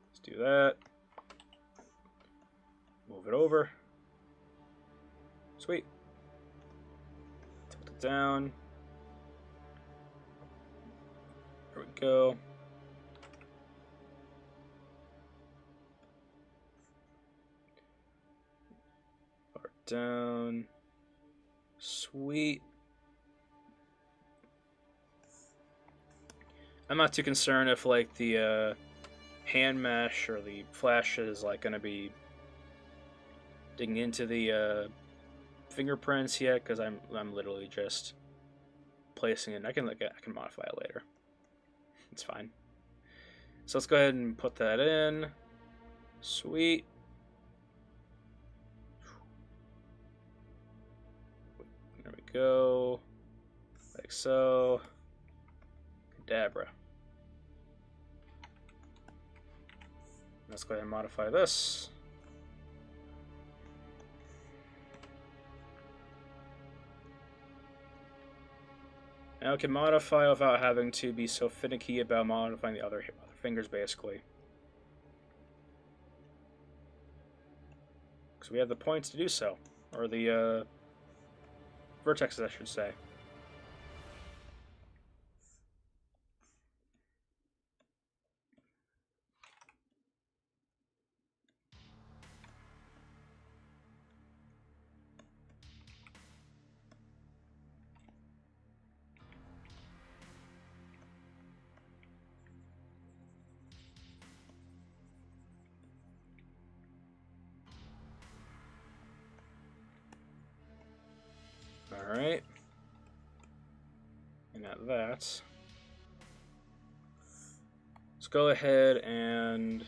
Let's do that. Move it over. Sweet. Tilt it down. There we go. Bar down. Sweet. I'm not too concerned if like the hand mesh or the flash is like going to be digging into the fingerprints yet, because I'm literally just placing it. I can modify it later. It's fine. So let's go ahead and put that in. Sweet. There we go. Like so. Cadabra. Let's go ahead and modify this. Now I can modify without having to be so finicky about modifying the other fingers, basically. Because we have the points to do so. or the vertexes, I should say. Alright. And at that, let's go ahead and...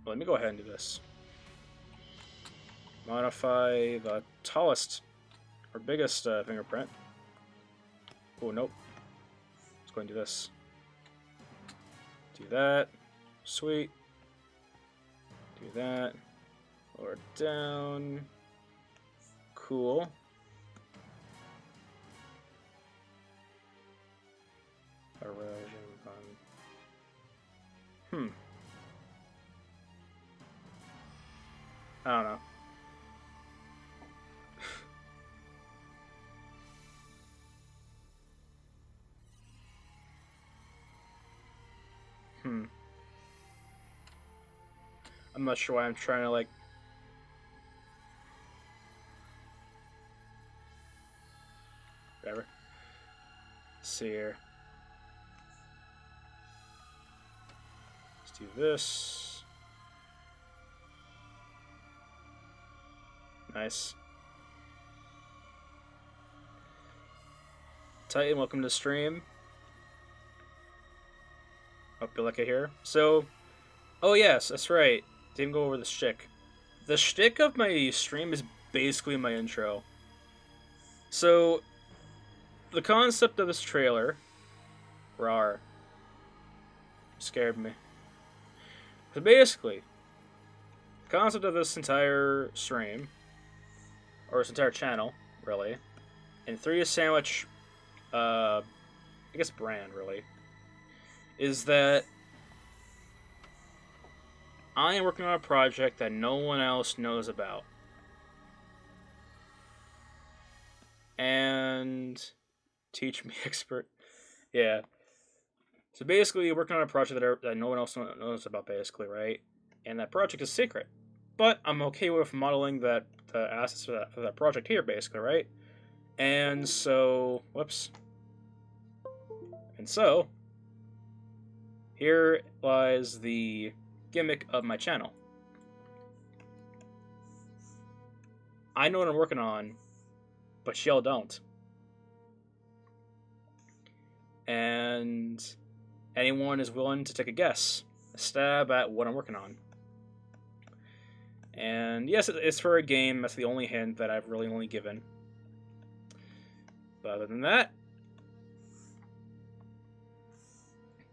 Well, let me go ahead and do this. Modify the tallest or biggest fingerprint. Oh, nope. Let's go and do this. Do that. Sweet. Do that. Lower it down. Cool. Erosion button. I don't know. I'm not sure why I'm trying to, like... Whatever. Let's see here. Let's do this. Nice. Titan, welcome to the stream. Hope you like it here. So, oh yes, that's right. Didn't go over the shtick. The shtick of my stream is basically my intro. So, the concept of this trailer, rawr, scared me. So basically, the concept of this entire stream, or this entire channel, really, and 3 Sandwich, I guess brand, really, is that I am working on a project that no one else knows about. And teach me, expert. Yeah. So basically, working on a project that no one else knows about, basically, right? And that project is secret. But I'm okay with modeling the assets for that project here, basically, right? And so, whoops. And so, here lies the gimmick of my channel. I know what I'm working on, but y'all don't. And anyone is willing to take a guess, a stab at what I'm working on. And yes, it's for a game. That's the only hint that I've really only given. But other than that,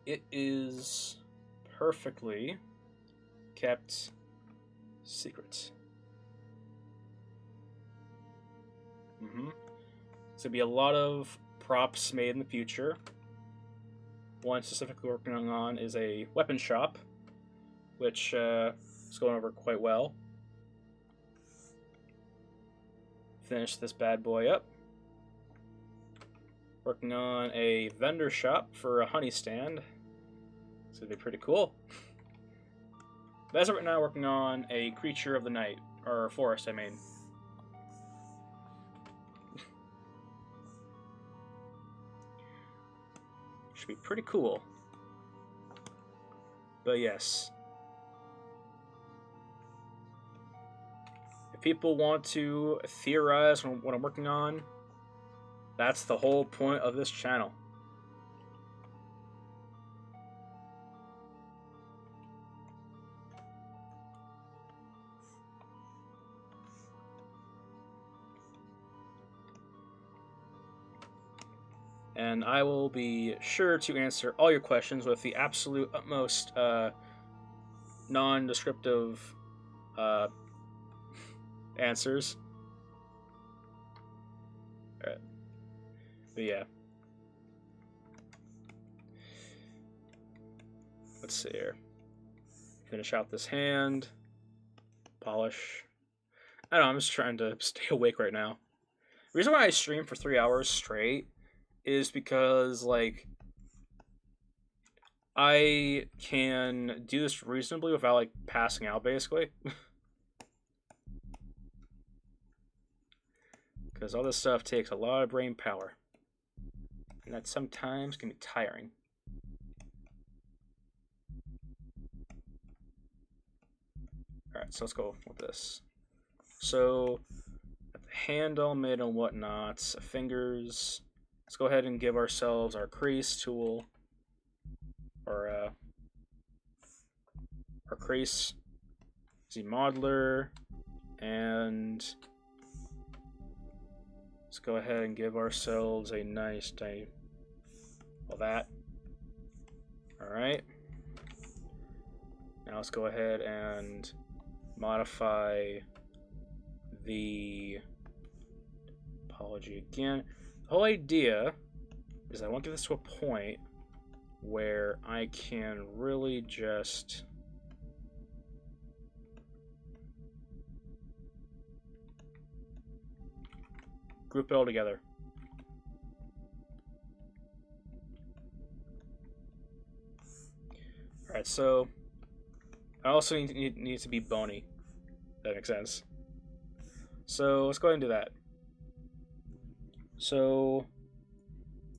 it is perfectly kept secret. There's gonna be a lot of props made in the future. One specifically working on is a weapon shop, which is going over quite well. Finish this bad boy up. Working on a vendor shop for a honey stand. It's gonna be pretty cool. But as of right now, working on a creature of the night, or forest, I mean. Should be pretty cool. But yes. If people want to theorize on what I'm working on, that's the whole point of this channel. And I will be sure to answer all your questions with the absolute utmost non-descriptive answers. Alright. But yeah. Let's see here. Finish out this hand. Polish. I don't know, I'm just trying to stay awake right now. The reason why I stream for 3 hours straight is because, like, I can do this reasonably without, like, passing out, basically. Because all this stuff takes a lot of brain power. And that sometimes can be tiring. Alright, so let's go with this. So, the handle, mid, and whatnot, fingers. Let's go ahead and give ourselves our crease tool. Or, our crease. Z modeler. And let's go ahead and give ourselves a nice tiny. Well, that. Alright. Now let's go ahead and modify the apology again. The whole idea is I want to get this to a point where I can really just group it all together. Alright, so I also need to be bony. That makes sense. So let's go ahead and do that. So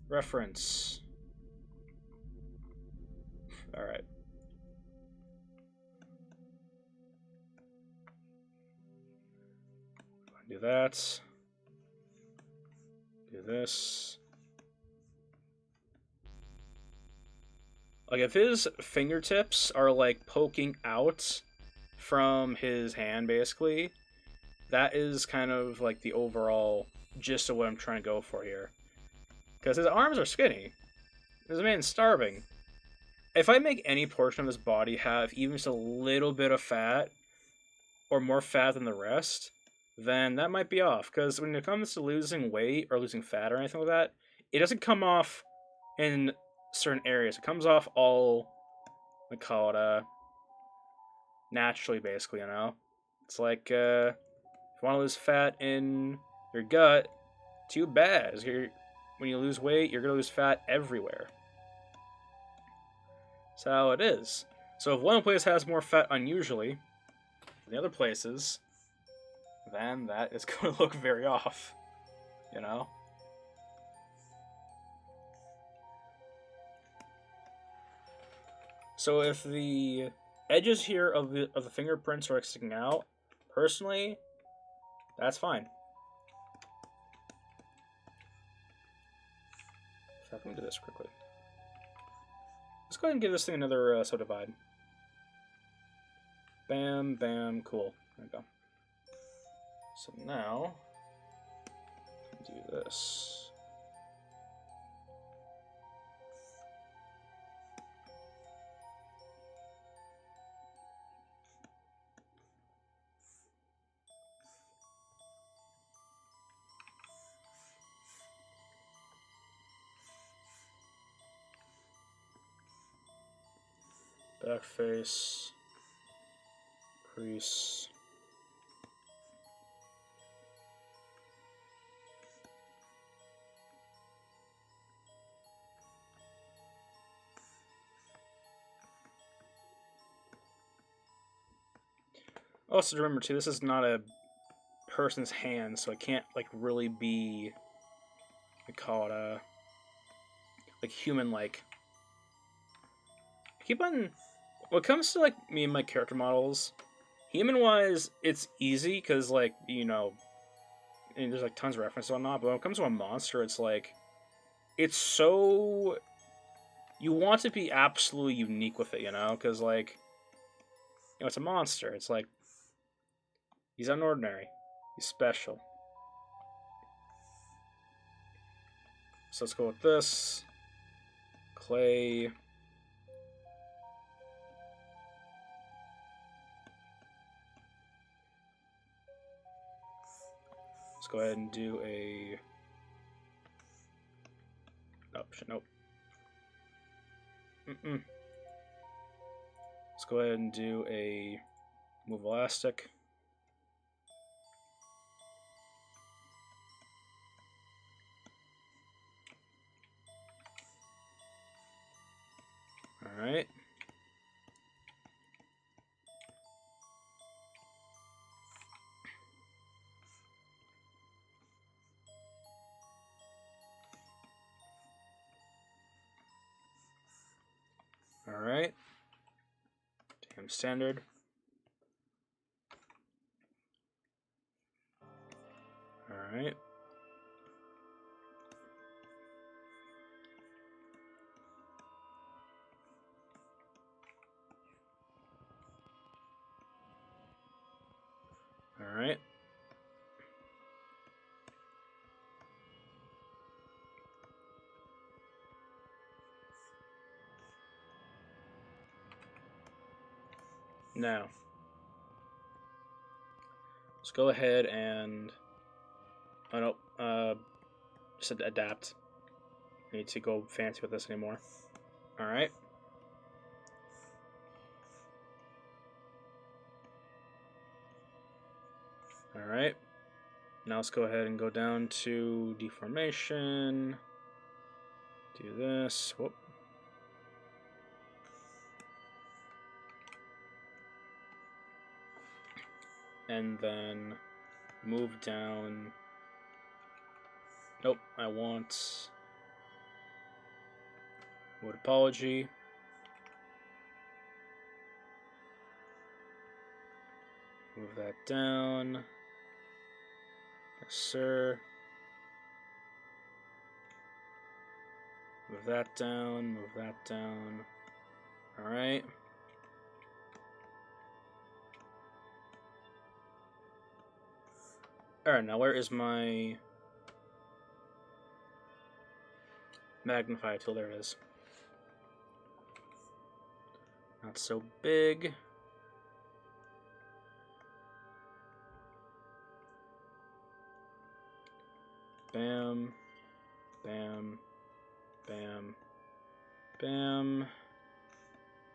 reference. Alright. Do that. Do this. Like, if his fingertips are, like, poking out from his hand, basically, that is kind of, like, the overall gist of what I'm trying to go for here. Because his arms are skinny. This man's starving. If I make any portion of his body have even just a little bit of fat, or more fat than the rest, then that might be off. Because when it comes to losing weight or losing fat or anything like that, it doesn't come off in certain areas. It comes off all, we call it, naturally, basically, you know? It's like, if you want to lose fat in your gut, too bad. When you lose weight, you're going to lose fat everywhere. That's how it is. So if one place has more fat unusually than the other places, then that is going to look very off, you know? So if the edges here of the fingerprints are sticking out, personally, that's fine. If I can do this quickly. Let's go ahead and give this thing another subdivide. Bam, bam, cool. There we go. So now, do this. Back face, crease. Also, remember too, this is not a person's hand, so it can't like really be. We call it like human-like. Keep on. When it comes to like me and my character models, human-wise, it's easy because like you know, and there's like tons of references and whatnot. But when it comes to a monster, it's like it's so you want to be absolutely unique with it, you know, because like you know it's a monster. It's like he's unordinary, he's special. So let's go with this clay. Let's go ahead and do a. Nope. Let's go ahead and do a move elastic. Alright. Alright. Damn standard. Alright. Alright. Now, let's go ahead and... Oh no, just adapt. I need to go fancy with this anymore. Alright. Alright. Now let's go ahead and go down to deformation. Do this. Whoop. And then move down. Nope, I want wood apology. Move that down. Yes, sir. Move that down, move that down. Alright. Alright, now where is my magnify tool? There it is. Not so big. Bam. Bam. Bam. Bam.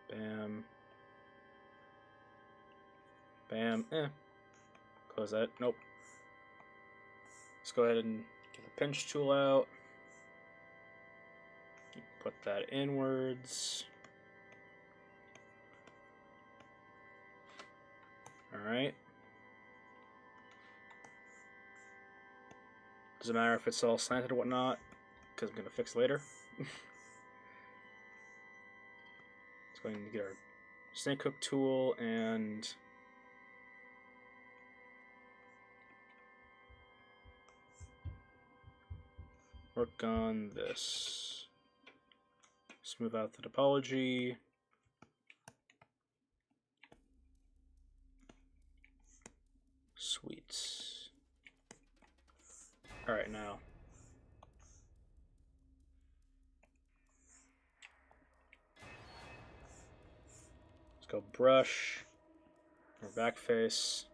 Bam. Bam. Close that. Nope. Let's go ahead and get the pinch tool out. Put that inwards. Alright. Doesn't matter if it's all slanted or whatnot, because I'm going to fix it later. Let's go ahead and get our snake hook tool and work on this. Smooth out the topology. Sweet. Alright, now. Let's go brush, or back face.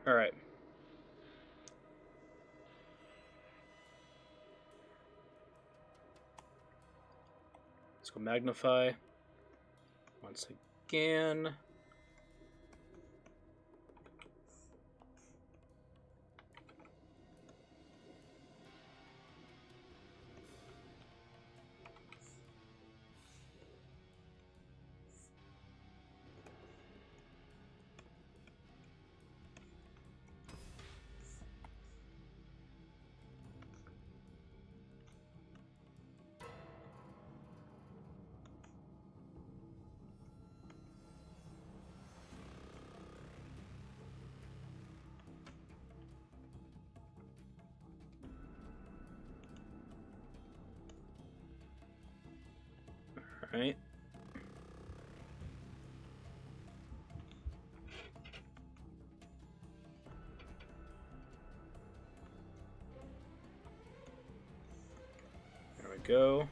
Alright. Let's go magnify once again. Alright. There we go.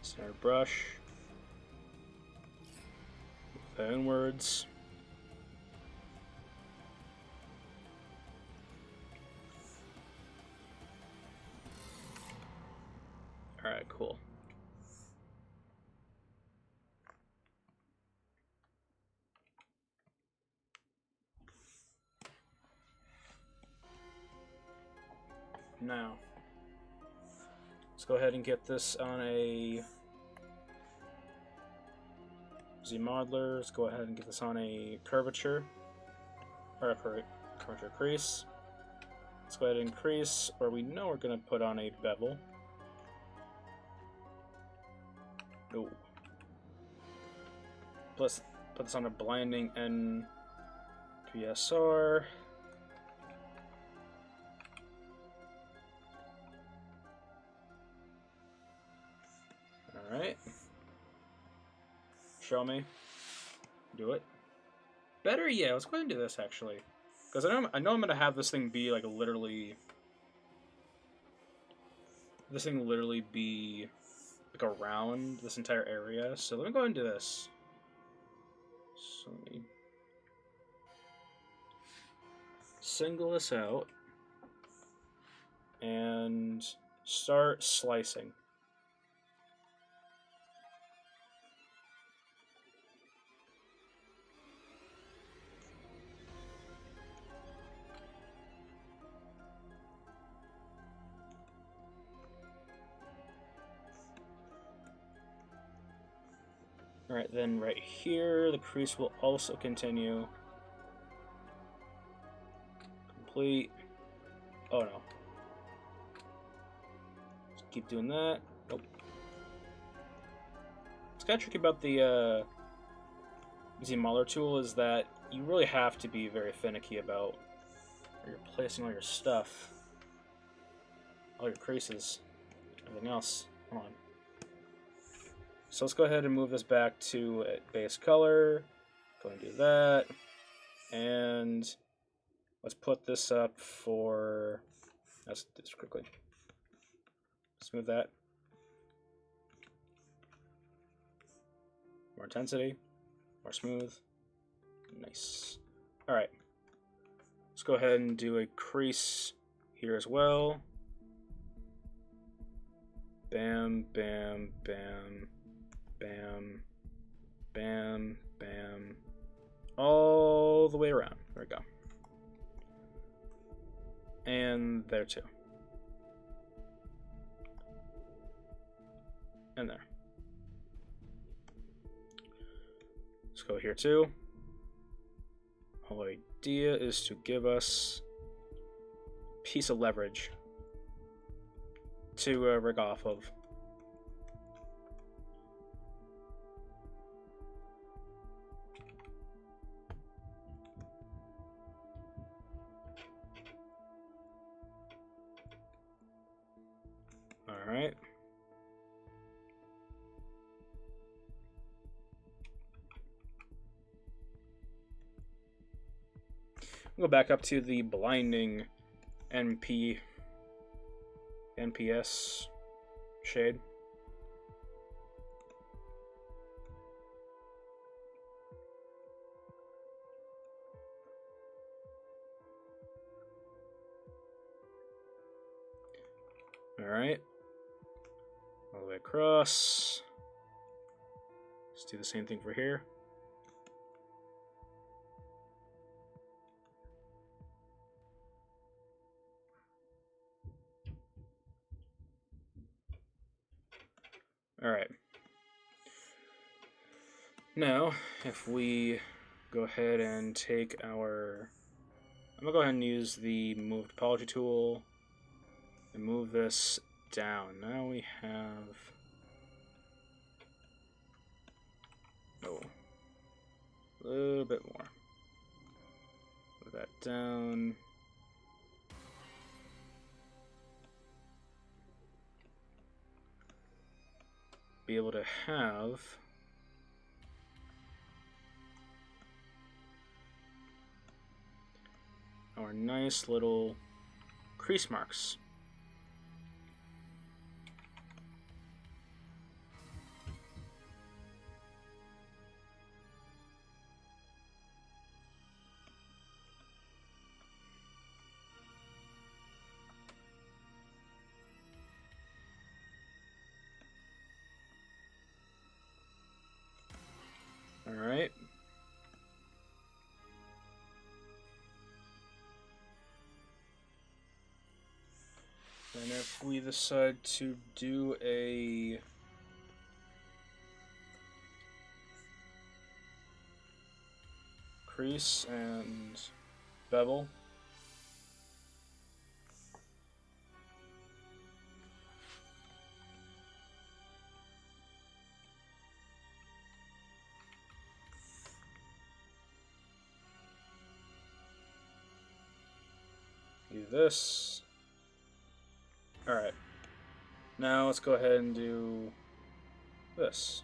Center brush. Move that inwards. Alright, cool. Now, let's go ahead and get this on a Z-modeler. Let's go ahead and get this on a curvature, or a curvature crease. Let's go ahead and increase, or we know we're going to put on a bevel. Ooh. Plus, put this on a blinding NPSR. Alright. Show me. Do it. Better, yeah, let's go ahead and do this actually. Because I know I'm gonna have this thing be like literally. This thing literally be like around this entire area. So let me go ahead and do this. So let me single this out and start slicing. Alright, then right here, the crease will also continue. Complete. Oh no. Just keep doing that. Nope. What's kind of tricky about the Z-modeler tool is that you really have to be very finicky about where you're placing all your stuff. All your creases. Everything else. Hold on. So let's go ahead and move this back to base color. Go and do that. And let's put this up for... Let's do this quickly. Smooth that. More intensity. More smooth. Nice. Alright. Let's go ahead and do a crease here as well. Bam, bam, bam. Bam, bam, bam, all the way around. There we go. And there too. And there. Let's go here too. The whole idea is to give us a piece of leverage to rig off of. Alright. We'll go back up to the blinding NPS shade. Alright. All the way across. Let's do the same thing for here. Alright. Now, if we go ahead and take our... I'm going to go ahead and use the Move Topology tool and move this down. Now we have... Oh. A little bit more. Move that down. Be able to have our nice little crease marks. if we decide to do a crease and bevel. Do this. Alright. Now let's go ahead and do this.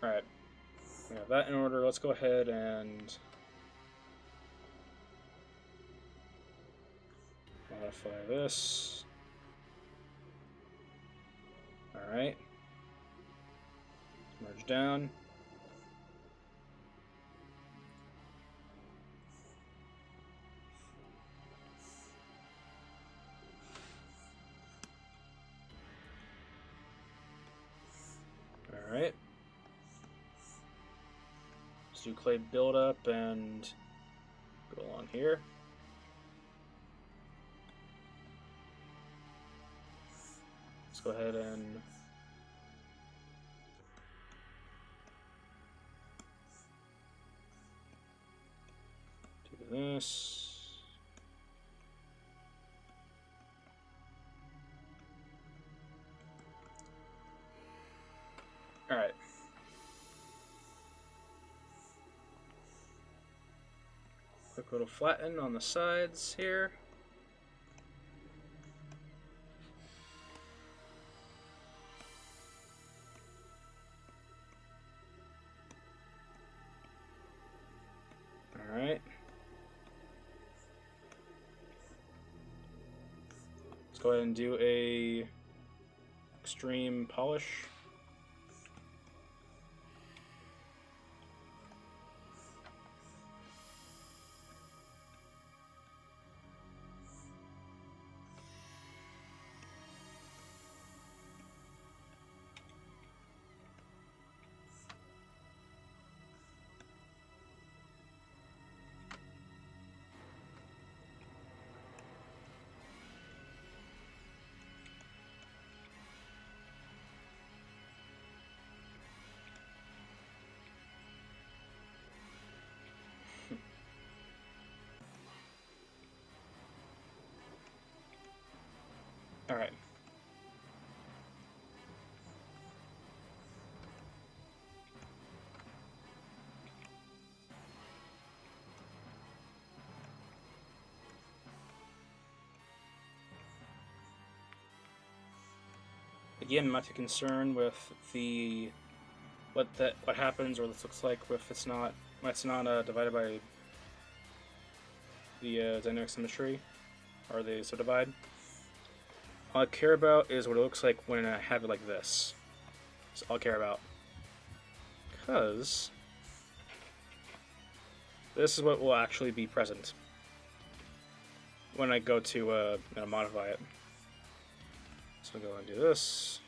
Alright. We have that in order. Let's go ahead and modify this. Alright. Merge down. Alright. Let's do clay buildup and go along here. Let's go ahead and do this. Alright. Quick little flatten on the sides here. Alright. Let's go ahead and do a extreme polish. Alright. Again, I'm not too concerned with the what happens or this looks like if it's not divided by the dynamic symmetry or the subdivide. All I care about is what it looks like when I have it like this. That's all I care about. Because this is what will actually be present when I go to modify it. So I'll go and do this.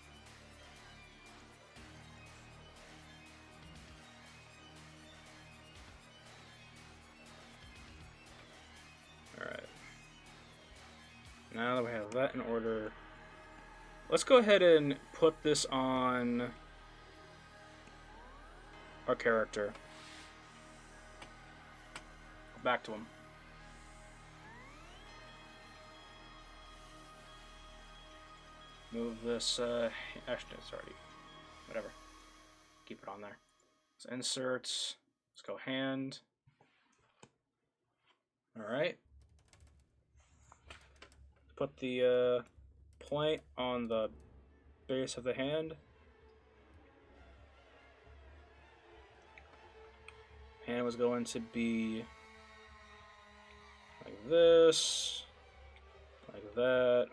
Alright. Now that we have that in order, let's go ahead and put this on our character. Back to him. Move this, actually, it's already, whatever. Keep it on there. So inserts, let's go hand. Alright. Put the point on the base of the hand. Hand was going to be like this, like that.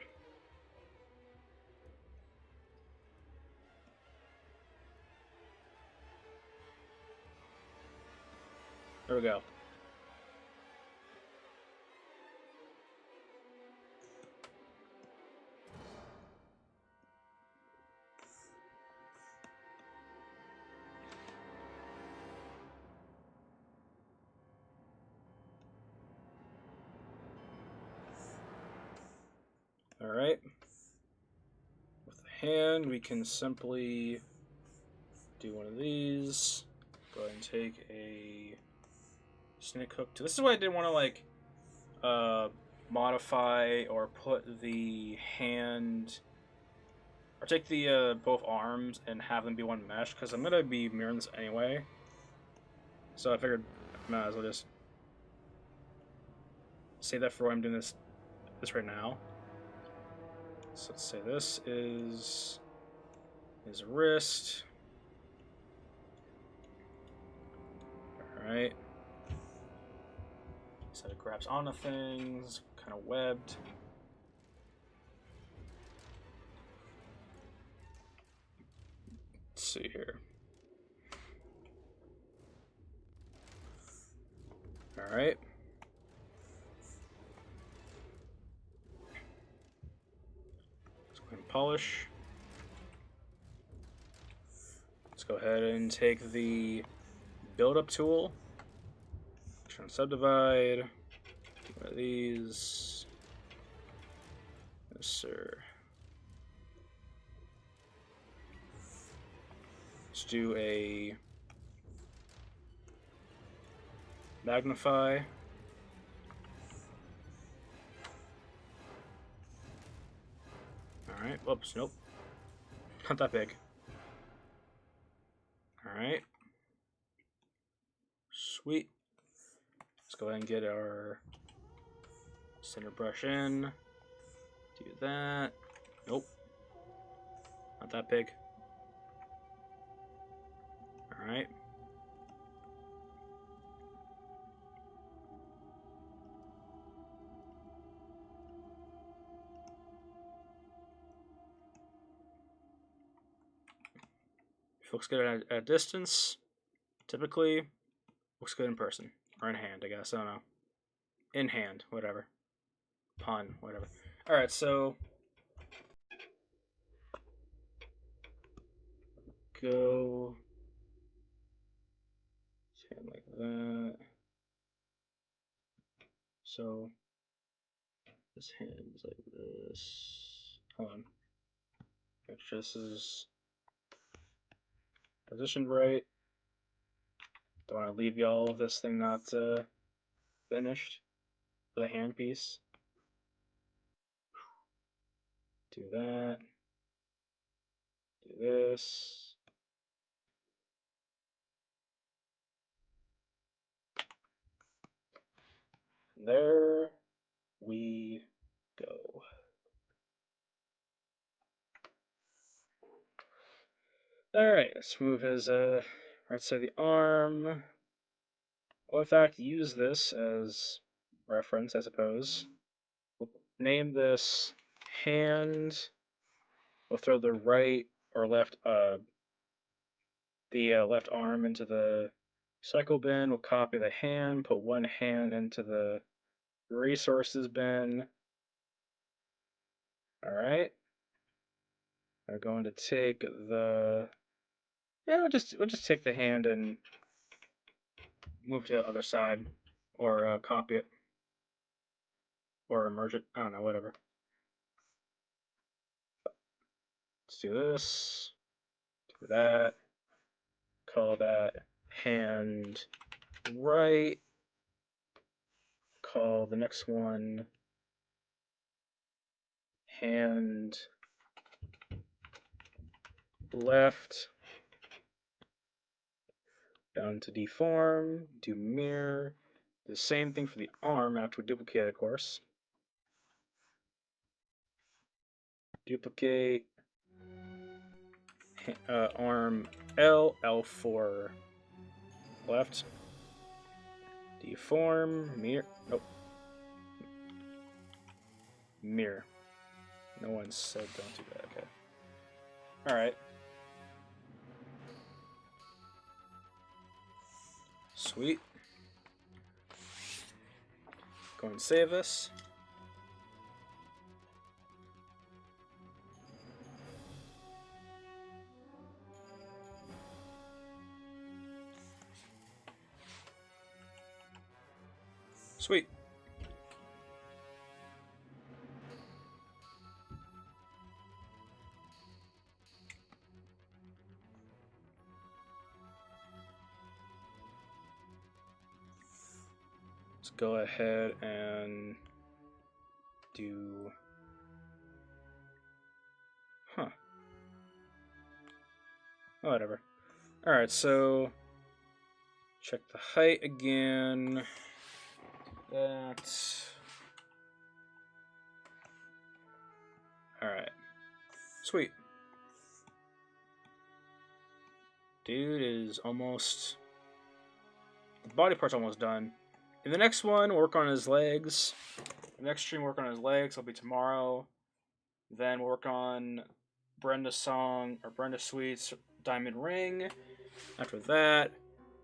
There we go. Alright. With the hand, we can simply do one of these. Go ahead and take a snake hook. This is why I didn't want to, like, modify or put the hand, or take the both arms and have them be one mesh, because I'm gonna be mirroring this anyway. So I figured I might as well just save that for when I'm doing this right now. So let's say this is his wrist. All right. So it grabs onto things, kind of webbed. Let's see here. All right. Let's go ahead and polish. Let's go ahead and take the build-up tool. Try and subdivide. One of these. Yes, sir. Let's do a magnify. Alright, whoops, nope. Not that big. Alright. Sweet. Let's go ahead and get our center brush in. Do that. Nope. Not that big. Alright. Looks good at a distance. Typically, looks good in person. Or in hand, I guess. I don't know. In hand, whatever. Pun, whatever. Alright, so go hand like that. So this hand is like this. Hold on. Make sure this is positioned right. Don't want to leave y'all with this thing not finished for the hand piece. Do that. Do this. There we go. Alright, let's move his right side of the arm. We'll in fact use this as reference, I suppose. We'll name this hand. We'll throw the right or left left arm into the cycle bin. We'll copy the hand, put one hand into the resources bin. Alright. We're going to take the we'll just take the hand and move to the other side, or copy it, or merge it. I don't know, whatever. Let's do this, do that, call that hand right, call the next one hand left, down to deform, do mirror, the same thing for the arm after we duplicate, of course. Duplicate, arm L, L for left, deform, mirror, nope, mirror. No one said don't do that, okay. Alright. Sweet. Go and save this. Sweet. go ahead and do... Huh. Oh, whatever. Alright, so... check the height again. That's... Alright. Sweet. Dude is almost... the body part's almost done. In the next one, we'll work on his legs. The next stream, we'll work on his legs. It'll be tomorrow. Then we'll work on Brenda Sweet's Diamond Ring. After that,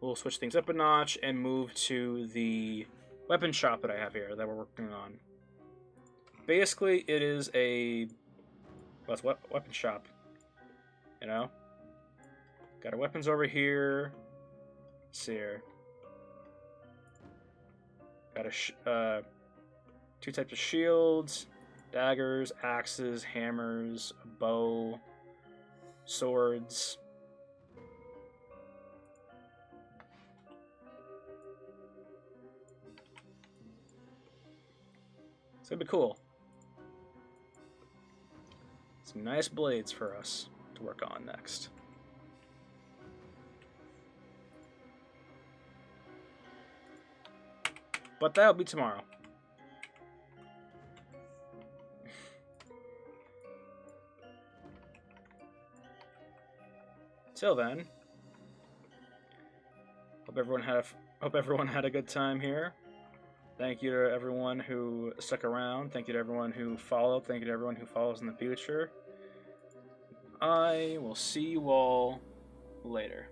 we'll switch things up a notch and move to the weapon shop that I have here that we're working on. Basically, it is a... well, it's weapon shop. You know? Got our weapons over here. Let's see here. Got a two types of shields, daggers, axes, hammers, a bow, swords. It's gonna be cool. Some nice blades for us to work on next. But that'll be tomorrow. Till then, hope everyone had a good time here. Thank you to everyone who stuck around. Thank you to everyone who followed. Thank you to everyone who follows in the future. I will see you all later.